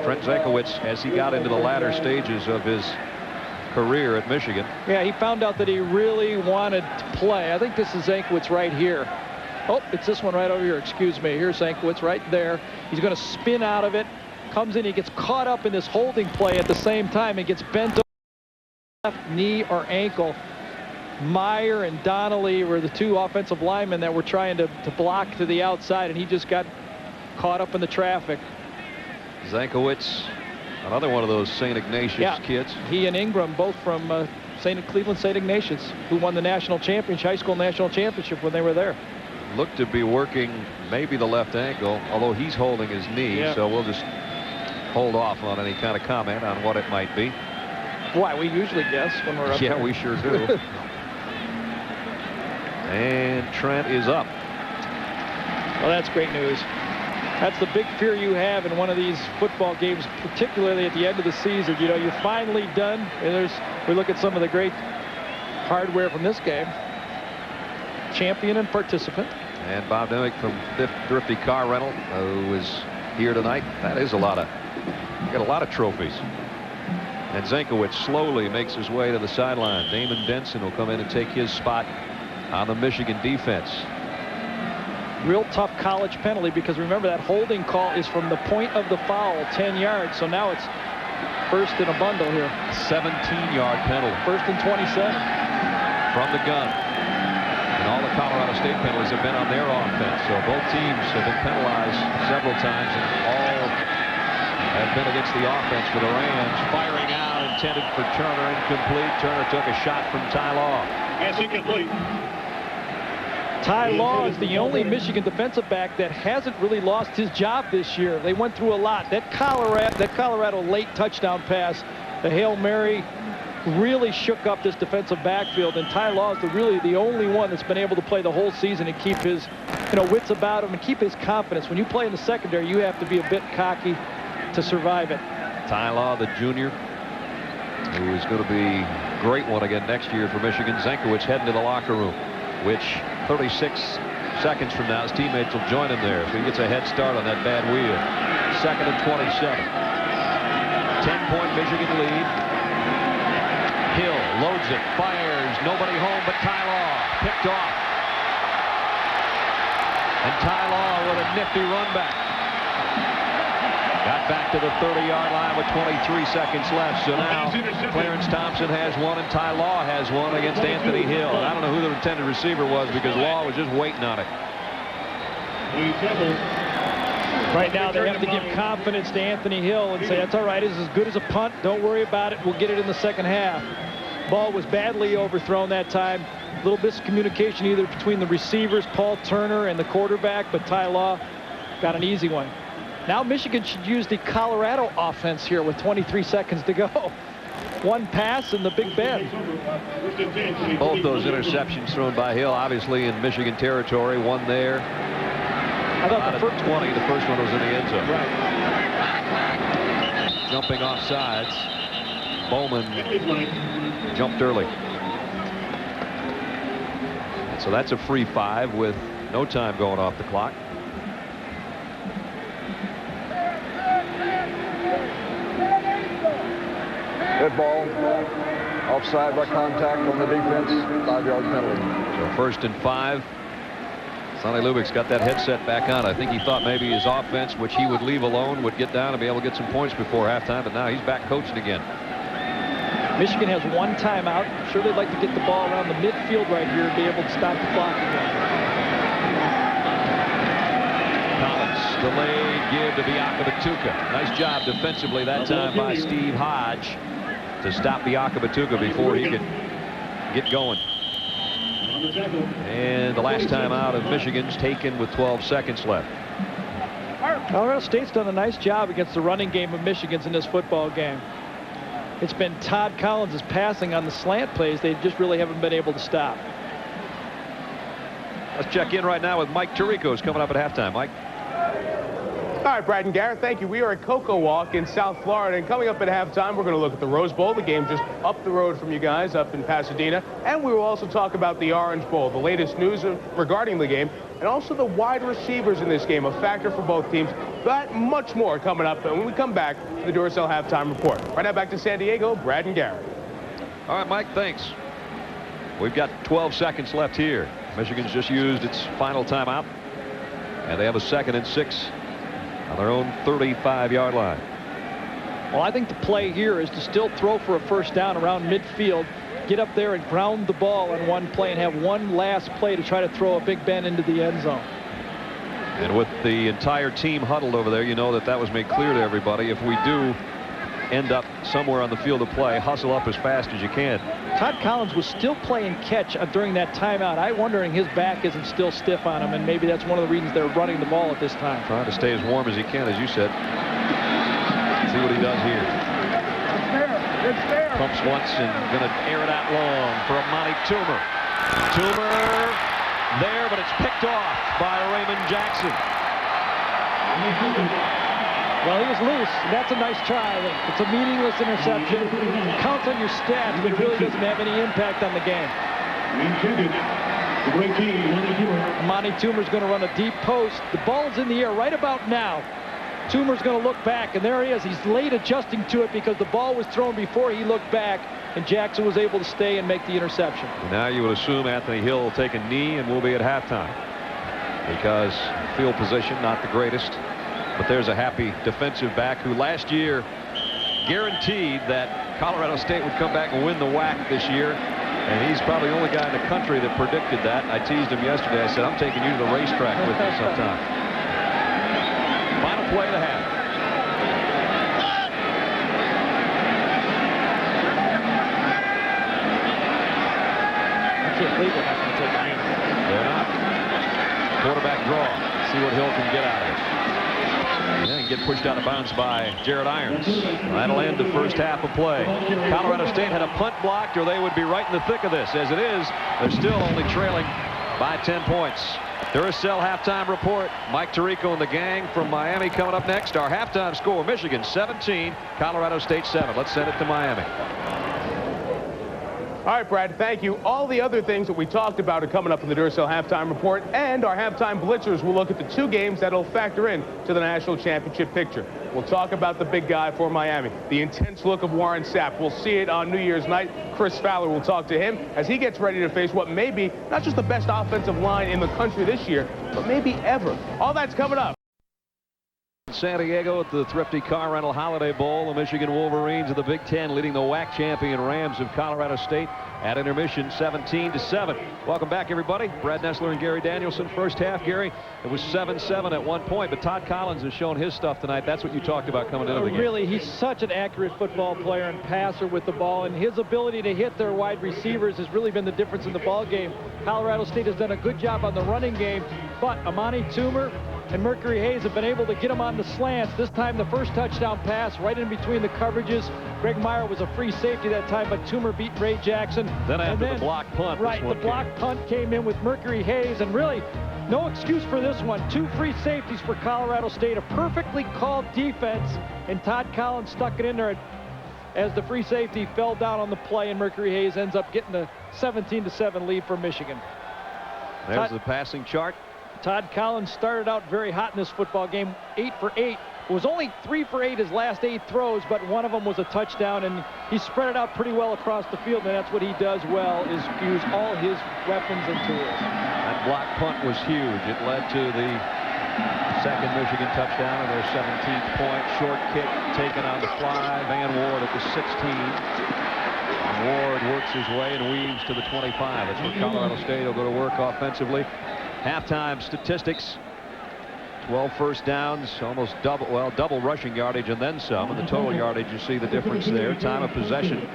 Trent Zankowitz, as he got into the latter stages of his career at Michigan. Yeah, he found out that he really wanted to play. I think this is Zankowitz right here. Oh, it's this one right over here. Excuse me. Here's Zankowitz right there. He's going to spin out of it. Comes in. He gets caught up in this holding play at the same time. He gets bent over left knee or ankle. Meyer and Donnelly were the 2 offensive linemen that were trying to block to the outside, and he just got caught up in the traffic. Zankowitz, another one of those St. Ignatius kids. He and Ingram, both from Cleveland St. Ignatius, who won the national championship, high school national championship when they were there. looked to be working maybe the left ankle, although he's holding his knee. Yeah. So we'll just hold off on any kind of comment on what it might be. Why, we usually guess when we're up Yeah, there. we sure do. And Trent is up. Well, that's great news. That's the big fear you have in one of these football games, particularly at the end of the season. You know, you're finally done. And we look at some of the great hardware from this game. Champion and participant. And Bob Demick from Fifth Thrifty Car Rental, who is here tonight. That is a lot of, you got a lot of trophies. And Zankowicz slowly makes his way to the sideline. Damon Denson will come in and take his spot on the Michigan defense. Real tough college penalty, because remember that holding call is from the point of the foul, 10 yards. So now it's first in a bundle here. 17-yard penalty. First and 27. From the gun. And all the Colorado State penalties have been on their offense. So both teams have been penalized several times, and all have been against the offense for the Rams. Firing out, intended for Turner, incomplete. Turner took a shot from Ty Law. Yes, incomplete. Ty Law is the only Michigan defensive back that hasn't really lost his job this year. They went through a lot. That Colorado late touchdown pass, the Hail Mary, really shook up this defensive backfield, and Ty Law is really the only one that's been able to play the whole season and keep his wits about him and keep his confidence. When you play in the secondary, you have to be a bit cocky to survive it. Ty Law, the junior, who is going to be a great one again next year for Michigan. Zankowicz heading to the locker room, which 36 seconds from now his teammates will join him there, so he gets a head start on that bad wheel. Second and 27. 10-point Michigan lead. Hill loads it, fires, nobody home but Ty Law. Picked off. And Ty Law with a nifty run back. Got back to the 30-yard line with 23 seconds left. So now Clarence Thompson has one and Ty Law has one against Anthony Hill. And I don't know who the intended receiver was, because Law was just waiting on it. Right now they have to give confidence to Anthony Hill and say, that's all right, it's as good as a punt. Don't worry about it. We'll get it in the second half. Ball was badly overthrown that time. A little miscommunication either between the receivers, Paul Turner, and the quarterback, but Ty Law got an easy one. Now Michigan should use the Colorado offense here with 23 seconds to go. One pass in the Big Bend. Both those interceptions thrown by Hill, obviously in Michigan territory. One there. I thought the first 20, the first one was in the end zone. Right. Jumping off sides. Bowman jumped early. So that's a free 5 with no time going off the clock. Good ball. Offside by contact on the defense. 5-yard penalty. So first and 5. Sonny Lubbock's got that headset back on. I think he thought maybe his offense, which he would leave alone, would get down and be able to get some points before halftime, but now he's back coaching again. Michigan has one timeout. I'm sure they'd like to get the ball around the midfield right here and be able to stop the clock again. Collins, delayed give to Biakabatuka. Nice job defensively that time by Steve Hodge to stop Biakabatuka before he could get going. And the last time out of Michigan's taken with 12 seconds left. Colorado State's done a nice job against the running game of Michigan's in this football game. It's been Todd Collins' passing on the slant plays. They just really haven't been able to stop. Let's check in right now with Mike Tirico's coming up at halftime. Mike. All right, Brad and Garrett, thank you. We are at Cocoa Walk in South Florida, and coming up at halftime, we're going to look at the Rose Bowl, the game just up the road from you guys up in Pasadena, and we will also talk about the Orange Bowl, the latest news regarding the game, and also the wide receivers in this game, a factor for both teams. That much more coming up when we come back to the Duracell Halftime Report. Right now back to San Diego, Brad and Garrett. All right, Mike, thanks. We've got 12 seconds left here. Michigan's just used its final timeout, and they have a 2nd and 6 on their own 35-yard line. Well, I think the play here is to still throw for a first down around midfield, get up there and ground the ball on one play and have one last play to try to throw a Big Ben into the end zone. And with the entire team huddled over there, you know that was made clear to everybody. If we do end up somewhere on the field of play. Hustle up as fast as you can. Todd Collins was still playing catch during that timeout. I'm wondering his back isn't still stiff on him, and maybe that's one of the reasons they're running the ball at this time. Trying to stay as warm as he can, as you said. See what he does here. It's there. Pumps once and going to air it out long for Amani Toomer. Toomer there, but it's picked off by Raymond Jackson. Well, he was loose. That's a nice try. It's a meaningless interception. It counts on your stats, but it really doesn't have any impact on the game. Amani Toomer's going to run a deep post. The ball's in the air right about now. Toomer's going to look back, and there he is. He's late adjusting to it because the ball was thrown before he looked back, and Jackson was able to stay and make the interception. Now you would assume Anthony Hill will take a knee and we'll be at halftime because field position not the greatest. But there's a happy defensive back who last year guaranteed that Colorado State would come back and win the WAC this year. And he's probably the only guy in the country that predicted that. I teased him yesterday. I said, I'm taking you to the racetrack with me sometime. Final play of the half. I can't believe they're not going to take a knee. They're not. Quarterback draw. See what Hill can get out of it. And get pushed out of bounds by Jared Irons. That'll end the first half of play. Colorado State had a punt blocked, or they would be right in the thick of this. As it is, they're still only trailing by 10 points. Duracell halftime report. Mike Tirico and the gang from Miami coming up next. Our halftime score: Michigan 17, Colorado State 7. Let's send it to Miami. All right, Brad, thank you. All the other things that we talked about are coming up in the Duracell halftime report, and our halftime blitzers will look at the 2 games that'll factor in to the national championship picture. We'll talk about the big guy for Miami, the intense look of Warren Sapp. We'll see it on New Year's night. Chris Fowler will talk to him as he gets ready to face what may be not just the best offensive line in the country this year, but maybe ever. All that's coming up. San Diego at the Thrifty Car Rental Holiday Bowl. The Michigan Wolverines of the Big Ten leading the WAC champion Rams of Colorado State at intermission 17-7. Welcome back, everybody. Brad Nessler and Gary Danielson. First half, Gary, it was 7-7 at one point, but Todd Collins has shown his stuff tonight. That's what you talked about coming into the game. Really, he's such an accurate football player and passer with the ball, and his ability to hit their wide receivers has really been the difference in the ball game. Colorado State has done a good job on the running game, but Amani Toomer and Mercury Hayes have been able to get him on the slants. This time the first touchdown pass right in between the coverages. Greg Meyer was a free safety that time, but Toomer beat Ray Jackson. Then after the block punt. Right, the block punt came in with Mercury Hayes, and really no excuse for this one. 2 free safeties for Colorado State, a perfectly called defense, and Todd Collins stuck it in there as the free safety fell down on the play, and Mercury Hayes ends up getting a 17-7 lead for Michigan. There's the passing chart. Todd Collins started out very hot in this football game, 8 for 8. It was only 3 for 8 his last 8 throws, but one of them was a touchdown, and he spread it out pretty well across the field, and that's what he does well, is use all his weapons and tools. That block punt was huge. It led to the second Michigan touchdown and their 17th point. Short kick taken on the fly. Van Ward at the 16. Ward works his way and weaves to the 25. That's where Colorado State will go to work offensively. Halftime statistics: 12 first downs, almost double rushing yardage and then some. And the total yardage, you see the difference there. Time of possession,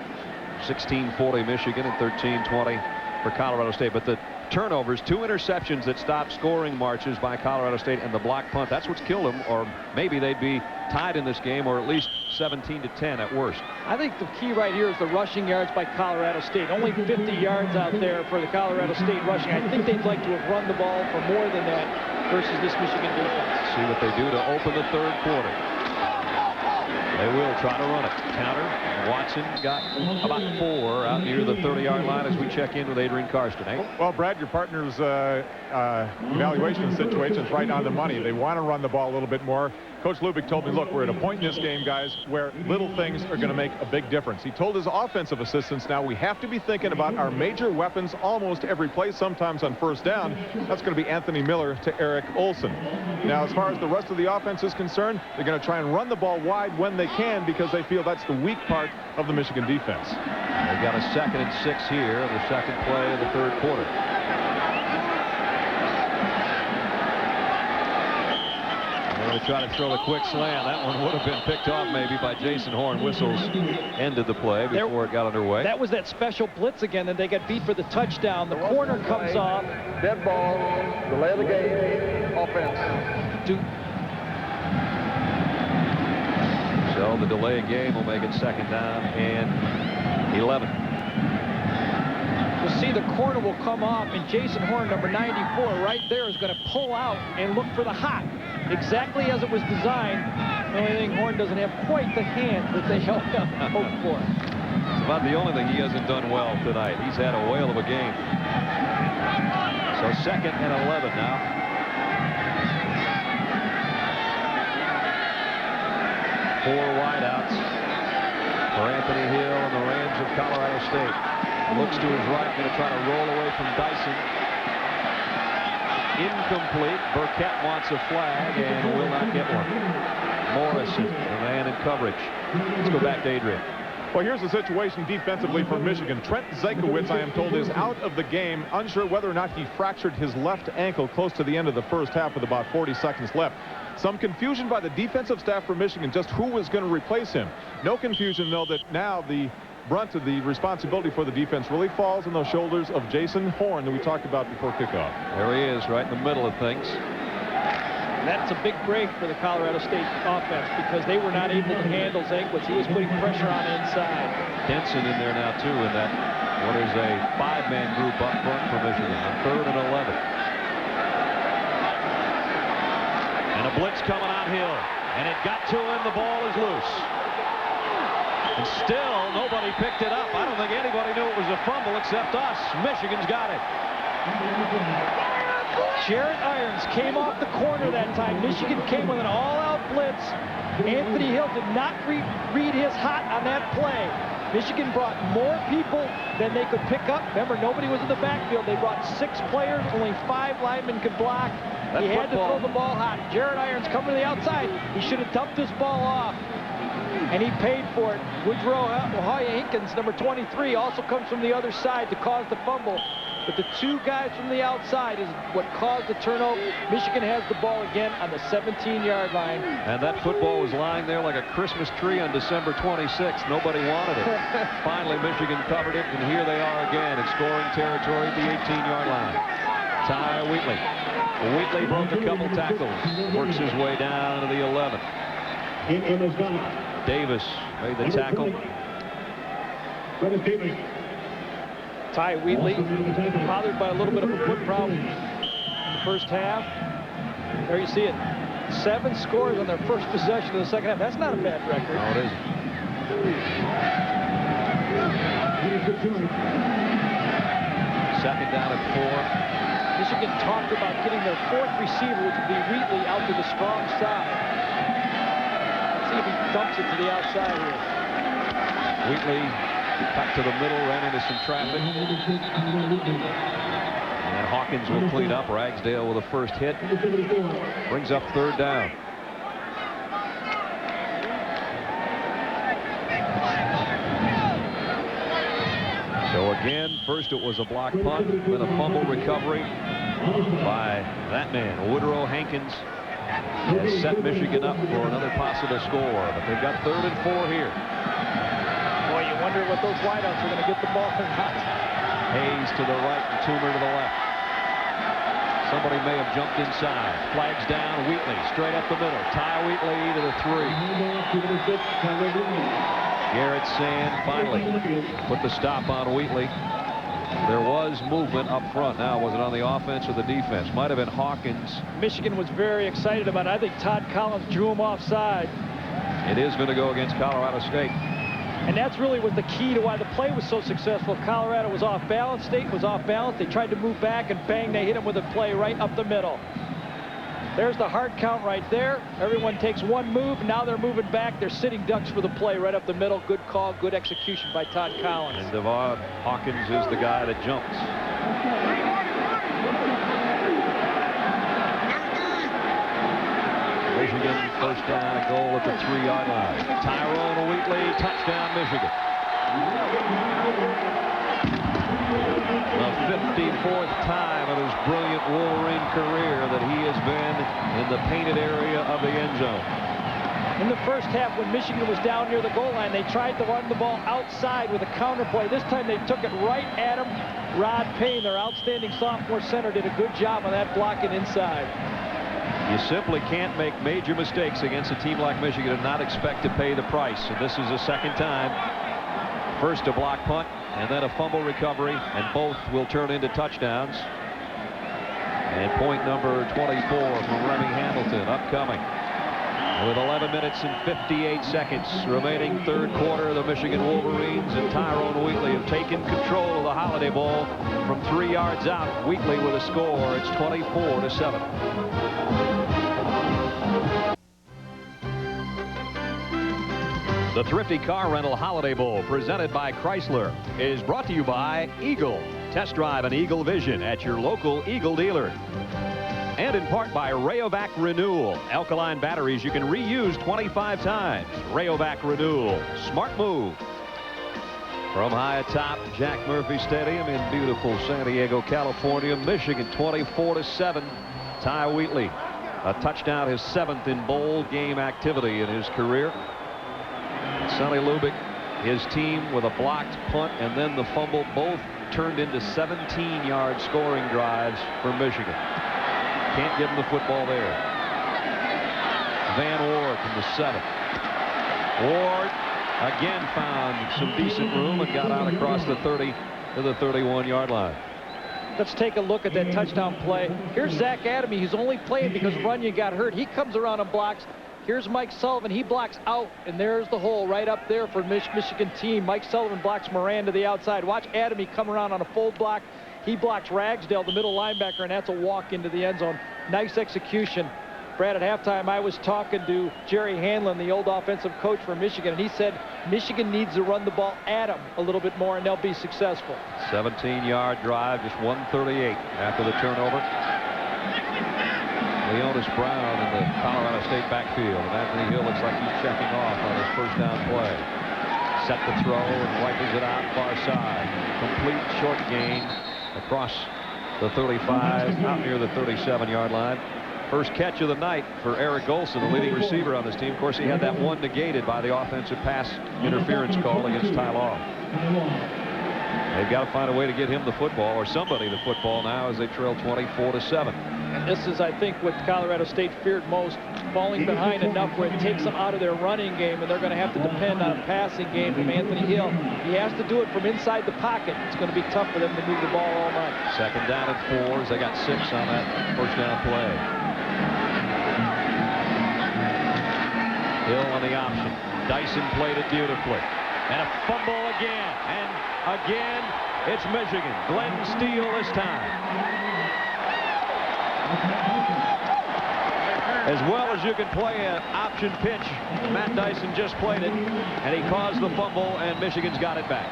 16:40 Michigan and 13:20 for Colorado State. But the turnovers, 2 interceptions that stopped scoring marches by Colorado State, and the block punt, that's what's killed them. Or maybe they'd be tied in this game, or at least 17-10 at worst. I think the key right here is the rushing yards by Colorado State. Only 50 yards out there for the Colorado State rushing. I think they'd like to have run the ball for more than that versus this Michigan defense. See what they do to open the third quarter. They will try to run it. Counter. Watson got about 4 out near the 30-yard line as we check in with Adrian Karsten. Well, Brad, your partner's evaluation situation is right on the money. They want to run the ball a little bit more. Coach Lubick told me, look, we're at a point in this game, guys, where little things are going to make a big difference. He told his offensive assistants, now we have to be thinking about our major weapons almost every play, sometimes on first down. That's going to be Anthony Miller to Eric Olson. Now, as far as the rest of the offense is concerned, they're going to try and run the ball wide when they can because they feel that's the weak part of the Michigan defense. They've got a 2nd and 6 here in the second play of the third quarter. try to throw the quick slam. That one would have been picked off maybe by Jason Horn. Whistles ended the play before it got underway. That was that special blitz again, and they got beat for the touchdown. The corner comes off. Dead ball, delay of the game, offense. So the delay of game will make it 2nd down and 11. You'll see the corner will come off, and Jason Horn, number 94, right there is going to pull out and look for the hot, exactly as it was designed. The only thing, Horn doesn't have quite the hand that they hoped for. It's about the only thing he hasn't done well tonight. He's had a whale of a game. So 2nd and 11 now. Four wideouts for Anthony Hill and the Rams of Colorado State. Looks to his right, going to try to roll away from Dyson. Incomplete. Burkett wants a flag and will not get one. Morrison, the man in coverage. Let's go back to Adrian. Well, here's the situation defensively for Michigan. Trent Zekowitz, I am told, is out of the game. Unsure whether or not he fractured his left ankle close to the end of the first half with about 40 seconds left. Some confusion by the defensive staff for Michigan just who was going to replace him. No confusion, though, that now the brunt of the responsibility for the defense really falls on the shoulders of Jason Horn that we talked about before kickoff. There he is, right in the middle of things. And that's a big break for the Colorado State offense because they were not able to handle Zekowitz. He was putting pressure on inside. Denson in there now, too, in that what is a 5-man group up front for Michigan on 3rd and 11. And a blitz coming on Hill. And it got to him. The ball is loose. And still, nobody picked it up. I don't think anybody knew it was a fumble except us. Michigan's got it. Jarrett Irons came off the corner that time. Michigan came with an all-out blitz. Anthony Hill did not read his hot on that play. Michigan brought more people than they could pick up. Remember, nobody was in the backfield. They brought 6 players. Only 5 linemen could block. He had to throw the ball hot. Jarrett Irons coming to the outside. He should have dumped this ball off. And he paid for it. Woodrow Hankins, number 23, also comes from the other side to cause the fumble. But the 2 guys from the outside is what caused the turnover. Michigan has the ball again on the 17-yard line. And that football was lying there like a Christmas tree on December 26th. Nobody wanted it. Finally, Michigan covered it, and here they are again in scoring territory at the 18-yard line. Ty Wheatley. Wheatley broke a couple tackles. Works his way down to the 11. Davis made the tackle. Ty Wheatley bothered by a little bit of a foot problem in the first half. There you see it. 7 scores on their first possession of the second half. That's not a bad record. No, it isn't. 2nd down and 4. Michigan talked about getting their 4th receiver, which would be Wheatley, out to the strong side. Let's see if he dumps it to the outside here. Wheatley cut to the middle, ran into some traffic. And Hawkins will clean up. Ragsdale with a first hit. Brings up 3rd down. So again, first it was a block punt, then a fumble recovery by that man. Woodrow Hankins has set Michigan up for another possible score, but they've got 3rd and 4 here. Boy, you wonder what those wideouts are going to get the ball or not. Hayes to the right and Toomer to the left. Somebody may have jumped inside. Flags down. Wheatley straight up the middle. Ty Wheatley to the 3. Garrett Sand finally put the stop on Wheatley. There was movement up front. Now, was it on the offense or the defense? Might have been Hawkins. Michigan was very excited about it. I think Todd Collins drew him offside. It is going to go against Colorado State. And that's really was the key to why the play was so successful. Colorado was off balance. State was off balance. They tried to move back, and bang, they hit him with a play right up the middle. There's the hard count right there. Everyone takes 1 move. Now they're moving back. They're sitting ducks for the play right up the middle. Good call, good execution by Todd Collins. And Devon Hawkins is the guy that jumps. Michigan first down and goal at the 3-yard line. Tyrone Wheatley, touchdown Michigan. The 54th time in his brilliant Wolverine career that he has been in the painted area of the end zone. In the first half, when Michigan was down near the goal line, they tried to run the ball outside with a counter play. This time they took it right at him. Rod Payne, their outstanding sophomore center, did a good job on that blocking inside. You simply can't make major mistakes against a team like Michigan and not expect to pay the price. And this is the second time. First a block punt and then a fumble recovery, and both will turn into touchdowns. And point number 24 from Remy Hamilton upcoming. With 11 minutes and 58 seconds remaining, third quarter, the Michigan Wolverines and Tyrone Wheatley have taken control of the Holiday Bowl from 3 yards out. Wheatley with a score. It's 24-7. The Thrifty Car Rental Holiday Bowl, presented by Chrysler, is brought to you by Eagle. Test drive an Eagle Vision at your local Eagle dealer. And in part by Rayovac Renewal. Alkaline batteries you can reuse 25 times. Rayovac Renewal. Smart move. From high atop Jack Murphy Stadium in beautiful San Diego, California, Michigan, 24-7. Ty Wheatley, a touchdown, his 7th in bowl game activity in his career. Sonny Lubick, his team with a blocked punt and then the fumble, both turned into 17-yard scoring drives for Michigan. Can't give him the football there. Van Ward from the 7. Ward again found some decent room and got out across the 30 to the 31-yard line. Let's take a look at that touchdown play. Here's Zach Adamy. He's only playing because Runyon got hurt. He comes around and blocks. Here's Mike Sullivan. He blocks out, and there's the hole right up there for Michigan team. Mike Sullivan blocks Moran to the outside. Watch Adamy come around on a full block. He blocks Ragsdale, the middle linebacker, and that's a walk into the end zone. Nice execution. Brad, at halftime, I was talking to Jerry Hanlon, the old offensive coach for Michigan, and he said Michigan needs to run the ball at them a little bit more, and they'll be successful. 17-yard drive, just 138 after the turnover. Leonis Brown in the Colorado State backfield, and Anthony Hill looks like he's checking off on his first down play. Set the throw and rifles it out far side. Complete short gain across the 35, out near the 37-yard line. First catch of the night for Eric Golson, the leading receiver on this team. Of course, he had that one negated by the offensive pass interference call against Ty Law. They've got to find a way to get him the football, or somebody the football now, as they trail 24-7. And this is, I think, what Colorado State feared most, falling behind enough where it takes them out of their running game, and they're going to have to depend on a passing game from Anthony Hill. He has to do it from inside the pocket. It's going to be tough for them to move the ball all night. Second down and 4 as they got 6 on that first down play. Hill on the option. Dyson played it beautifully. And a fumble again. And again, it's Michigan. Glenn Steele this time. As well as you can play an option pitch, Matt Dyson just played it, and he caused the fumble, and Michigan's got it back.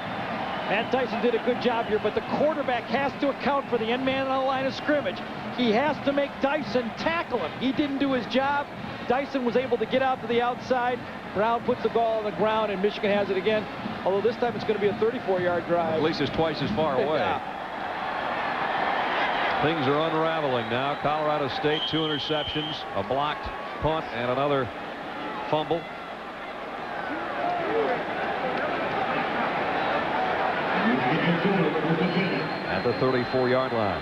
Matt Dyson did a good job here, but the quarterback has to account for the end man on the line of scrimmage. He has to make Dyson tackle him. He didn't do his job. Dyson was able to get out to the outside. Brown puts the ball on the ground, and Michigan has it again, although this time it's going to be a 34-yard drive. At least it's twice as far away. Yeah. Things are unraveling now. Colorado State, 2 interceptions, a blocked punt, and another fumble. At the 34-yard line.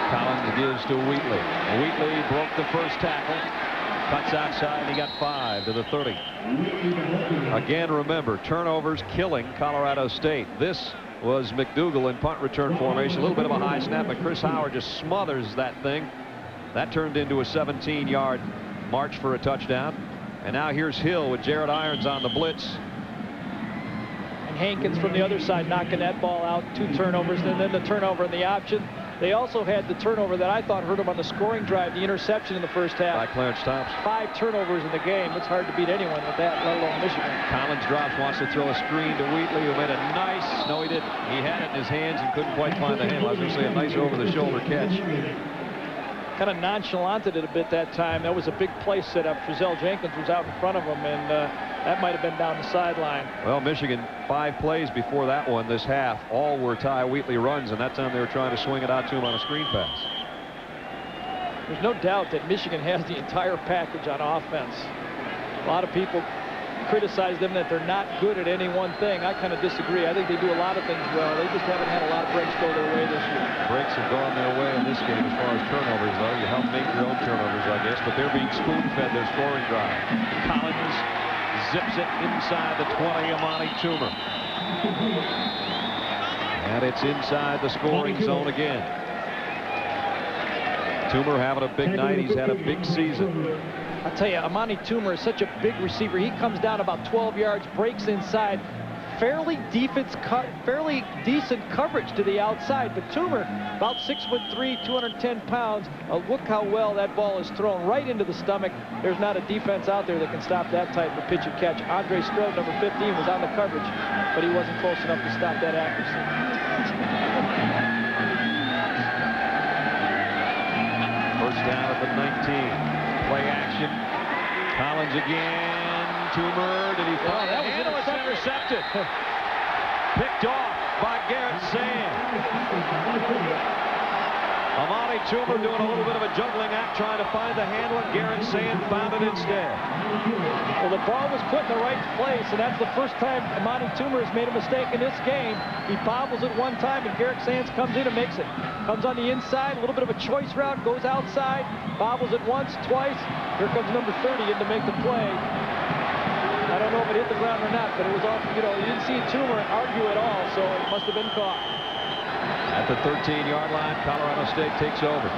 Collins gives to Wheatley. Wheatley broke the first tackle. Cuts outside, and he got 5 to the 30. Again, remember, turnovers killing Colorado State. This was McDougal in punt return formation. A little bit of a high snap, but Chris Howard just smothers that thing. That turned into a 17-yard march for a touchdown. And now here's Hill with Jared Irons on the blitz. And Hankins from the other side knocking that ball out. 2 turnovers, and then the turnover in the option. They also had the turnover that I thought hurt them on the scoring drive, the interception in the first half. By Clarence Thompson. 5 turnovers in the game. It's hard to beat anyone with that, let alone Michigan. Collins drops, wants to throw a screen to Wheatley, who made a nice, no he didn't. He had it in his hands and couldn't quite find the handle. I was going to say a nice over-the-shoulder catch. kind of nonchalanted it a bit that time. That was a big play set up. Trezell Jenkins was out in front of him, and that might have been down the sideline. Well, Michigan 5 plays before that one this half. All were Ty Wheatley runs, and that time they were trying to swing it out to him on a screen pass. There's no doubt that Michigan has the entire package on offense. A lot of people criticize them that they're not good at any one thing. I kind of disagree. I think they do a lot of things well. They just haven't had a lot of breaks go their way this year. Breaks have gone their way in this game as far as turnovers, though. You help make your own turnovers, I guess, but they're being spoon-fed their scoring drive. Collins zips it inside the 20, Amani Toomer. And it's inside the scoring zone again. Toomer having a big night. He's had a big season. I'll tell you, Amani Toomer is such a big receiver. He comes down about 12 yards, breaks inside. Fairly decent coverage to the outside. But Toomer, about 6'3", 210 pounds. Look how well that ball is thrown right into the stomach. There's not a defense out there that can stop that type of pitch and catch. Andre Strode, number 15, was on the coverage, but he wasn't close enough to stop that accuracy. First down at the 19. Play action. Collins again. Toomer. Did he find the handle? It's intercepted. Picked off by Garrett Sand. Amani Toomer doing a little bit of a juggling act trying to find the handle, and Garrett Sand found it instead. Well, the ball was put in the right place, and that's the first time Amani Toomer has made a mistake in this game. He bobbles it one time, and Garrett Sands comes in and makes it. Comes on the inside, a little bit of a choice route, goes outside, bobbles it once, twice. Here comes number 30 in to make the play. I don't know if it hit the ground or not, but it was off, you didn't see Toomer argue at all, so it must have been caught. At the 13-yard line, Colorado State takes over.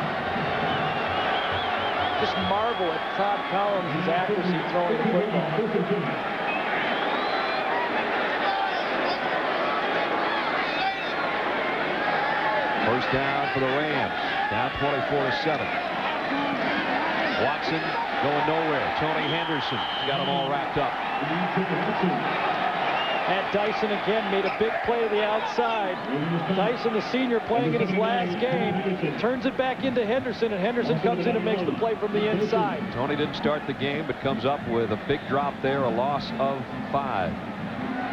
Just marvel at Todd Collins' accuracy throwing the football. First down for the Rams. Down 24-7. Watson going nowhere. Tony Henderson got them all wrapped up. Matt Dyson again made a big play to the outside. Dyson, the senior, playing in his last game, turns it back into Henderson, and Henderson comes in and makes the play from the inside. Tony didn't start the game, but comes up with a big drop there, a loss of 5.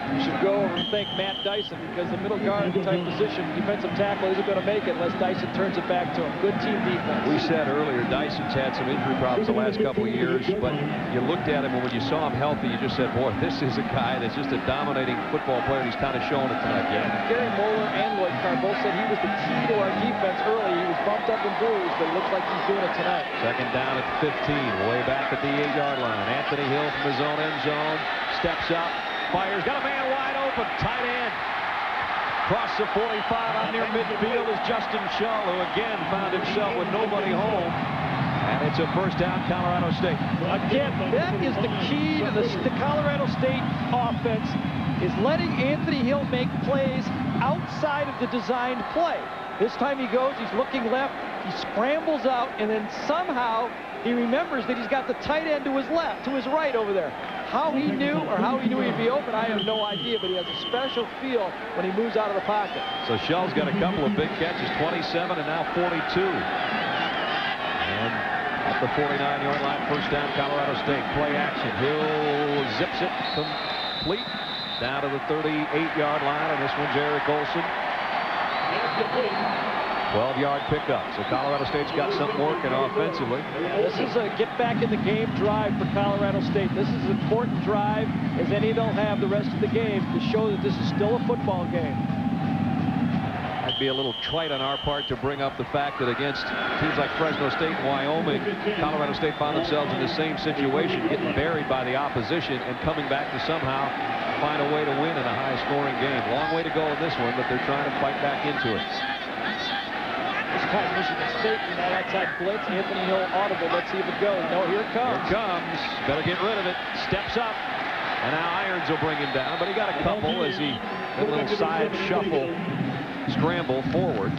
You should go over and thank Matt Dyson, because the middle guard type position, defensive tackle, isn't going to make it unless Dyson turns it back to him. Good team defense. We said earlier, Dyson's had some injury problems the last couple of years, but you looked at him, and when you saw him healthy, you just said, boy, this is a guy that's just a dominating football player, and he's kind of showing it tonight. Yeah. Gary Moeller and Lloyd Carr both said he was the key to our defense early. He was bumped up and bruised, but it looks like he's doing it tonight. Second down at 15, way back at the 8-yard line. Anthony Hill from his own end zone, steps up, fires, got a man wide open, tight end. Across the 45 out near midfield is Justin Shull, who again found himself with nobody home. And it's a first down, Colorado State. Again, that is the key to the Colorado State offense, is letting Anthony Hill make plays outside of the designed play. This time he goes, he's looking left, he scrambles out, and then somehow he remembers that he's got the tight end to his left, to his right over there. How he knew he'd be open, I have no idea, but he has a special feel when he moves out of the pocket. So Shull's got a couple of big catches, 27 and now 42. And at the 49-yard line, first down, Colorado State. Play action. Hill zips it complete down to the 38-yard line, and this one's Eric Olson. 12-yard pickup. So Colorado State's got something working offensively. This is a get back in the game drive for Colorado State. This is an important drive as any they'll have the rest of the game to show that this is still a football game. That'd be a little trite on our part to bring up the fact that against teams like Fresno State and Wyoming, Colorado State found themselves in the same situation, getting buried by the opposition and coming back to somehow find a way to win in a high-scoring game. Long way to go in this one, but they're trying to fight back into it. This time Michigan State in that outside blitz. Anthony Hill audible. Let's see if it goes. No, here it comes. Here it comes. Better get rid of it. Steps up. And now Irons will bring him down. But he got a couple as he did a little side shuffle, scramble forward.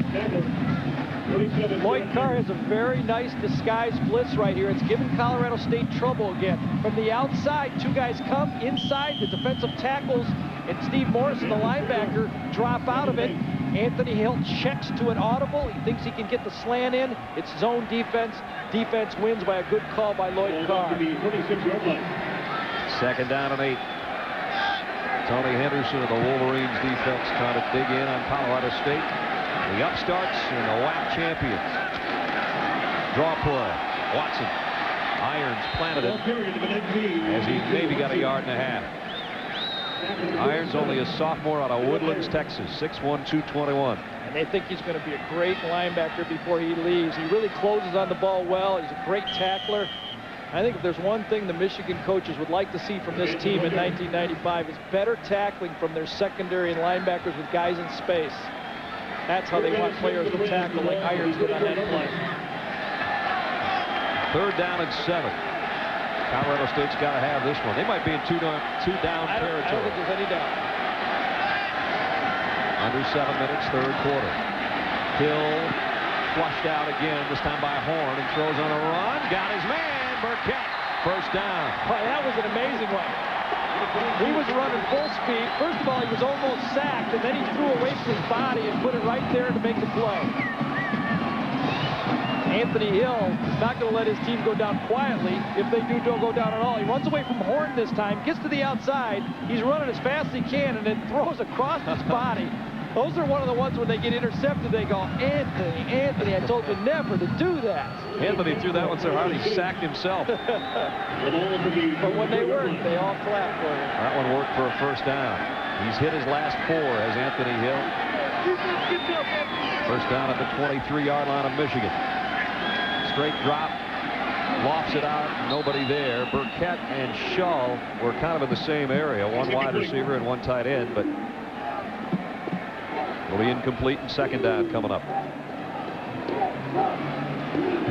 Lloyd Carr has a very nice disguise blitz right here. It's given Colorado State trouble again. From the outside, two guys come inside. The defensive tackles and Steve Morrison, the linebacker, drop out of it. Anthony Hill checks to an audible. He thinks he can get the slant in. It's zone defense. Defense wins by a good call by Lloyd Carr. 26-yard line. 2nd down and 8. Tony Henderson of the Wolverines defense trying to dig in on Colorado State. The upstarts and the WAC champions. Draw play. Watson. Irons planted it as he maybe got a yard and a half. Irons only a sophomore out of Woodlands, Texas, 6'1", 221. And they think he's going to be a great linebacker before he leaves. He really closes on the ball well. He's a great tackler. I think if there's one thing the Michigan coaches would like to see from this team in 1995 is better tackling from their secondary and linebackers with guys in space. That's how they want players to tackle like Irons did on that play. 3rd down and 7. Colorado State's got to have this one. They might be in two down territory. I don't think there's any doubt. Under 7 minutes, 3rd quarter. Hill flushed out again, this time by Horn, and throws on a run. Got his man, Burkett. 1st down. Boy, that was an amazing one. He was running full speed. First of all, he was almost sacked, and then he threw away from his body and put it right there to make the play. Anthony Hill is not going to let his team go down quietly. If they do, don't go down at all. He runs away from Horn this time, gets to the outside. He's running as fast as he can, and then throws across his body. Those are one of the ones when they get intercepted, they go, Anthony, Anthony, I told you never to do that. Anthony threw that one so hard he sacked himself. But when they work, they all clap for him. That one worked for a 1st down. He's hit his last 4 as Anthony Hill. 1st down at the 23-yard line of Michigan. Straight drop, lofts it out, nobody there. Burkett and Shull were kind of in the same area, one wide receiver and one tight end, but will be incomplete and 2nd down coming up.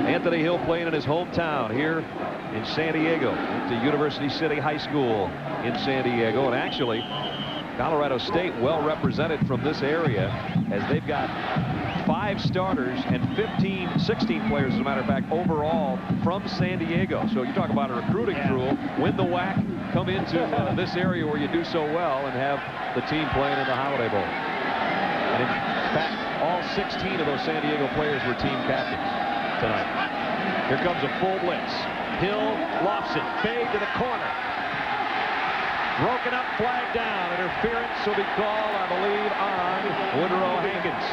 Anthony Hill playing in his hometown here in San Diego. Went to University City High School in San Diego, and actually Colorado State well represented from this area as they've got 5 starters and 16 players, as a matter of fact, overall from San Diego. So you talk about a recruiting tool. Win the WAC, come into this area where you do so well and have the team playing in the Holiday Bowl. And in fact, all 16 of those San Diego players were team captains tonight. Here comes a full blitz. Hill lofts it, fade to the corner. Broken up, flag down. Interference will be called, I believe, on Woodrow Hankins.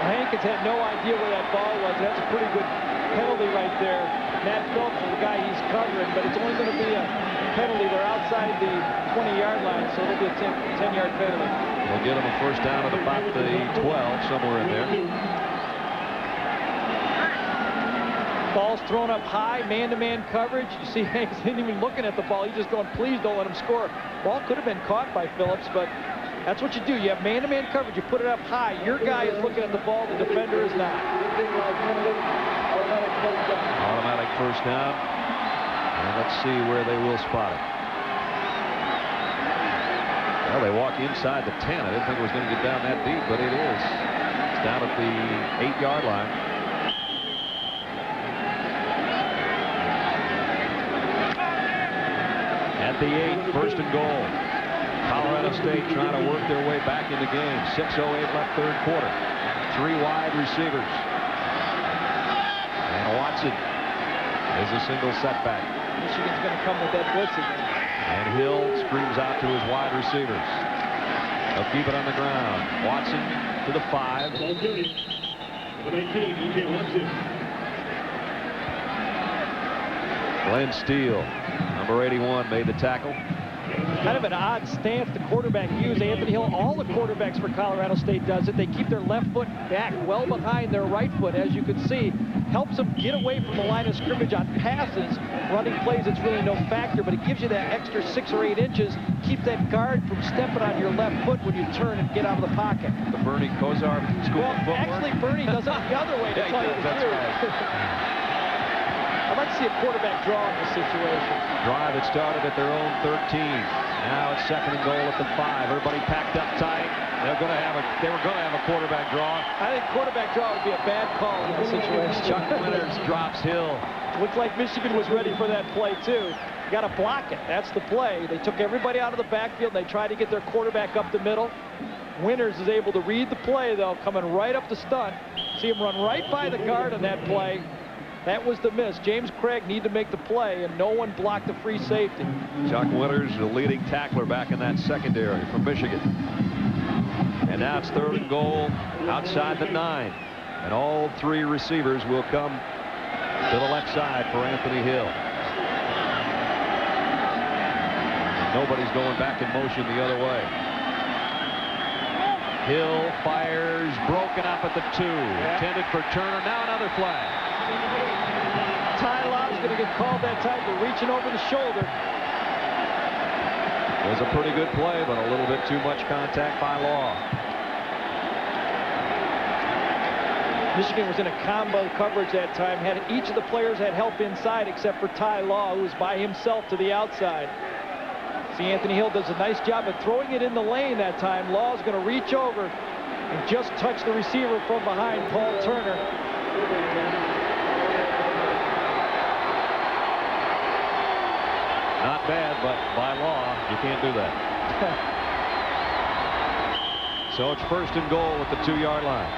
Hankins had no idea where that ball was. That's a pretty good penalty right there. Matt Phillips is the guy he's covering, but it's only going to be a penalty. They're outside the 20-yard line, so it'll be a 10-yard penalty. They'll get him a 1st down at about the 12, somewhere in there. Ball's thrown up high, man-to-man coverage. You see Hankins isn't even looking at the ball. He's just going, please don't let him score. Ball could have been caught by Phillips, but that's what you do. You have man-to-man coverage. You put it up high. Your guy is looking at the ball. The defender is not. Automatic 1st down. And let's see where they will spot it. Well, they walk inside the 10. I didn't think it was going to get down that deep, but it is. It's down at the 8-yard line. At the 8, 1st and goal. Colorado State trying to work their way back in the game. 6:08 left, 3rd quarter. 3 wide receivers. And Watson is a single setback. Michigan's going to come with that blitz again. And Hill screams out to his wide receivers. They'll keep it on the ground. Watson to the 5. Glenn Steele, number 81, made the tackle. Kind of an odd stance the quarterback used. Anthony Hill, all the quarterbacks for Colorado State does it. They keep their left foot back well behind their right foot, as you can see. Helps them get away from the line of scrimmage on passes. Running plays, it's really no factor, but it gives you that extra 6 or 8 inches. Keep that guard from stepping on your left foot when you turn and get out of the pocket. The Bernie Kosar school of footwork. Actually, Bernie does it the other way, to tell you the truth. I'd like to see a quarterback draw in this situation. Drive that started at their own 13. Now it's 2nd and goal at the 5. Everybody packed up tight. They were going to have a quarterback draw. I think quarterback draw would be a bad call in this situation. Chuck Winters drops Hill. Looks like Michigan was ready for that play too. You got to block it. That's the play. They took everybody out of the backfield. They tried to get their quarterback up the middle. Winters is able to read the play, though, coming right up the stunt. See him run right by the guard on that play. That was the miss. James Craig needed to make the play, and no one blocked the free safety. Chuck Winters, the leading tackler back in that secondary from Michigan. And now it's 3rd and goal outside the 9. And all 3 receivers will come to the left side for Anthony Hill. Nobody's going back in motion the other way. Hill fires, broken up at the 2. Intended for Turner. Now another flag. Ty Law's going to get called that time for reaching over the shoulder. It was a pretty good play, but a little bit too much contact by Law. Michigan was in a combo coverage that time. Each of the players had help inside except for Ty Law, who was by himself to the outside. See, Anthony Hill does a nice job of throwing it in the lane that time. Law's going to reach over and just touch the receiver from behind, Paul Turner. Not bad, but by law, you can't do that. So it's 1st and goal at the 2-yard line.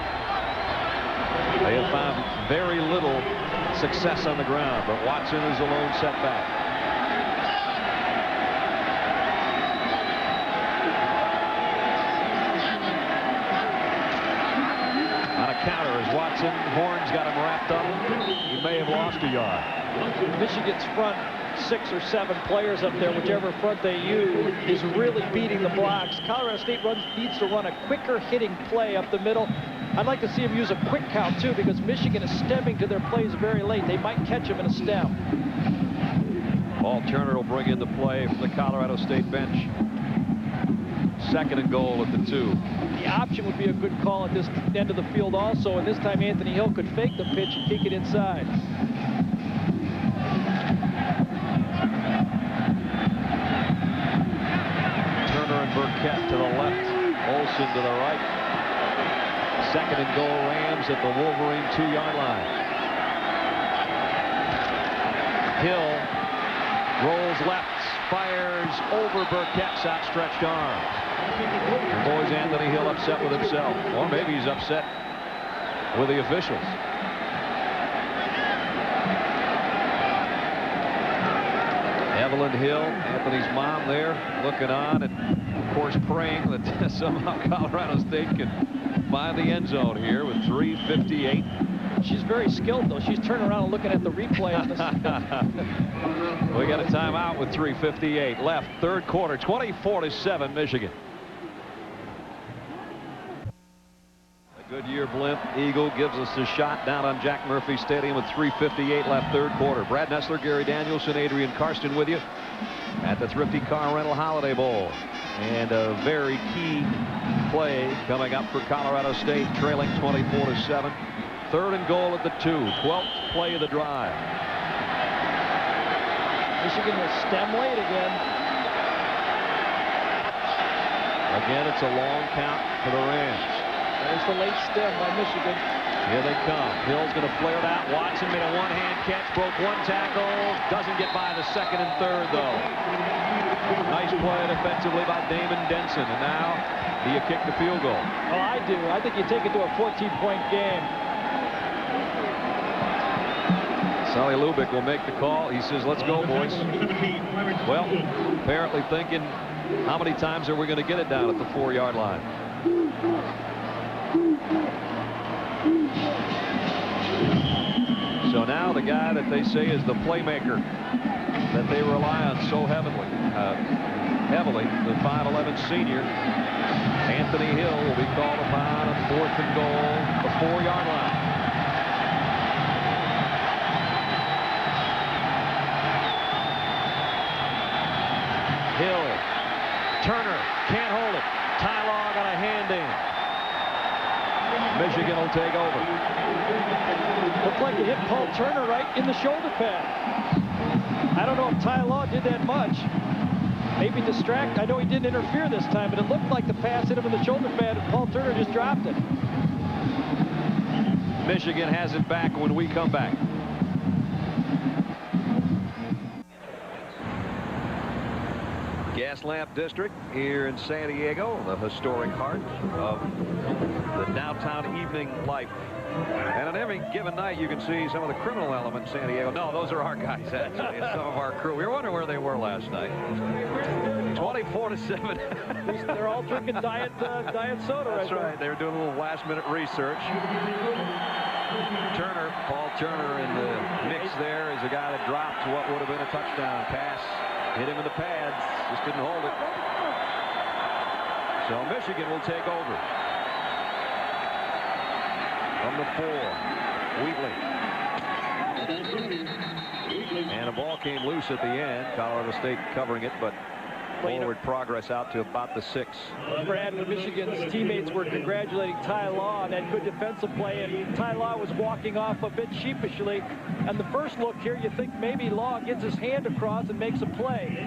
They have found very little success on the ground, but Watson is the lone setback. On a counter as Watson, Horn's got him wrapped up. He may have lost a yard. Michigan's front 6 or 7 players up there, whichever front they use, is really beating the blocks. Colorado State needs to run a quicker hitting play up the middle. I'd like to see him use a quick count, too, because Michigan is stemming to their plays very late. They might catch him in a stem. Paul Turner will bring in the play from the Colorado State bench. 2nd and goal at the 2. The option would be a good call at this end of the field also, and this time Anthony Hill could fake the pitch and kick it inside. Turner and Burkett to the left. Olsen to the right. 2nd and goal, Rams at the Wolverine 2-yard line. Hill rolls left, fires over Burkett's outstretched arm. The boys, Anthony Hill upset with himself, or maybe he's upset with the officials. Evelyn Hill, Anthony's mom there, looking on and, of course, praying that somehow Colorado State can find the end zone here with 3:58. She's very skilled, though. She's turning around and looking at the replay. We got a timeout with 3:58 left. 3rd quarter, 24-7, Michigan. A Goodyear blimp Eagle gives us a shot down on Jack Murphy Stadium with 3:58 left, 3rd quarter. Brad Nessler, Gary Danielson, Adrian Karsten with you at the Thrifty Car Rental Holiday Bowl. And a very key play coming up for Colorado State, trailing 24-7. 3rd and goal at the 2. 12th play of the drive. Michigan will stem late again. Again, it's a long count for the Rams. There's the late stem by Michigan. Here they come. Hill's going to flare it out. Watson made a one-hand catch, broke 1 tackle. Doesn't get by the 2nd and 3rd, though. Nice play defensively by Damon Denson. And now, do you kick the field goal? Oh, I do. I think you take it to a 14-point game. Sully Lubick will make the call. He says, let's go, boys. Well, apparently thinking, how many times are we going to get it down at the 4-yard line? So now the guy that they say is the playmaker that they rely on so heavily, the 5'11" senior, Anthony Hill, will be called upon on 4th and goal, the 4-yard line. Hill, Turner can't hold it. Ty Law got a hand in. Michigan will take over. Looked like it hit Paul Turner right in the shoulder pad. I don't know if Ty Law did that much. Maybe distract. I know he didn't interfere this time, but it looked like the pass hit him in the shoulder pad and Paul Turner just dropped it. Michigan has it back when we come back. Gaslamp District here in San Diego, the historic heart of the downtown evening life. And on every given night, you can see some of the criminal element in San Diego. No, those are our guys, actually. It's some of our crew. We were wondering where they were last night. 24-7. They're all drinking diet soda. That's right. They were doing a little last-minute research. Turner, Paul Turner in the mix there is a guy that dropped what would have been a touchdown pass. Hit him in the pads. Just didn't hold it. So Michigan will take over. From the 4, Wheatley. And a ball came loose at the end. Colorado State covering it, but forward progress out to about the 6. Brad, when Michigan's teammates were congratulating Ty Law on that good defensive play, and Ty Law was walking off a bit sheepishly. And the first look here, you think maybe Law gets his hand across and makes a play.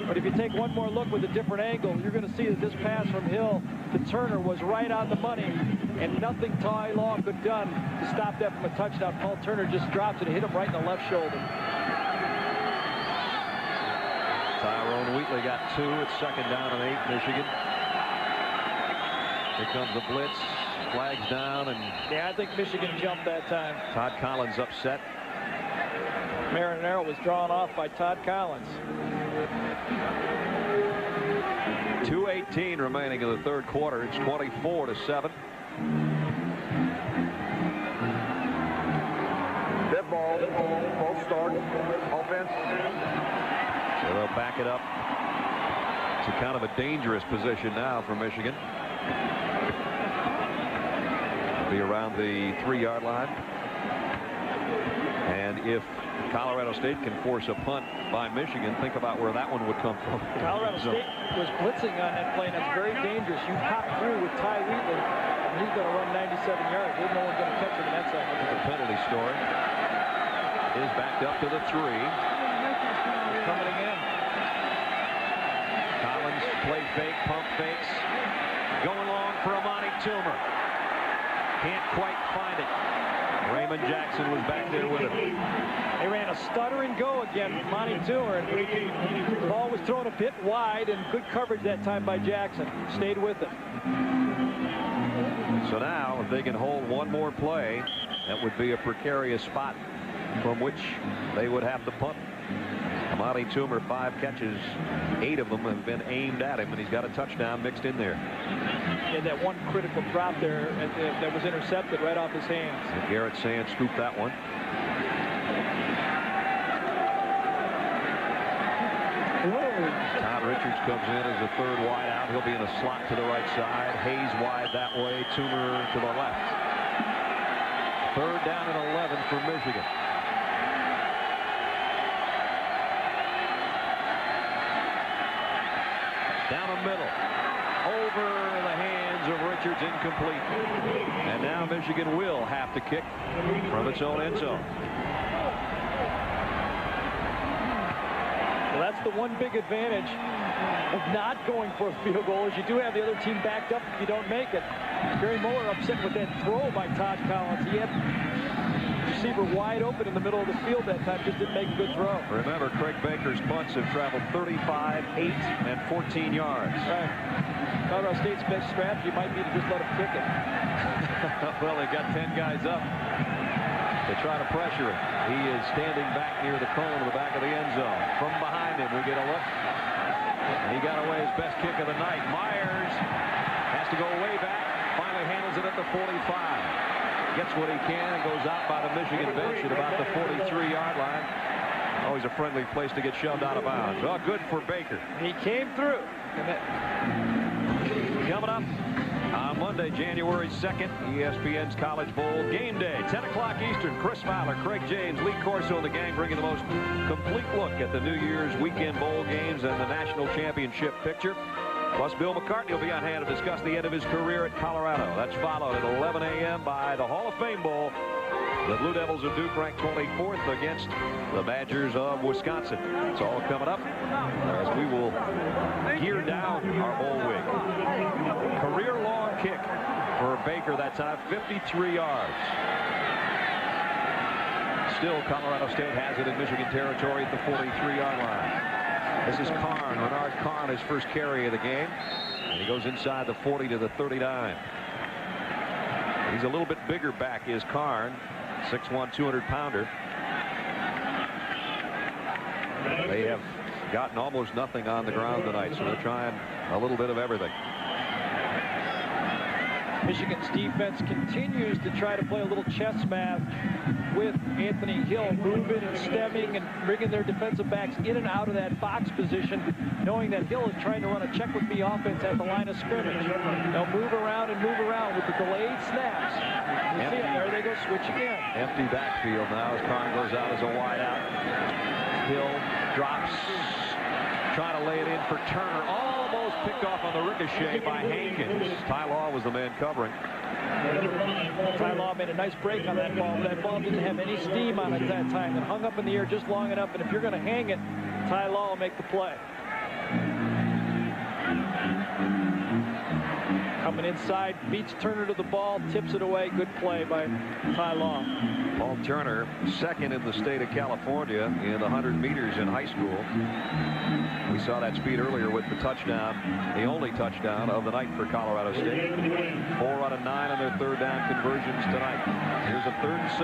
But if you take one more look with a different angle, you're going to see that this pass from Hill to Turner was right on the money, and nothing Ty Law could have done to stop that from a touchdown. Paul Turner just drops it and hit him right in the left shoulder. Tyrone Wheatley got 2. It's 2nd down and 8, Michigan. Here comes the blitz. Flags down, and yeah, I think Michigan jumped that time. Todd Collins upset. Marinero was drawn off by Todd Collins. 2:18 remaining in the 3rd quarter. It's 24-7. Dead ball. False start. Offense. So they'll back it up to kind of a dangerous position now for Michigan. Be around the 3-yard line. And if Colorado State can force a punt by Michigan, think about where that one would come from. Colorado State was blitzing on that play, and that's very dangerous. You pop through with Ty Wheatley, and he's going to run 97 yards. There's no one going to catch him in that second. The penalty story is backed up to the 3. Coming again. Collins play fake, pump fakes. Going long for Amani Toomer. Can't quite find it. Raymond Jackson was back there with him. They ran a stutter and go again, Amani Toomer. The ball was thrown a bit wide, and good coverage that time by Jackson. Stayed with it. So now, if they can hold one more play, that would be a precarious spot from which they would have to punt. Amani Toomer, 5 catches, 8 of them have been aimed at him, and he's got a touchdown mixed in there. Yeah, that one critical drop there that was intercepted right off his hands. And Garrett Sands scooped that one. Todd Richards comes in as a 3rd wide out. He'll be in a slot to the right side. Hayes wide that way. Toomer to the left. 3rd down and 11 for Michigan. Down the middle. Over the hands of Richards, incomplete. And now Michigan will have to kick from its own end zone. Well, that's the one big advantage of not going for a field goal, is you do have the other team backed up if you don't make it. Barry Mueller upset with that throw by Todd Collins. He had receiver wide open in the middle of the field that time, just didn't make a good throw. Remember, Craig Baker's punts have traveled 35, 8, and 14 yards. Right. Colorado State's best strategy might be to just let him kick it. Well, they got 10 guys up to try to pressure him. He is standing back near the cone in the back of the end zone. From behind him, we get a look. And he got away his best kick of the night. Myers has to go way back. Finally handles it at the 45. Gets what he can and goes out by the Michigan bench at about the 43-yard line. Always a friendly place to get shoved out of bounds. Oh, good for Baker. He came through. Coming up on Monday, January 2nd, ESPN's College Bowl Game Day. 10 o'clock Eastern. Chris Fowler, Craig James, Lee Corso, and the gang bringing the most complete look at the New Year's weekend bowl games and the national championship picture. Plus, Bill McCartney will be on hand to discuss the end of his career at Colorado. That's followed at 11 a.m. by the Hall of Fame Bowl. The Blue Devils of Duke ranked 24th against the Badgers of Wisconsin. It's all coming up as we will gear down our bowl week. Career-long kick for Baker that time, 53 yards. Still, Colorado State has it in Michigan territory at the 43-yard line. This is Karn, Renard Karn, his first carry of the game. And he goes inside the 40 to the 39. He's a little bit bigger back, is Karn, 6'1", 200-pounder. They have gotten almost nothing on the ground tonight, so they're trying a little bit of everything. Michigan's defense continues to try to play a little chess math with Anthony Hill, moving and stemming and bringing their defensive backs in and out of that box position, knowing that Hill is trying to run a check-with-me offense at the line of scrimmage. They'll move around with the delayed snaps. You see it, there they go, switch again. Empty backfield now as Karn goes out as a wideout. Hill drops, trying to lay it in for Turner. Almost picked off on the ricochet by Hankins. Ty Law was the man covering. Ty Law made a nice break on that ball, but that ball didn't have any steam on it that time. It hung up in the air just long enough, and if you're going to hang it, Ty Law will make the play. Coming inside, beats Turner to the ball, tips it away. Good play by Ty Law. Paul Turner, second in the state of California in the 100 meters in high school. We saw that speed earlier with the touchdown, the only touchdown of the night for Colorado State. 4 out of 9 on their third down conversions tonight. Here's a 3rd and 6.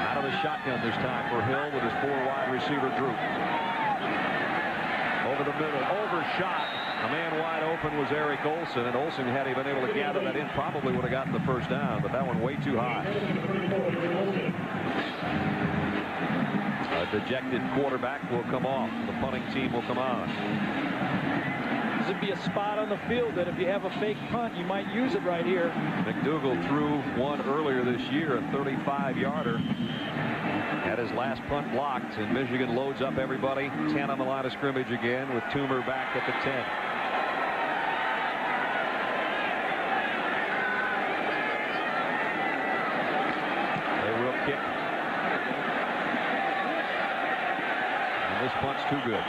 Out of the shotgun this time for Hill with his 4 wide receiver group. Over the middle, overshot. A man wide open was Eric Olson, and Olson, had he been able to gather that in, probably would have gotten the first down, but that one way too high. A dejected quarterback will come off. The punting team will come on. This would be a spot on the field that if you have a fake punt, you might use it right here. McDougal threw one earlier this year, a 35-yarder. Had his last punt blocked, and Michigan loads up everybody. 10 on the line of scrimmage again with Toomer back at the 10. They will kick. And this punt's too good.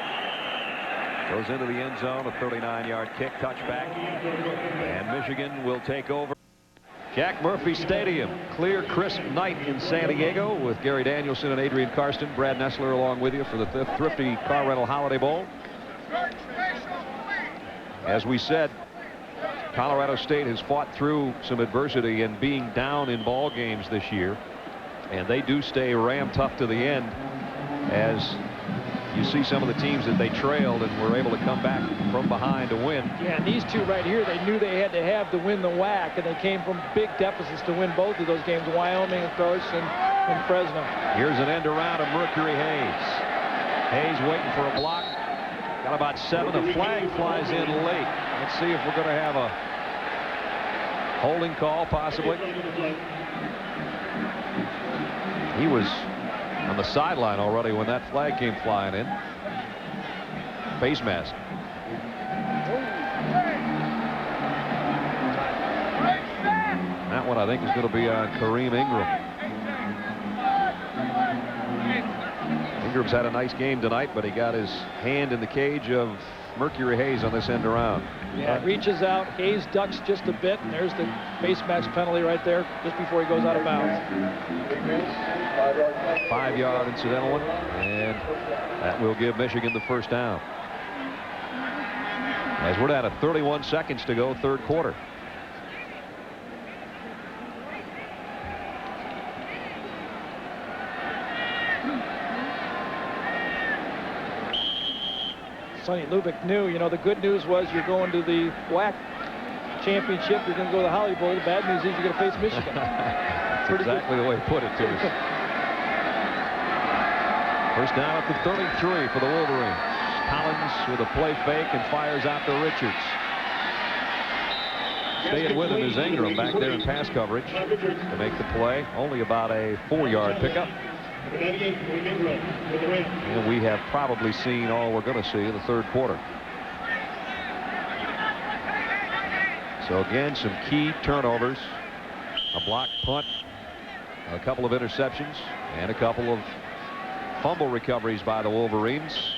Goes into the end zone, a 39-yard kick, touchback. And Michigan will take over. Jack Murphy Stadium, clear, crisp night in San Diego with Gary Danielson and Adrian Karsten. Brad Nessler along with you for the Thrifty Car Rental Holiday Bowl. As we said, Colorado State has fought through some adversity and being down in ball games this year, and they do stay ram tough to the end as you see some of the teams that they trailed and were able to come back from behind to win. Yeah, and these two right here, they knew they had to have to win the WAC, and they came from big deficits to win both of those games, Wyoming, of course, and Fresno. Here's an end around of Mercury Hayes. Hayes waiting for a block. Got about 7. The flag flies in late. Let's see if we're going to have a holding call, possibly. He was on the sideline already when that flag came flying in. Face mask. That one I think is going to be on Kareem Ingram. Ingram's had a nice game tonight, but he got his hand in the cage of Mercury Hayes on this end around. Yeah, it reaches out. Hayes ducks just a bit, and there's the face mask penalty right there just before he goes out of bounds. 5-yard incidental one, and that will give Michigan the first down. As we're down to 31 seconds to go, third quarter. Sonny Lubick knew, you know, the good news was you're going to the WAC championship, you're going to go to the Holly Bowl. The bad news is you're going to face Michigan. That's exactly the way he put it to us. First down at the 33 for the Wolverines. Collins with a play fake and fires out to Richards. Staying with him is Ingram back there in pass coverage to make the play. Only about a 4-yard pickup. And we have probably seen all we're going to see in the third quarter. So again, some key turnovers, a blocked punt, a couple of interceptions, and a couple of fumble recoveries by the Wolverines.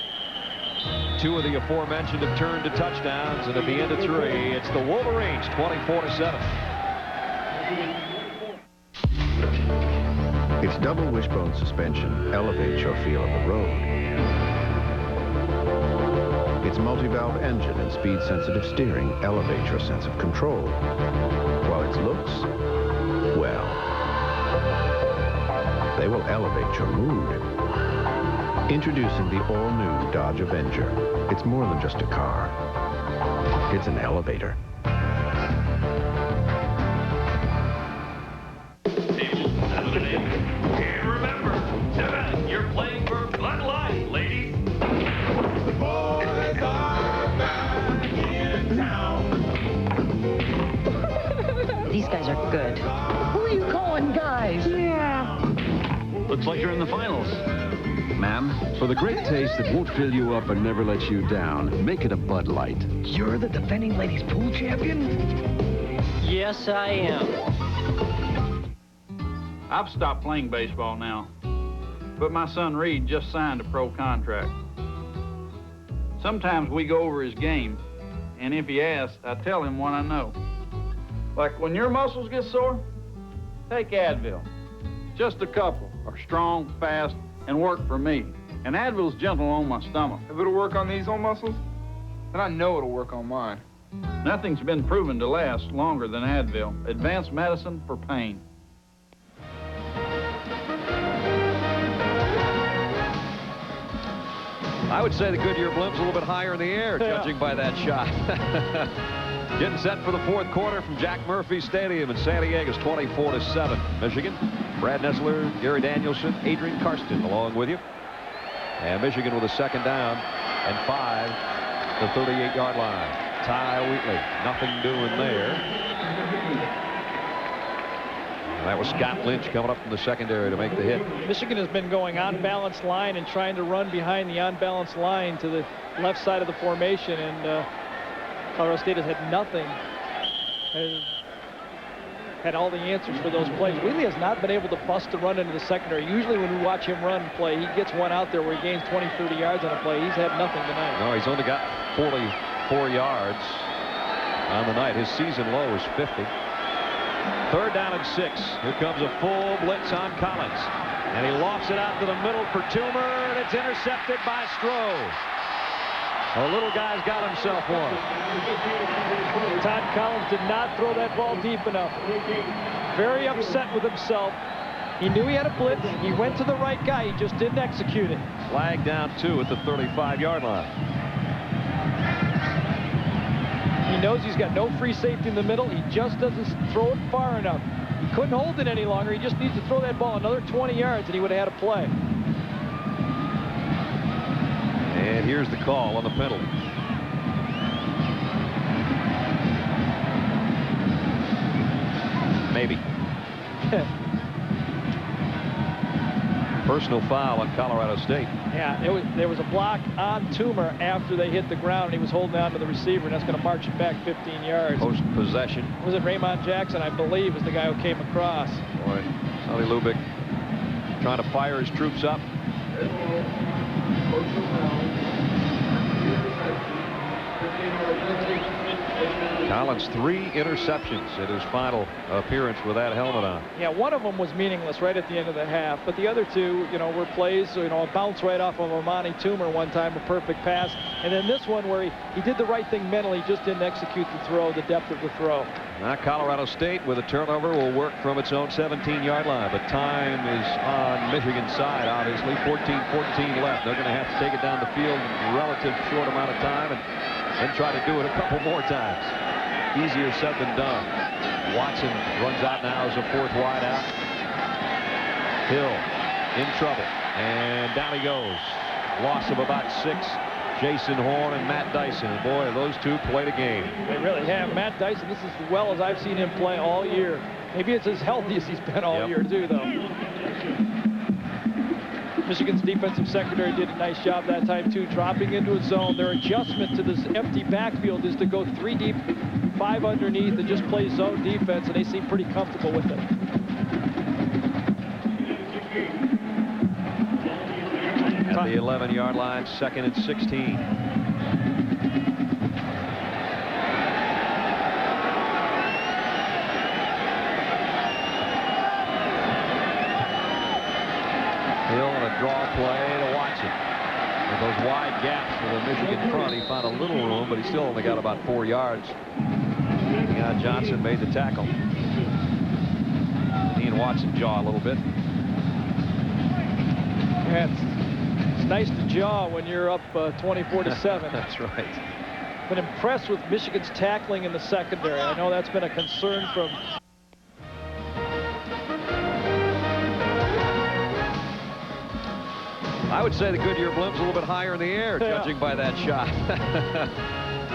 2 of the aforementioned have turned to touchdowns, and at the end of 3, it's the Wolverines 24-7. Its double wishbone suspension elevates your feel of the road. Its multi-valve engine and speed-sensitive steering elevate your sense of control, while its looks, well, they will elevate your mood. Introducing the all-new Dodge Avenger. It's more than just a car. It's an elevator. And remember, you're playing for Bud Light, ladies. The boys are back in town. These guys are good. Who are you calling guys? Yeah. Looks like you're in the finals. Ma'am, for the great taste that won't fill you up and never let you down, make it a Bud Light. You're the defending ladies pool champion? Yes, I am. I've stopped playing baseball now, but my son Reed just signed a pro contract. Sometimes we go over his game, and if he asks, I tell him what I know. Like when your muscles get sore, take Advil. Just a couple are strong, fast, and work for me. And Advil's gentle on my stomach. If it'll work on these old muscles, then I know it'll work on mine. Nothing's been proven to last longer than Advil. Advanced medicine for pain. I would say the Goodyear blim's a little bit higher in the air, judging by that shot. Getting set for the fourth quarter from Jack Murphy Stadium in San Diego's 24-7. Michigan, Brad Nessler, Gary Danielson, Adrian Karsten along with you. And Michigan with a second down and 5 to the 38-yard line. Ty Wheatley, nothing doing there. And that was Scott Lynch coming up from the secondary to make the hit. Michigan has been going on-balance line and trying to run behind the on-balance line to the left side of the formation, and Colorado State has had nothing. Has had all the answers for those plays. Wheatley has not been able to bust a run into the secondary. Usually when we watch him run play, he gets one out there where he gains 20, 30 yards on a play. He's had nothing tonight. No, he's only got 44 yards on the night. His season low is 50. Third down and 6. Here comes a full blitz on Collins. And he lofts it out to the middle for Toomer, and it's intercepted by Stroh. The little guy's got himself one. Todd Collins did not throw that ball deep enough. Very upset with himself. He knew he had a blitz. He went to the right guy. He just didn't execute it. Flag down 2 at the 35-yard line. He knows he's got no free safety in the middle. He just doesn't throw it far enough. He couldn't hold it any longer. He just needs to throw that ball another 20 yards, and he would have had a play. And here's the call on the penalty. Maybe. Personal foul on Colorado State. Yeah, there was a block on Toomer after they hit the ground, and he was holding on to the receiver, and that's going to march it back 15 yards. Post-possession. Was it Raymond Jackson, I believe, is the guy who came across. Boy, Sonny Lubick trying to fire his troops up. Collins 3 interceptions in his final appearance with that helmet on. Yeah, one of them was meaningless right at the end of the half, but the other two, were plays, a bounce right off of Amani Toomer one time, a perfect pass, and then this one where he did the right thing mentally, just didn't execute the throw, the depth of the throw. Now Colorado State with a turnover will work from its own 17-yard line, but time is on Michigan's side, obviously. 14-14 left. They're going to have to take it down the field in a relative short amount of time and then try to do it a couple more times. Easier said than done. Watson runs out now as a fourth wide out. Hill in trouble, and down he goes. Loss of about 6. Jason Horn and Matt Dyson. And boy, those two played a game. They really have. Matt Dyson, this is as well as I've seen him play all year. Maybe it's as healthy as he's been all year, too, though. Michigan's defensive secondary did a nice job that time, too, dropping into a zone. Their adjustment to this empty backfield is to go 3 deep, 5 underneath, and just play zone defense, and they seem pretty comfortable with it. At the 11-yard line, 2nd and 16. Hill on a draw play to Watson. With those wide gaps for the Michigan front, he found a little room, but he still only got about 4 yards. Yeah, Johnson made the tackle. Ian Watson jaw a little bit. Yeah, it's nice to jaw when you're up 24-7. That's right. Been impressed with Michigan's tackling in the secondary. I know that's been a concern from. I would say the Goodyear Blim's a little bit higher in the air, judging by that shot.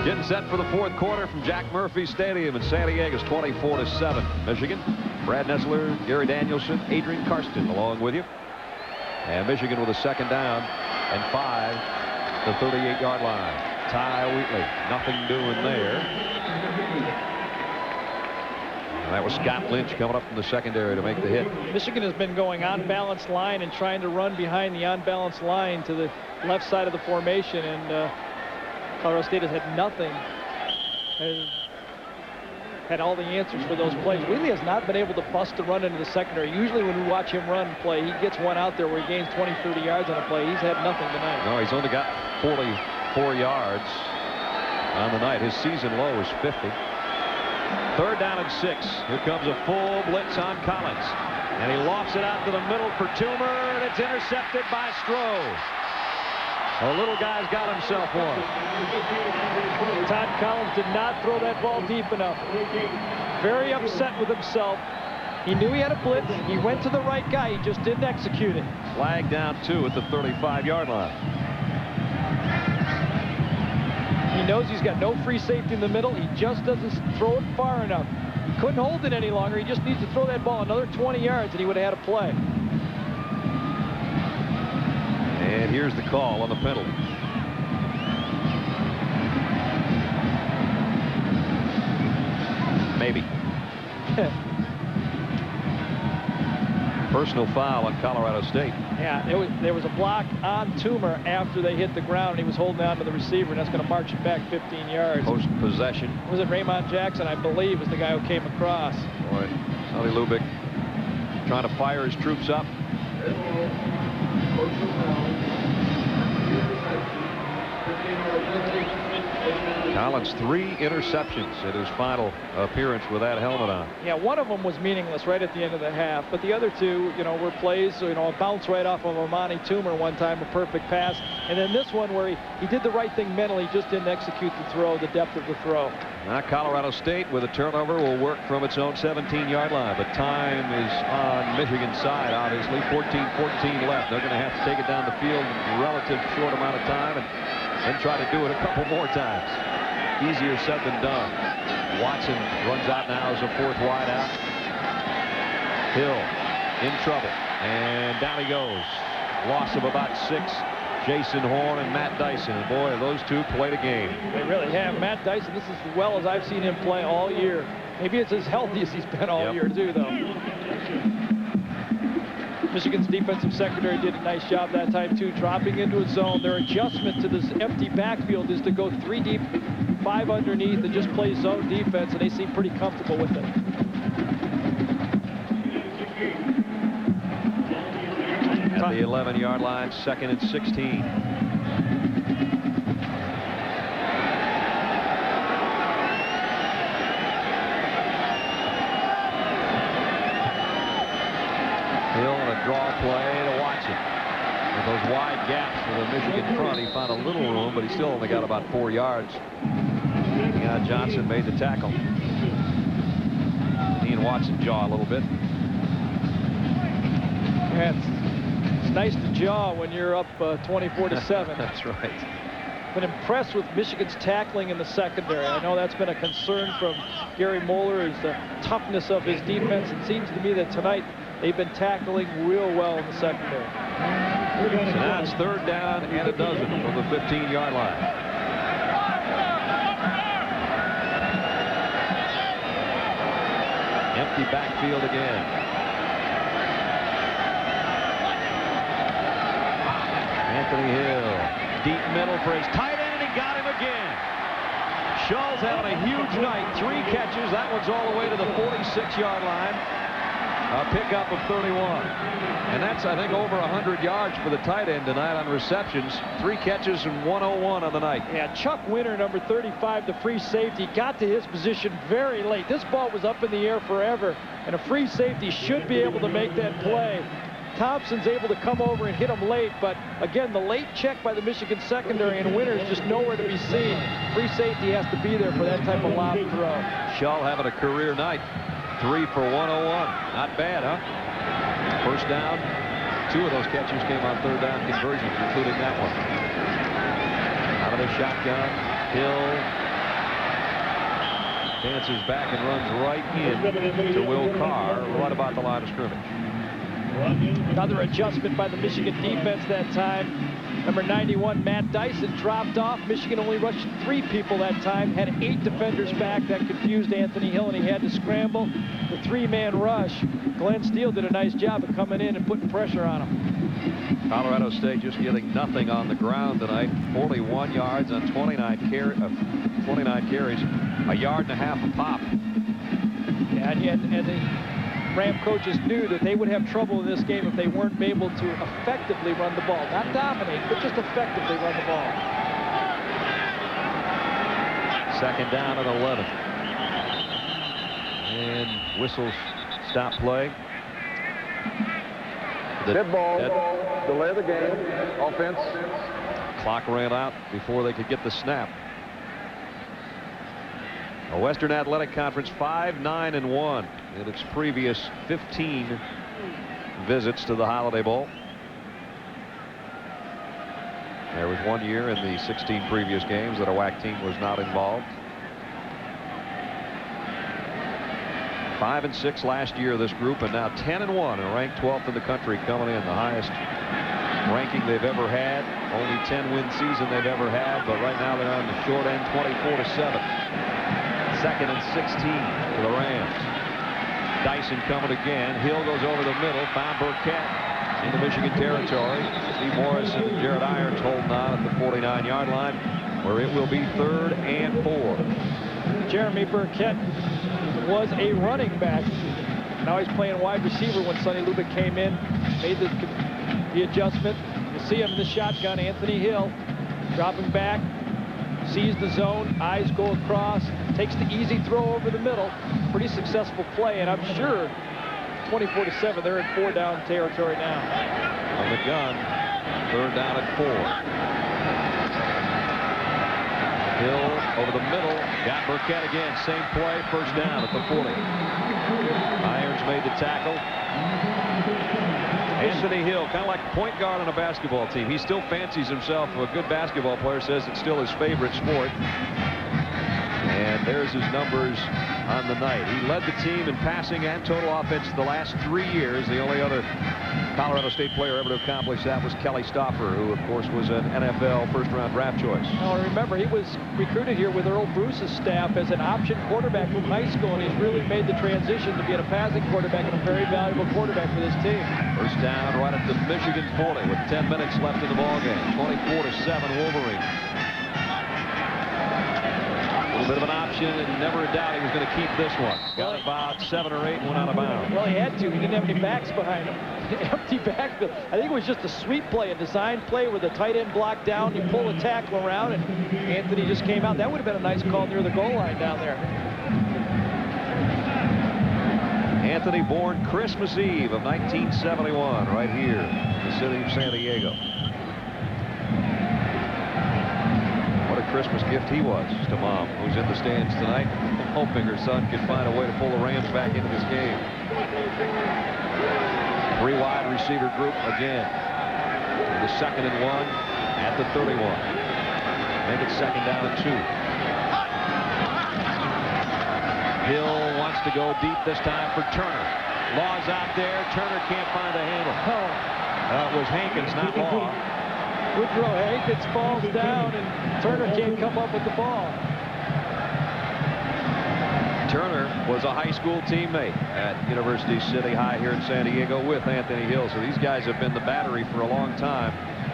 Getting set for the fourth quarter from Jack Murphy Stadium in San Diego. 24-7. Michigan. Brad Nessler, Gary Danielson, Adrian Karsten along with you. And Michigan with a second down and 5 to the 38-yard line. Ty Wheatley, nothing doing there. And that was Scott Lynch coming up from the secondary to make the hit. Michigan has been going on-balance line and trying to run behind the on-balance line to the left side of the formation, and Colorado State has had nothing. Has had all the answers for those plays. Wheatley has not been able to bust a run into the secondary. Usually when we watch him run play, he gets one out there where he gains 20, 30 yards on a play. He's had nothing tonight. No, he's only got 44 yards on the night. His season low is 50. Third down and 6. Here comes a full blitz on Collins. And he lofts it out to the middle for Toomer, and it's intercepted by Stroh. The little guy's got himself one. Todd Collins did not throw that ball deep enough. Very upset with himself. He knew he had a blitz. He went to the right guy. He just didn't execute it. Flag down 2 at the 35-yard line. He knows he's got no free safety in the middle. He just doesn't throw it far enough. He couldn't hold it any longer. He just needs to throw that ball another 20 yards, and he would have had a play. And here's the call on the penalty. Maybe. Personal foul on Colorado State. Yeah, there was a block on Toomer after they hit the ground, and he was holding on to the receiver, and that's going to march it back 15 yards. Post-possession. Was it Raymond Jackson, I believe, was the guy who came across. Boy, Sonny Lubick trying to fire his troops up. Collins 3 interceptions in his final appearance with that helmet on. Yeah, one of them was meaningless right at the end of the half, but the other 2, were plays, a bounce right off of Amani Toomer one time, a perfect pass, and then this one where he did the right thing mentally, just didn't execute the throw, the depth of the throw. Now Colorado State with a turnover will work from its own 17-yard line, but time is on Michigan's side, obviously. 14-14 left. They're going to have to take it down the field in a relative short amount of time and try to do it a couple more times. Easier said than done. Watson runs out now as a 4th wide out. Hill in trouble, and down he goes. Loss of about 6. Jason Horn and Matt Dyson. And boy, those two played a game. They really have. Matt Dyson, this is as well as I've seen him play all year. Maybe it's as healthy as he's been all year, too, though. Michigan's defensive secondary did a nice job that time, too, dropping into a zone. Their adjustment to this empty backfield is to go 3 deep, 5 underneath, and just play zone defense, and they seem pretty comfortable with it. At the 11-yard line, 2nd and 16. Hill on a draw play to Watson. With those wide gaps for the Michigan front, he found a little room, but he still only got about 4 yards. Yeah, Johnson made the tackle. Ian Watson jaw a little bit. Yeah, it's nice to jaw when you're up 24-7. That's right. Been impressed with Michigan's tackling in the secondary. I know that's been a concern from Gary Moeller, is the toughness of his defense. It seems to me that tonight they've been tackling real well in the secondary. So now it's 3rd down and a dozen from the 15-yard line. Empty backfield again. Anthony Hill, deep middle for his tight end, and he got him again. Schultz having a huge night, 3 catches. That one's all the way to the 46-yard line. A pickup of 31. And that's, I think, over 100 yards for the tight end tonight on receptions. 3 catches and 101 on the night. Yeah, Chuck Winter, number 35, the free safety, got to his position very late. This ball was up in the air forever, and a free safety should be able to make that play. Thompson's able to come over and hit him late, but again, the late check by the Michigan secondary, and Winter's just nowhere to be seen. Free safety has to be there for that type of lob throw. Shaw having a career night. 3 for 101. Not bad, huh? First down. 2 of those catches came on third down conversions, including that one. Out of the shotgun, Hill dances back and runs right in to Will Carr, right about the line of scrimmage. Another adjustment by the Michigan defense that time. Number 91, Matt Dyson, dropped off. Michigan only rushed 3 people that time, had 8 defenders back. That confused Anthony Hill, and he had to scramble. The 3-man rush. Glenn Steele did a nice job of coming in and putting pressure on him. Colorado State just getting nothing on the ground tonight. 41 yards on 29 carries. A yard and a half a pop. Yeah, and the Ram coaches knew that they would have trouble in this game if they weren't able to effectively run the ball. Not dominate, but just effectively run the ball. Second down and 11. And whistles stop play. Dead ball. Delay the game. Offense. Clock ran out before they could get the snap. A Western Athletic Conference 5-9-1 in its previous 15 visits to the Holiday Bowl. There was 1 year in the 16 previous games that a WAC team was not involved. 5-6 last year, this group, and now 10-1 and ranked 12th in the country, coming in the highest ranking they've ever had. Only 10-win season they've ever had, but right now they're on the short end, 24-7. 2nd and 16 for the Rams. Dyson coming again. Hill goes over the middle, found Burkett into Michigan territory. Steve Morrison and Jared Irons holding on at the 49-yard line, where it will be 3rd and 4. Jeremy Burkett was a running back. Now he's playing wide receiver when Sonny Lubick came in, made the adjustment. You see him in the shotgun, Anthony Hill, dropping back, sees the zone, eyes go across, takes the easy throw over the middle. Pretty successful play, and I'm sure 24-7, they're in 4-down territory now. On the gun, 3rd down and 4. Hill over the middle, got Burkett again, same play, 1st down at the 40. Irons made the tackle. Anthony Hill, kind of like a point guard on a basketball team. He still fancies himself a good basketball player, says it's still his favorite sport. And there's his numbers on the night. He led the team in passing and total offense the last 3 years. The only other Colorado State player ever to accomplish that was Kelly Stauffer, who, of course, was an NFL first-round draft choice. Now, remember, he was recruited here with Earl Bruce's staff as an option quarterback from high school, and he's really made the transition to being a passing quarterback and a very valuable quarterback for this team. 1st down right at the Michigan 40 with 10 minutes left in the ballgame. 24-7 Wolverines. A little bit of an option, and never a doubt he was going to keep this one. Got about 7 or 8 and went out of bounds. Well, he had to. He didn't have any backs behind him. Empty backfield. I think it was just a sweep play, a design play with the tight end blocked down. You pull a tackle around, and Anthony just came out. That would have been a nice call near the goal line down there. Anthony, born Christmas Eve of 1971, right here in the city of San Diego. What a Christmas gift he was to Mom, who's in the stands tonight, hoping her son could find a way to pull the Rams back into this game. 3 wide receiver group again. The 2nd and 1 at the 31. Make it 2nd down and 2. Hill wants to go deep this time for Turner. Law's out there. Turner can't find a handle. It was Hankins, not Law. Good throw. Hankins falls down, and Turner can't come up with the ball. Turner was a high school teammate at University City High here in San Diego with Anthony Hill. So these guys have been the battery for a long time.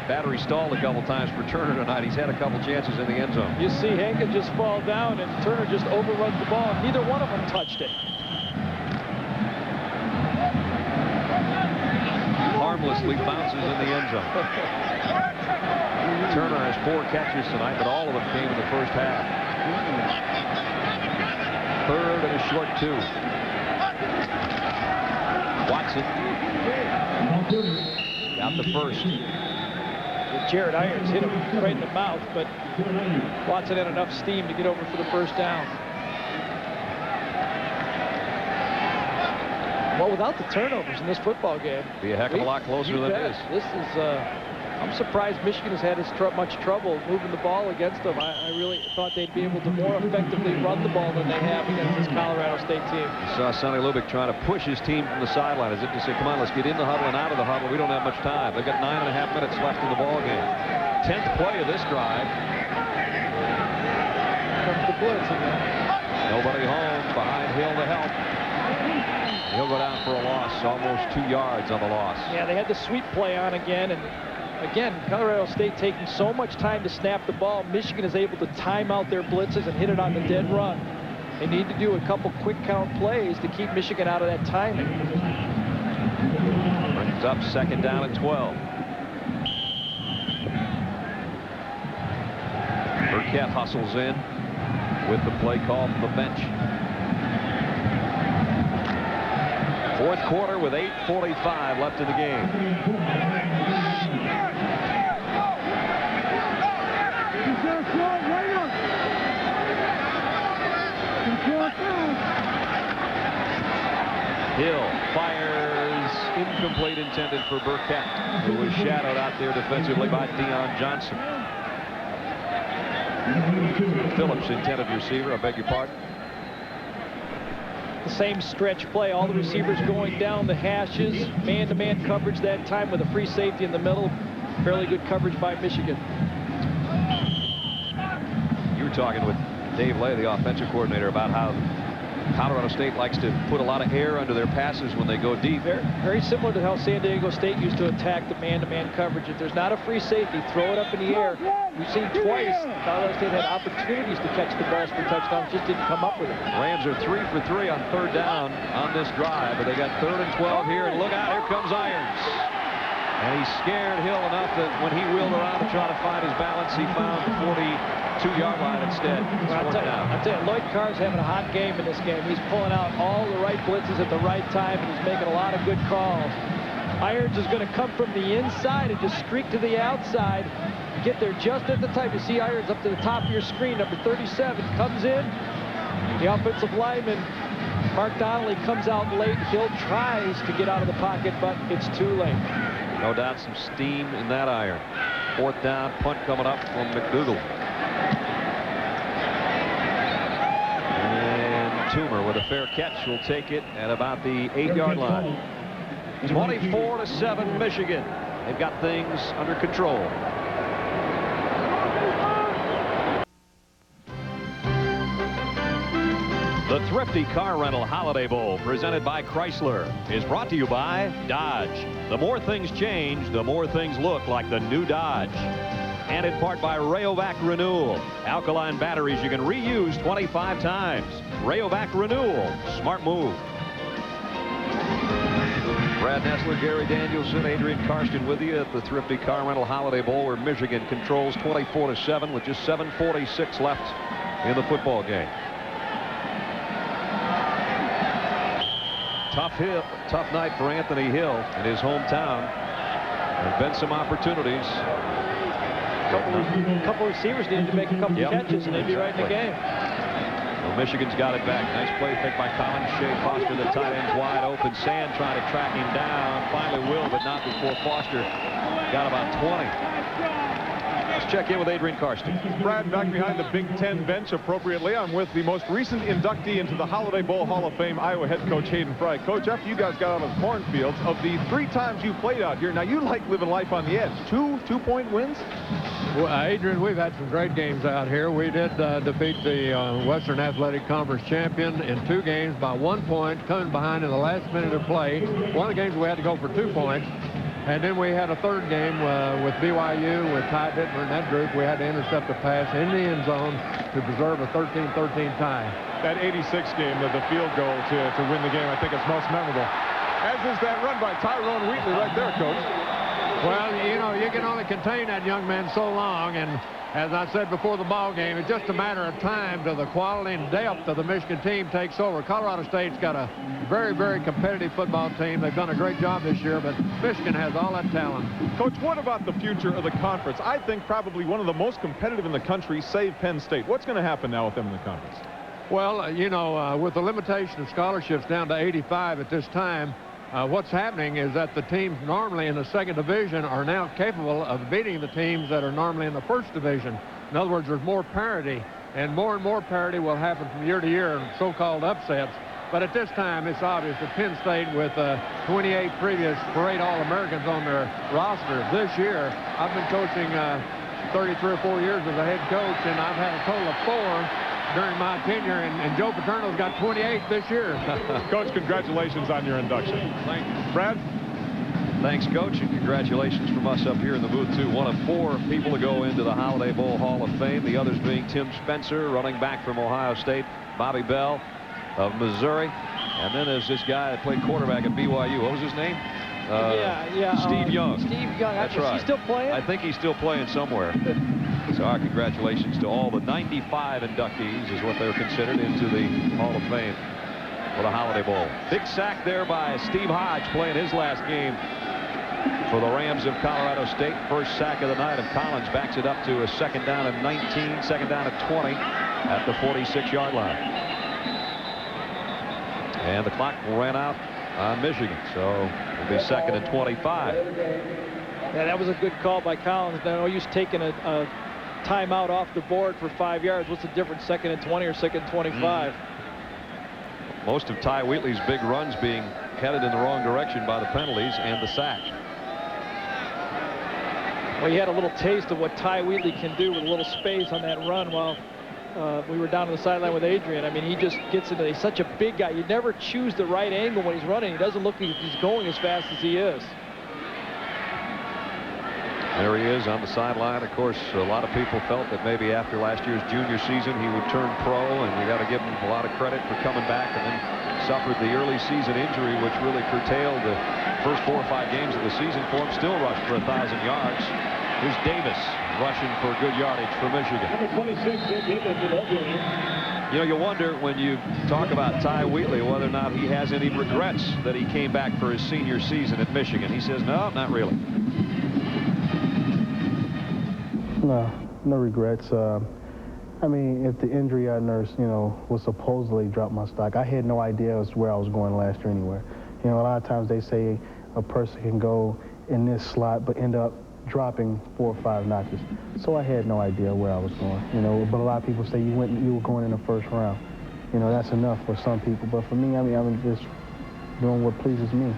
Battery stalled a couple times for Turner tonight. He's had a couple chances in the end zone. You see Hankins just fall down, and Turner just overruns the ball. Neither one of them touched it. aimlessly bounces in the end zone. Turner has 4 catches tonight, but all of them came in the first half. 3rd and a short 2. Watson got the first. Jared Irons hit him right in the mouth, but Watson had enough steam to get over for the first down. Well, without the turnovers in this football game, be a heck of a lot closer than this. This is, I'm surprised Michigan has had much trouble moving the ball against them. I really thought they'd be able to more effectively run the ball than they have against this Colorado State team. You saw Sonny Lubick trying to push his team from the sideline as if to say, come on, let's get in the huddle and out of the huddle. We don't have much time. They've got 9.5 minutes left in the ball game. 10th play of this drive. Comes the blitz again. Nobody home. Behind Hill to help. He'll go down for a loss, almost 2 yards on the loss. Yeah, they had the sweep play on again, and again, Colorado State taking so much time to snap the ball. Michigan is able to time out their blitzes and hit it on the dead run. They need to do a couple quick count plays to keep Michigan out of that timing. Brings up 2nd down and 12. Burkett hustles in with the play call from the bench. 4th quarter with 8:45 left in the game. Hill fires, incomplete, intended for Burkett, who was shadowed out there defensively by Deion Johnson. Phillips, intended receiver, I beg your pardon. The same stretch play, all the receivers going down the hashes, man-to-man coverage that time with a free safety in the middle. Fairly good coverage by Michigan. You were talking with Dave Lay, the offensive coordinator, about how Colorado State likes to put a lot of air under their passes when they go deep. Very similar to how San Diego State used to attack the man-to-man coverage. If there's not a free safety, throw it up in the air. We've seen twice Colorado State had opportunities to catch the balls for touchdowns, just didn't come up with it. Rams are 3 for 3 on 3rd down on this drive, but they got 3rd and 12 here, and look out, here comes Irons. And he scared Hill enough that when he wheeled around to try to find his balance, he found the 42-yard line instead. Well, I'll tell you, Lloyd Carr's having a hot game in this game. He's pulling out all the right blitzes at the right time, and he's making a lot of good calls. Irons is going to come from the inside and just streak to the outside. Get there just at the time. You see Irons up to the top of your screen, number 37, comes in. The offensive lineman, Mark Donnelly, comes out late. Hill tries to get out of the pocket, but it's too late. No doubt some steam in that iron. 4th down, punt coming up from McDougal. And Toomer with a fair catch will take it at about the 8-yard line. 24-7 Michigan. They've got things under control. The Thrifty Car Rental Holiday Bowl, presented by Chrysler, is brought to you by Dodge. The more things change, the more things look like the new Dodge. And in part by Rayovac Renewal. Alkaline batteries you can reuse 25 times. Rayovac Renewal. Smart move. Brad Nessler, Gary Danielson, Adrian Karsten with you at the Thrifty Car Rental Holiday Bowl, where Michigan controls 24-7 with just 7:46 left in the football game. Tough night for Anthony Hill in his hometown. There have been some opportunities. A couple receivers needed to make a couple catches, and they'd be right in the game. Well, Michigan's got it back. Nice play pick by Collins. Shea Foster, the tight end's wide open. Sand trying to track him down. Finally will, but not before Foster got about 20. Let's check in with Adrian Karsten. Brad, back behind the Big Ten bench appropriately. I'm with the most recent inductee into the Holiday Bowl Hall of Fame, Iowa head coach Hayden Fry. Coach, after you guys got out of the cornfields, of the 3 times you played out here, now you like living life on the edge. 2-point wins? Well, Adrian, we've had some great games out here. We did defeat the Western Athletic Conference champion in 2 games by 1 point, coming behind in the last minute of play. One of the games we had to go for 2 points. And then we had a 3rd game with BYU, with Ty Dittmer and that group. We had to intercept a pass in the end zone to preserve a 13-13 tie. That 86 game, the field goal to win the game, I think is most memorable. As is that run by Tyrone Wheatley right there, Coach. Well, you know, you can only contain that young man so long, and as I said before the ball game, it's just a matter of time till the quality and depth of the Michigan team takes over. Colorado State's got a very, very competitive football team. They've done a great job this year, but Michigan has all that talent. Coach, what about the future of the conference? I think probably one of the most competitive in the country, save Penn State. What's going to happen now with them in the conference? Well, you know, with the limitation of scholarships down to 85 at this time, what's happening is that the teams normally in the second division are now capable of beating the teams that are normally in the first division. In other words, there's more parity, and more parity will happen from year to year in so-called upsets. But at this time, it's obvious that Penn State, with 28 previous great All-Americans on their roster this year, I've been coaching 33 or 4 years as a head coach, and I've had a total of 4 during my tenure, and Joe Paterno's got 28 this year. Coach, congratulations on your induction. Thank you. Brad? Thanks, Coach, and congratulations from us up here in the booth, too. One of 4 people to go into the Holiday Bowl Hall of Fame, the others being Tim Spencer, running back from Ohio State, Bobby Bell of Missouri, and then there's this guy that played quarterback at BYU. What was his name? Steve Young. Steve Young. That's right. Is he still playing? I think he's still playing somewhere. So our congratulations to all the 95 inductees, is what they're considered, into the Hall of Fame for the Holiday Bowl. Big sack there by Steve Hodge, playing his last game for the Rams of Colorado State. First sack of the night, and Collins backs it up to a 2nd down and 19, 2nd down and 20 at the 46-yard line. And the clock ran out on Michigan, so it'll be 2nd and 25. Yeah, that was a good call by Collins. No use taking a timeout off the board for 5 yards. What's the difference, 2nd and 20 or 2nd and 25? Most of Ty Wheatley's big runs being headed in the wrong direction by the penalties and the sack. Well, he had a little taste of what Ty Wheatley can do with a little space on that run while we were down on the sideline with Adrian. I mean, he just gets into, he's such a big guy. You never choose the right angle when he's running. He doesn't look like he's going as fast as he is. There he is on the sideline. Of course, a lot of people felt that maybe after last year's junior season he would turn pro, and we got to give him a lot of credit for coming back, and then suffered the early season injury, which really curtailed the first 4 or 5 games of the season for him. Still rushed for 1,000 yards. Here's Davis rushing for good yardage for Michigan. You know, you wonder when you talk about Ty Wheatley whether or not he has any regrets that he came back for his senior season at Michigan. He says, no, not really. No regrets. I mean, if the injury I nursed, you know, was supposedly dropped my stock, I had no idea where I was going last year anywhere. You know, a lot of times they say a person can go in this slot but end up dropping 4 or 5 notches. So I had no idea where I was going, you know, but a lot of people say you were going in the 1st round. You know, that's enough for some people, but for me, I mean, I'm just doing what pleases me.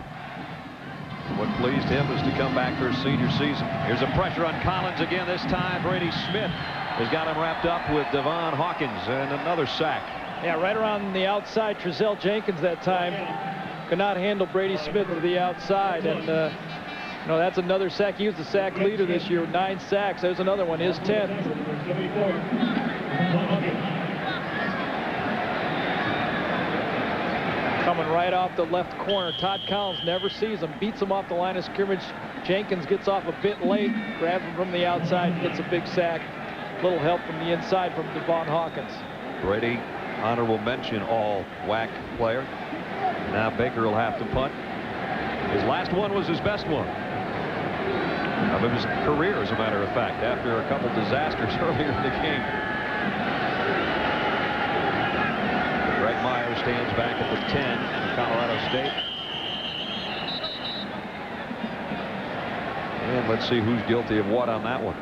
What pleased him is to come back for his senior season. Here's a pressure on Collins again. This time Brady Smith has got him wrapped up with Devon Hawkins, and another sack. Yeah, right around the outside. Trezell Jenkins that time could not handle Brady Smith to the outside, and you know, that's another sack. He was the sack leader this year with 9 sacks. There's another one, his 10th. Coming right off the left corner. Todd Collins never sees him, beats him off the line of scrimmage. Jenkins gets off a bit late, grabs him from the outside, gets a big sack. Little help from the inside from Devon Hawkins. Brady, honorable mention all WAC player. Now Baker will have to punt. His last one was his best one of his career, as a matter of fact, after a couple disasters earlier in the game. Greg Meyer stands back at the 10 for Colorado State. And let's see who's guilty of what on that one.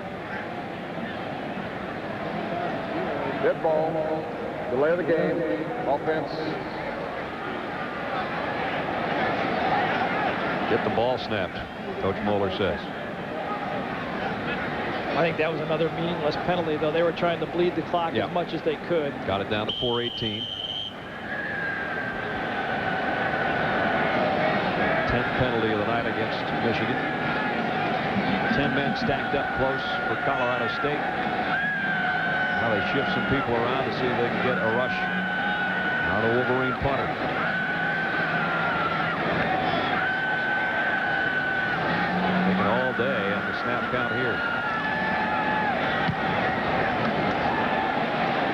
Dead ball. Delay of the game. Offense. Get the ball snapped, Coach Moeller says. I think that was another meaningless penalty, though. They were trying to bleed the clock as much as they could. Got it down to 4:18. 10th penalty of the night against Michigan. 10 men stacked up close for Colorado State. Now they shift some people around to see if they can get a rush on the Wolverine punter. count here.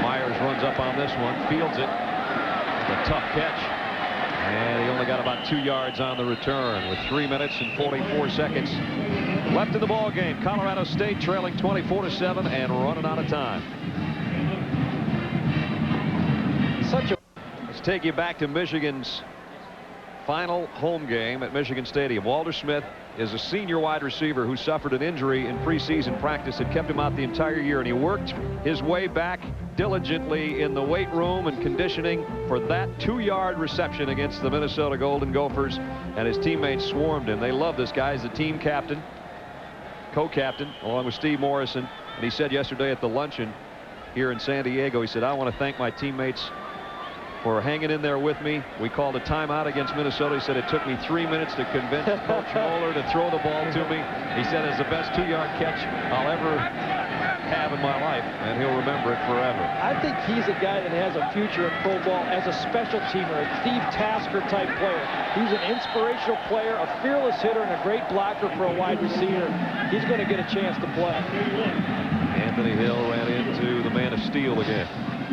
Myers runs up on this one, fields it. A tough catch. And he only got about 2 yards on the return with 3 minutes and 44 seconds left in the ball game. Colorado State trailing 24-7 and running out of time. Let's take you back to Michigan's final home game at Michigan Stadium. Walter Smith is a senior wide receiver who suffered an injury in preseason practice that kept him out the entire year, and he worked his way back diligently in the weight room and conditioning for that 2-yard reception against the Minnesota Golden Gophers, and his teammates swarmed him. They love this guy. He's the team captain, co-captain, along with Steve Morrison, and he said yesterday at the luncheon here in San Diego, he said, I want to thank my teammates for hanging in there with me. We called a timeout against Minnesota. He said it took me 3 minutes to convince Coach Moeller to throw the ball to me. He said it's the best 2-yard catch I'll ever have in my life, and he'll remember it forever. I think he's a guy that has a future in pro ball as a special teamer, a Steve Tasker type player. He's an inspirational player, a fearless hitter, and a great blocker for a wide receiver. He's going to get a chance to play. Anthony Hill ran into the man of steel again.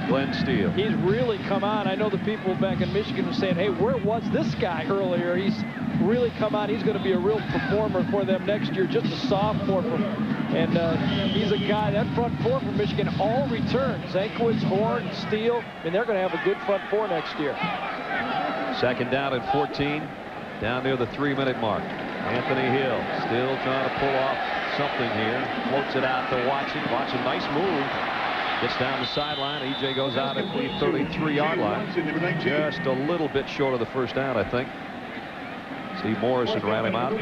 Glenn Steele. He's really come on. I know the people back in Michigan were saying, hey, where was this guy earlier? He's really come on. He's going to be a real performer for them next year, just a sophomore. And he's a guy, that front four for Michigan all returns. Zankiewicz, Horn, Steele, and they're going to have a good front four next year. Second down at 14, down near the 3-minute mark. Anthony Hill still trying to pull off something here. Floats it out to Watson. Watson, nice move. Gets down the sideline. EJ goes out at the 33-yard line. Just a little bit short of the first down, I think. Steve Morrison ran him out.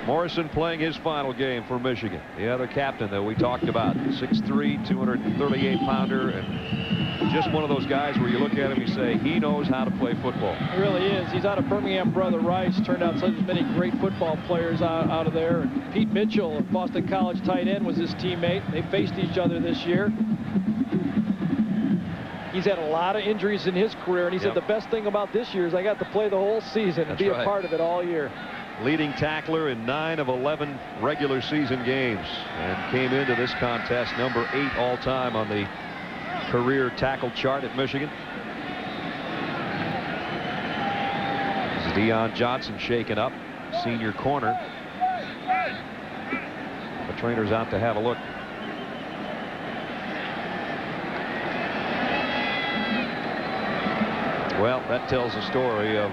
Morrison playing his final game for Michigan. The other captain that we talked about. 6'3", 238-pounder, and just one of those guys where you look at him, you say, he knows how to play football. He really is. He's out of Birmingham. Brother Rice turned out such many great football players out of there. And Pete Mitchell, Boston College tight end, was his teammate. They faced each other this year. He's had a lot of injuries in his career, and he said the best thing about this year is I got to play the whole season and be a part of it all year. Leading tackler in 9 of 11 regular season games, and came into this contest number 8 all-time on the career tackle chart at Michigan. This is Deion Johnson shaken up, senior corner. The trainer's out to have a look. Well, that tells a story of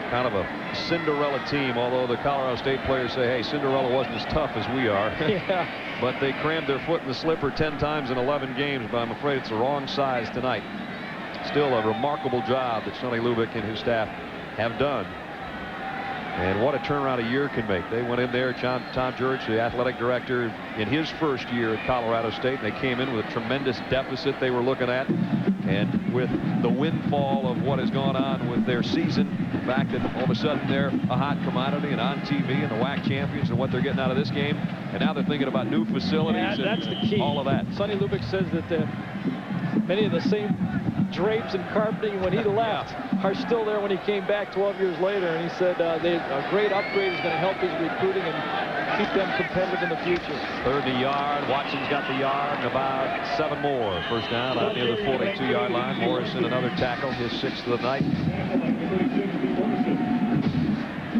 kind of a Cinderella team, although the Colorado State players say, hey, Cinderella wasn't as tough as we are. Yeah. But they crammed their foot in the slipper 10 times in 11 games, but I'm afraid it's the wrong size tonight. Still a remarkable job that Sonny Lubick and his staff have done. And what a turnaround a year can make. They went in there, Tom Jurich, the athletic director, in his first year at Colorado State, and they came in with a tremendous deficit they were looking at. And with the windfall of what has gone on with their season, the fact that all of a sudden they're a hot commodity and on TV and the WAC champions and what they're getting out of this game, and now they're thinking about new facilities. Yeah, that's the key. All of that. Sonny Lubick says that many of the same drapes and carpeting when he left are still there when he came back 12 years later, and he said a great upgrade is going to help his recruiting and keep them competitive in the future. 30-yard. Watson's got the yard and about 7 more. First down out near the 42-yard line. Morrison another tackle, his 6th of the night.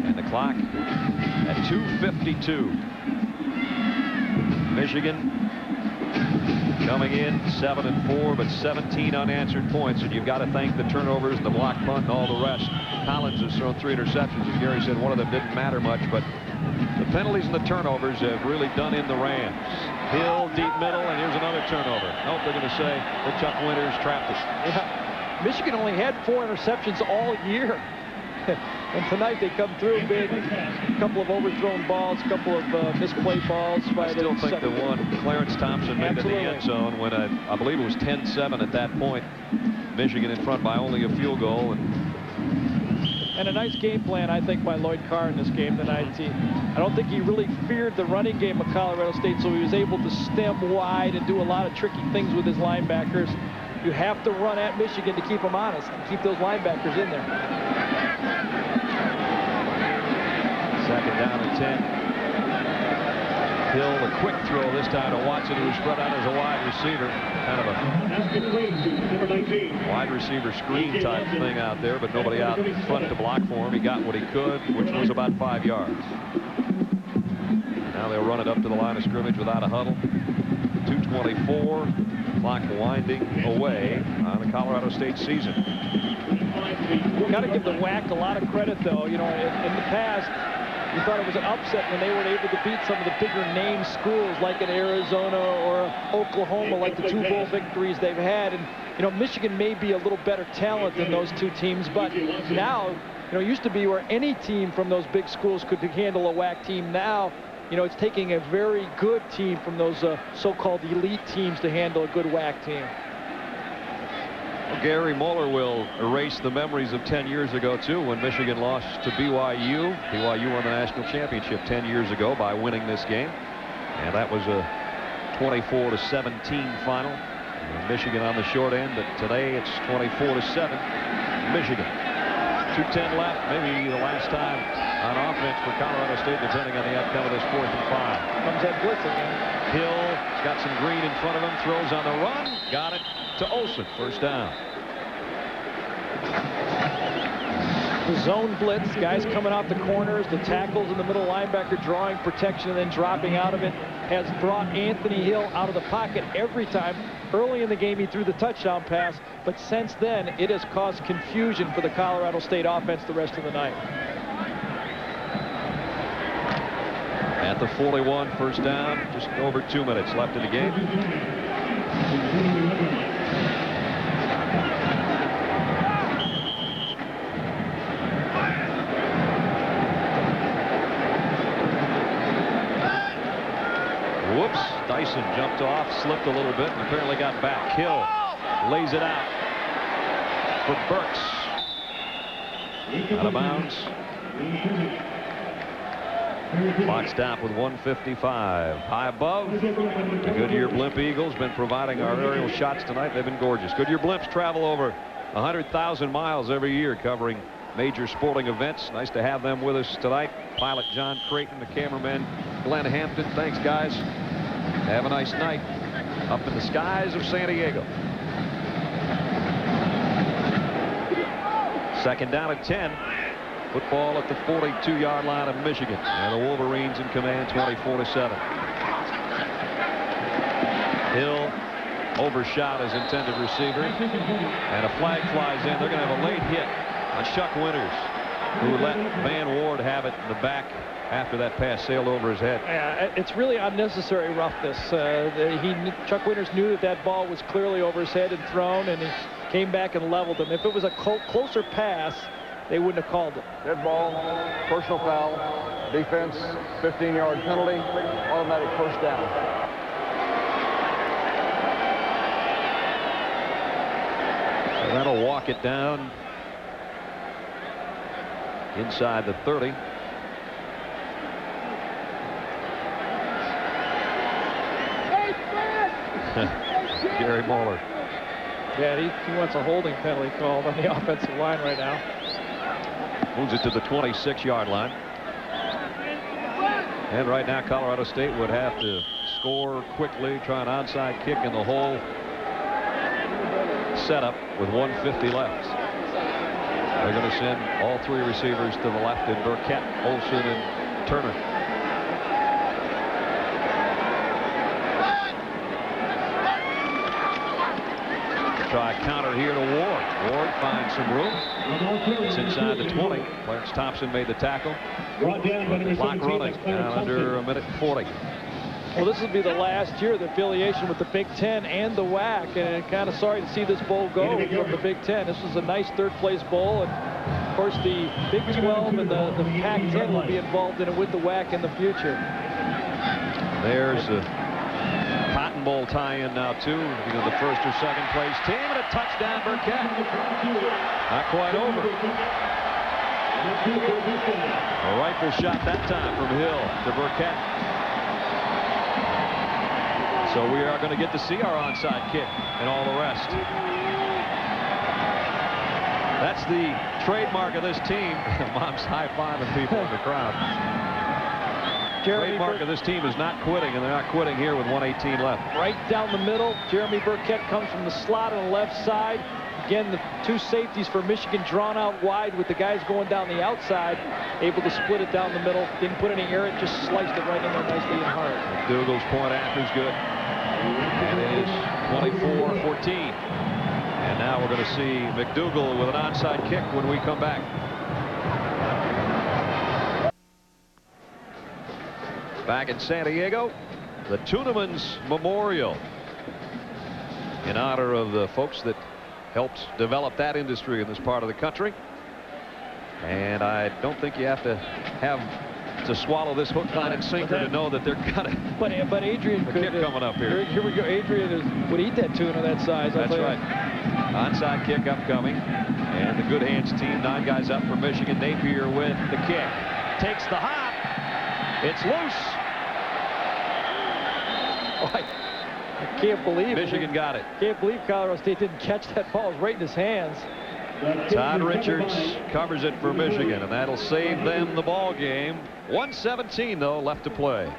And the clock at 2:52. Michigan coming in 7-4, but 17 unanswered points, and you've got to thank the turnovers and the block punt and all the rest. Collins has thrown 3 interceptions, as Gary said. One of them didn't matter much, but the penalties and the turnovers have really done in the Rams. Hill, deep middle, and here's another turnover. Oh, they're going to say that Chuck Winters trapped us. Yeah. Michigan only had 4 interceptions all year. And tonight they come through big. A couple of overthrown balls, a couple of misplay balls. I still think the one Clarence Thompson made in the end zone when I believe it was 10-7 at that point. Michigan in front by only a field goal. And a nice game plan, I think, by Lloyd Carr in this game tonight. I don't think he really feared the running game of Colorado State, so he was able to stem wide and do a lot of tricky things with his linebackers. You have to run at Michigan to keep them honest and keep those linebackers in there. Second down and 10. Hill, a quick throw this time to Watson, who spread out as a wide receiver. Kind of a wide receiver screen type thing out there, but nobody out front to block for him. He got what he could, which was about 5 yards. Now they'll run it up to the line of scrimmage without a huddle. 2:24. Clock winding away on the Colorado State season. Got to give the WAC a lot of credit, though. You know, in the past, you thought it was an upset when they were able to beat some of the bigger name schools like in Arizona or Oklahoma, like the 2 bowl victories they've had. And, you know, Michigan may be a little better talent than those 2 teams, but now, you know, it used to be where any team from those big schools could handle a WAC team. Now, you know, it's taking a very good team from those so-called elite teams to handle a good WAC team. Well, Gary Moeller will erase the memories of 10 years ago, too, when Michigan lost to BYU. BYU won the national championship 10 years ago by winning this game. And that was a 24-17 final. And Michigan on the short end, but today it's 24-7 Michigan. 2:10 left, maybe the last time on offense for Colorado State, depending on the outcome of this 4th and 5. Comes that blitz again. Hill's got some green in front of him, throws on the run, got it to Olsen, first down. The zone blitz, guys coming out the corners, the tackles in the middle, linebacker drawing protection and then dropping out of it, has brought Anthony Hill out of the pocket every time. Early in the game, he threw the touchdown pass, but since then, it has caused confusion for the Colorado State offense the rest of the night. At the 41, first down, just over 2 minutes left in the game. Whoops, Dyson jumped off, slipped a little bit, and apparently got back. Hill lays it out for Burks. Out of bounds. Clock stop with 1:55. High above. The Goodyear Blimp Eagles been providing our aerial shots tonight. They've been gorgeous. Goodyear Blimps travel over 100,000 miles every year covering major sporting events. Nice to have them with us tonight. Pilot John Creighton, the cameraman Glenn Hampton. Thanks, guys. Have a nice night up in the skies of San Diego. Second down at 10. Football at the 42-yard line of Michigan. And the Wolverines in command, 24-7. Hill overshot his intended receiver. And a flag flies in. They're going to have a late hit on Chuck Winters, who let Van Ward have it in the back after that pass sailed over his head. Yeah, it's really unnecessary roughness. Chuck Winters knew that that ball was clearly over his head and thrown, and he came back and leveled him. If it was a closer pass, they wouldn't have called it. Dead ball, personal foul, defense, 15-yard penalty, automatic first down. So that'll walk it down inside the 30. Gary Moeller. Yeah, he wants a holding penalty called on the offensive line right now. Moves it to the 26-yard line. And right now, Colorado State would have to score quickly, try an onside kick in the whole setup with 1:50 left. They're going to send all 3 receivers to the left in Burkett, Olsen, and Turner. Try a counter here to Ward. Ward finds some room. It's inside the 20. Clarence Thompson made the tackle. With the clock running down under 1:40. Well, this will be the last year of the affiliation with the Big Ten and the WAC, and kind of sorry to see this bowl go from the Big Ten. This was a nice third-place bowl, and of course the Big 12 and the Pac-10 will be involved in it with the WAC in the future. There's a Cotton Bowl tie-in now, too, because the first or second place team, and a touchdown, Burkett. Not quite over. A rifle shot that time from Hill to Burkett. So we are going to get to see our onside kick and all the rest. That's the trademark of this team. Mom's high-fiving people in the crowd. Trademark of this team is not quitting, and they're not quitting here with 1:18 left. Right down the middle. Jeremy Burkett comes from the slot on the left side. Again, the two safeties for Michigan drawn out wide with the guys going down the outside, able to split it down the middle. Didn't put any air, it just sliced it right in there nicely and hard. McDougal's point after is good. And it is 24-14. And now we're going to see McDougal with an onside kick when we come back. Back in San Diego, the Tunemans Memorial in honor of the folks that helped develop that industry in this part of the country. And I don't think you have to swallow this hook, line, and sinker to know that they're gonna. But Adrian could coming up here. Here we go. Adrian would eat that tuna that size. That's right. Onside kick upcoming, and the good hands team, 9 guys up for Michigan. Napier with the kick, takes the hop. It's loose. I can't believe Michigan got it. Can't believe Colorado State didn't catch that ball. It was right in his hands. Todd Richards covers it for Michigan, and that'll save them the ball game. 1:17 though left to play.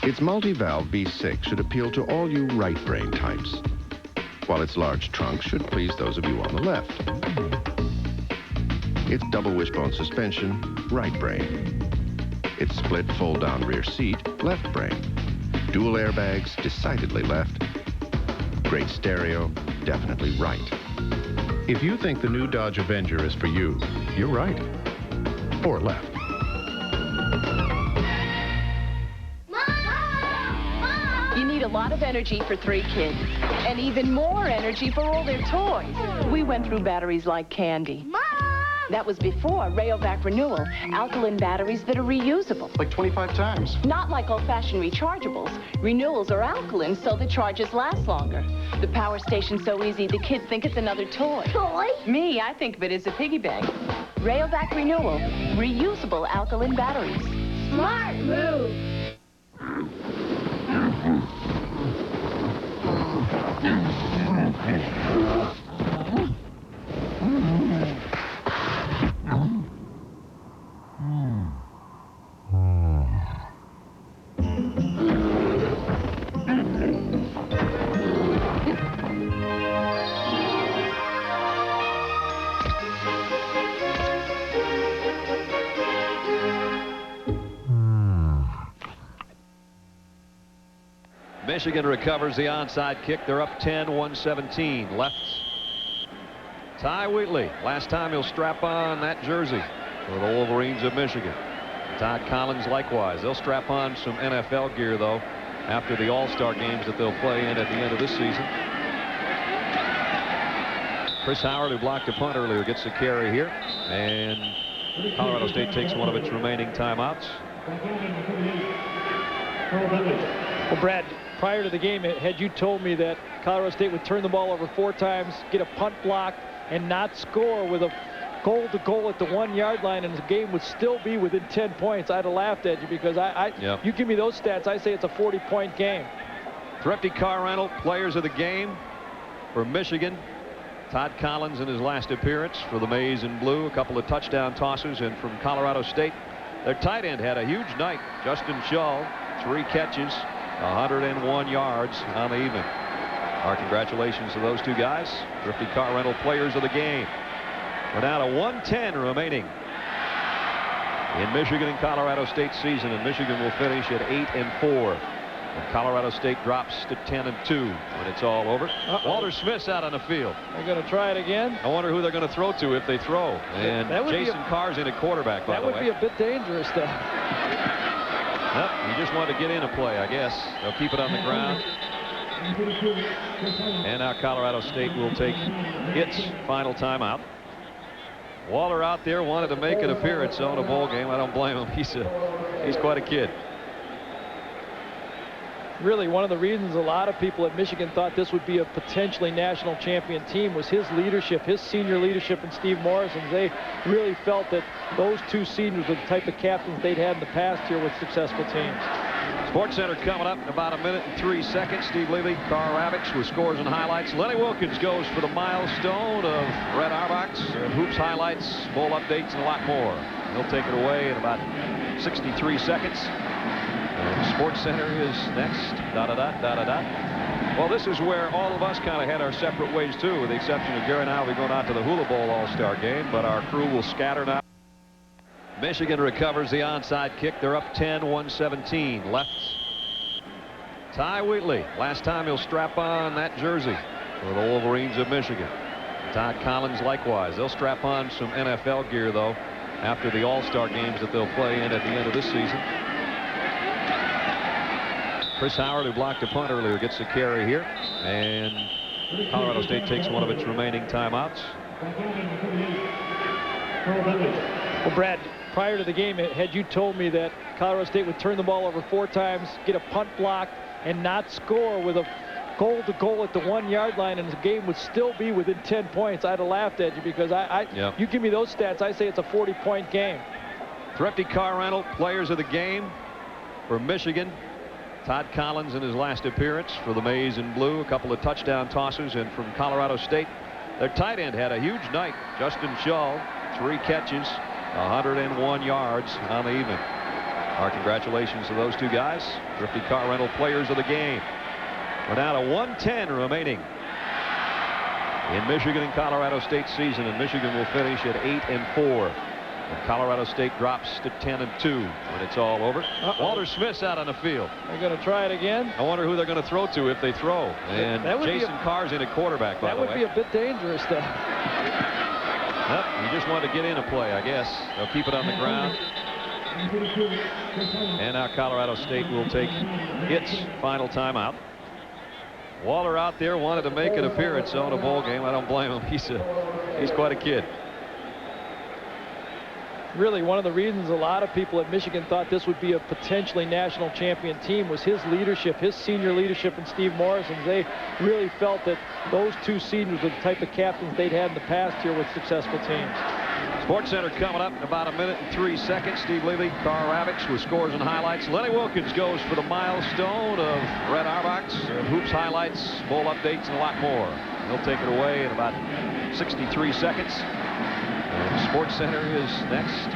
Its multi-valve V6 should appeal to all you right brain types, while its large trunk should please those of you on the left. Its double wishbone suspension, right brain. Its split fold-down rear seat, left brain. Dual airbags, decidedly left. Great stereo, definitely right. If you think the new Dodge Avenger is for you, you're right. Or left. You need a lot of energy for 3 kids, and even more energy for all their toys. We went through batteries like candy. That was before Rayovac Renewal, alkaline batteries that are reusable. Like 25 times. Not like old-fashioned rechargeables. Renewals are alkaline, so the charges last longer. The power station's so easy, the kids think it's another toy. Toy? Me, I think of it as a piggy bank. Rayovac Renewal, reusable alkaline batteries. Smart move. Michigan recovers the onside kick. They're up 10, 1:17 left. Ty Wheatley, last time he'll strap on that jersey for the Wolverines of Michigan. Todd Collins likewise. They'll strap on some NFL gear though after the All-Star games that they'll play in at the end of this season. Chris Howard, who blocked a punt earlier, gets the carry here, and Colorado State takes one of its remaining timeouts. Well, Brad, prior to the game, had you told me that Colorado State would turn the ball over 4 times, get a punt block, and not score with a goal at the 1-yard line, and the game would still be within 10 points, I'd have laughed at you, because you give me those stats, I say it's a 40-point game. Thrifty Car Rental players of the game for Michigan. Todd Collins in his last appearance for the Maize and Blue, a couple of touchdown tosses, and from Colorado State, their tight end had a huge night. Justin Shaw, 3 catches, 101 yards on the evening. Our congratulations to those 2 guys, Thrifty Car Rental players of the game. We're down to 1:10 remaining in Michigan and Colorado State season, and Michigan will finish at 8-4. And Colorado State drops to 10-2 when it's all over. Walter Smith's out on the field. They're going to try it again. I wonder who they're going to throw to if they throw. And Jason Carr's in at quarterback, by the way. That would be a bit dangerous, though. Nope, he just wanted to get in a play, I guess. They'll keep it on the ground. And now Colorado State will take its final timeout. Waller out there wanted to make an appearance on a bowl game. I don't blame him. He's quite a kid. Really, one of the reasons a lot of people at Michigan thought this would be a potentially national champion team was his leadership, his senior leadership, and Steve Morrison's. They really felt that those 2 seniors were the type of captains they'd had in the past here with successful teams. Sports Center coming up in about 1 minute and 3 seconds. Steve Levy, Carl Ravix with scores and highlights. Lenny Wilkins goes for the milestone of Red Auerbach's and hoops highlights, bowl updates, and a lot more. He'll take it away in about 63 seconds. And Sports Center is next. Well, this is where all of us kind of had our separate ways, too, with the exception of Gary and I will be going out to the Hula Bowl All-Star game, but our crew will scatter now. Michigan recovers the onside kick. They're up 10, 117. Left. Ty Wheatley. Last time he'll strap on that jersey for the Wolverines of Michigan. Todd Collins likewise. They'll strap on some NFL gear, though, after the All-Star games that they'll play in at the end of this season. Chris Howard, who blocked a punt earlier, gets the carry here. And Colorado State takes one of its remaining timeouts. Well, Brad, prior to the game, had you told me that Colorado State would turn the ball over 4 times, get a punt block, and not score with a goal-to-goal at the 1-yard line, and the game would still be within 10 points, I'd have laughed at you, because you give me those stats, I say it's a 40-point game. Thrifty car rental, players of the game for Michigan. Todd Collins in his last appearance for the Maize and Blue, a couple of touchdown tosses, and from Colorado State, their tight end had a huge night. Justin Shull, 3 catches, 101 yards on the evening. Our congratulations to those 2 guys, Thrifty car rental players of the game. We're down to 1:10 remaining in Michigan and Colorado State season, and Michigan will finish at 8-4. And Colorado State drops to 10-2 when it's all over. Walter Smith's out on the field. They're going to try it again. I wonder who they're going to throw to if they throw. And Jason Carr's in at quarterback, by the way. That would be a bit dangerous, though. Nope, he just wanted to get in a play, I guess. They'll keep it on the ground. And now Colorado State will take its final timeout. Waller out there wanted to make an appearance on a bowl game. I don't blame him. He's quite a kid. Really, one of the reasons a lot of people at Michigan thought this would be a potentially national champion team was his leadership, his senior leadership, and Steve Morrison's. They really felt that those 2 seniors were the type of captains they'd had in the past here with successful teams. Sports Center coming up in about 1 minute and 3 seconds. Steve Levy, Carl Ravix with scores and highlights. Lenny Wilkins goes for the milestone of Red Auerbach's and hoops highlights, bowl updates, and a lot more. He'll take it away in about 63 seconds. And Sports Center is next.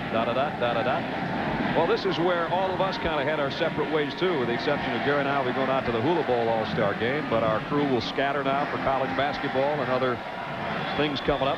Well, this is where all of us kind of had our separate ways, too, with the exception of Gary and I will be going out to the Hula Bowl All-Star game, but our crew will scatter now for college basketball and other things coming up.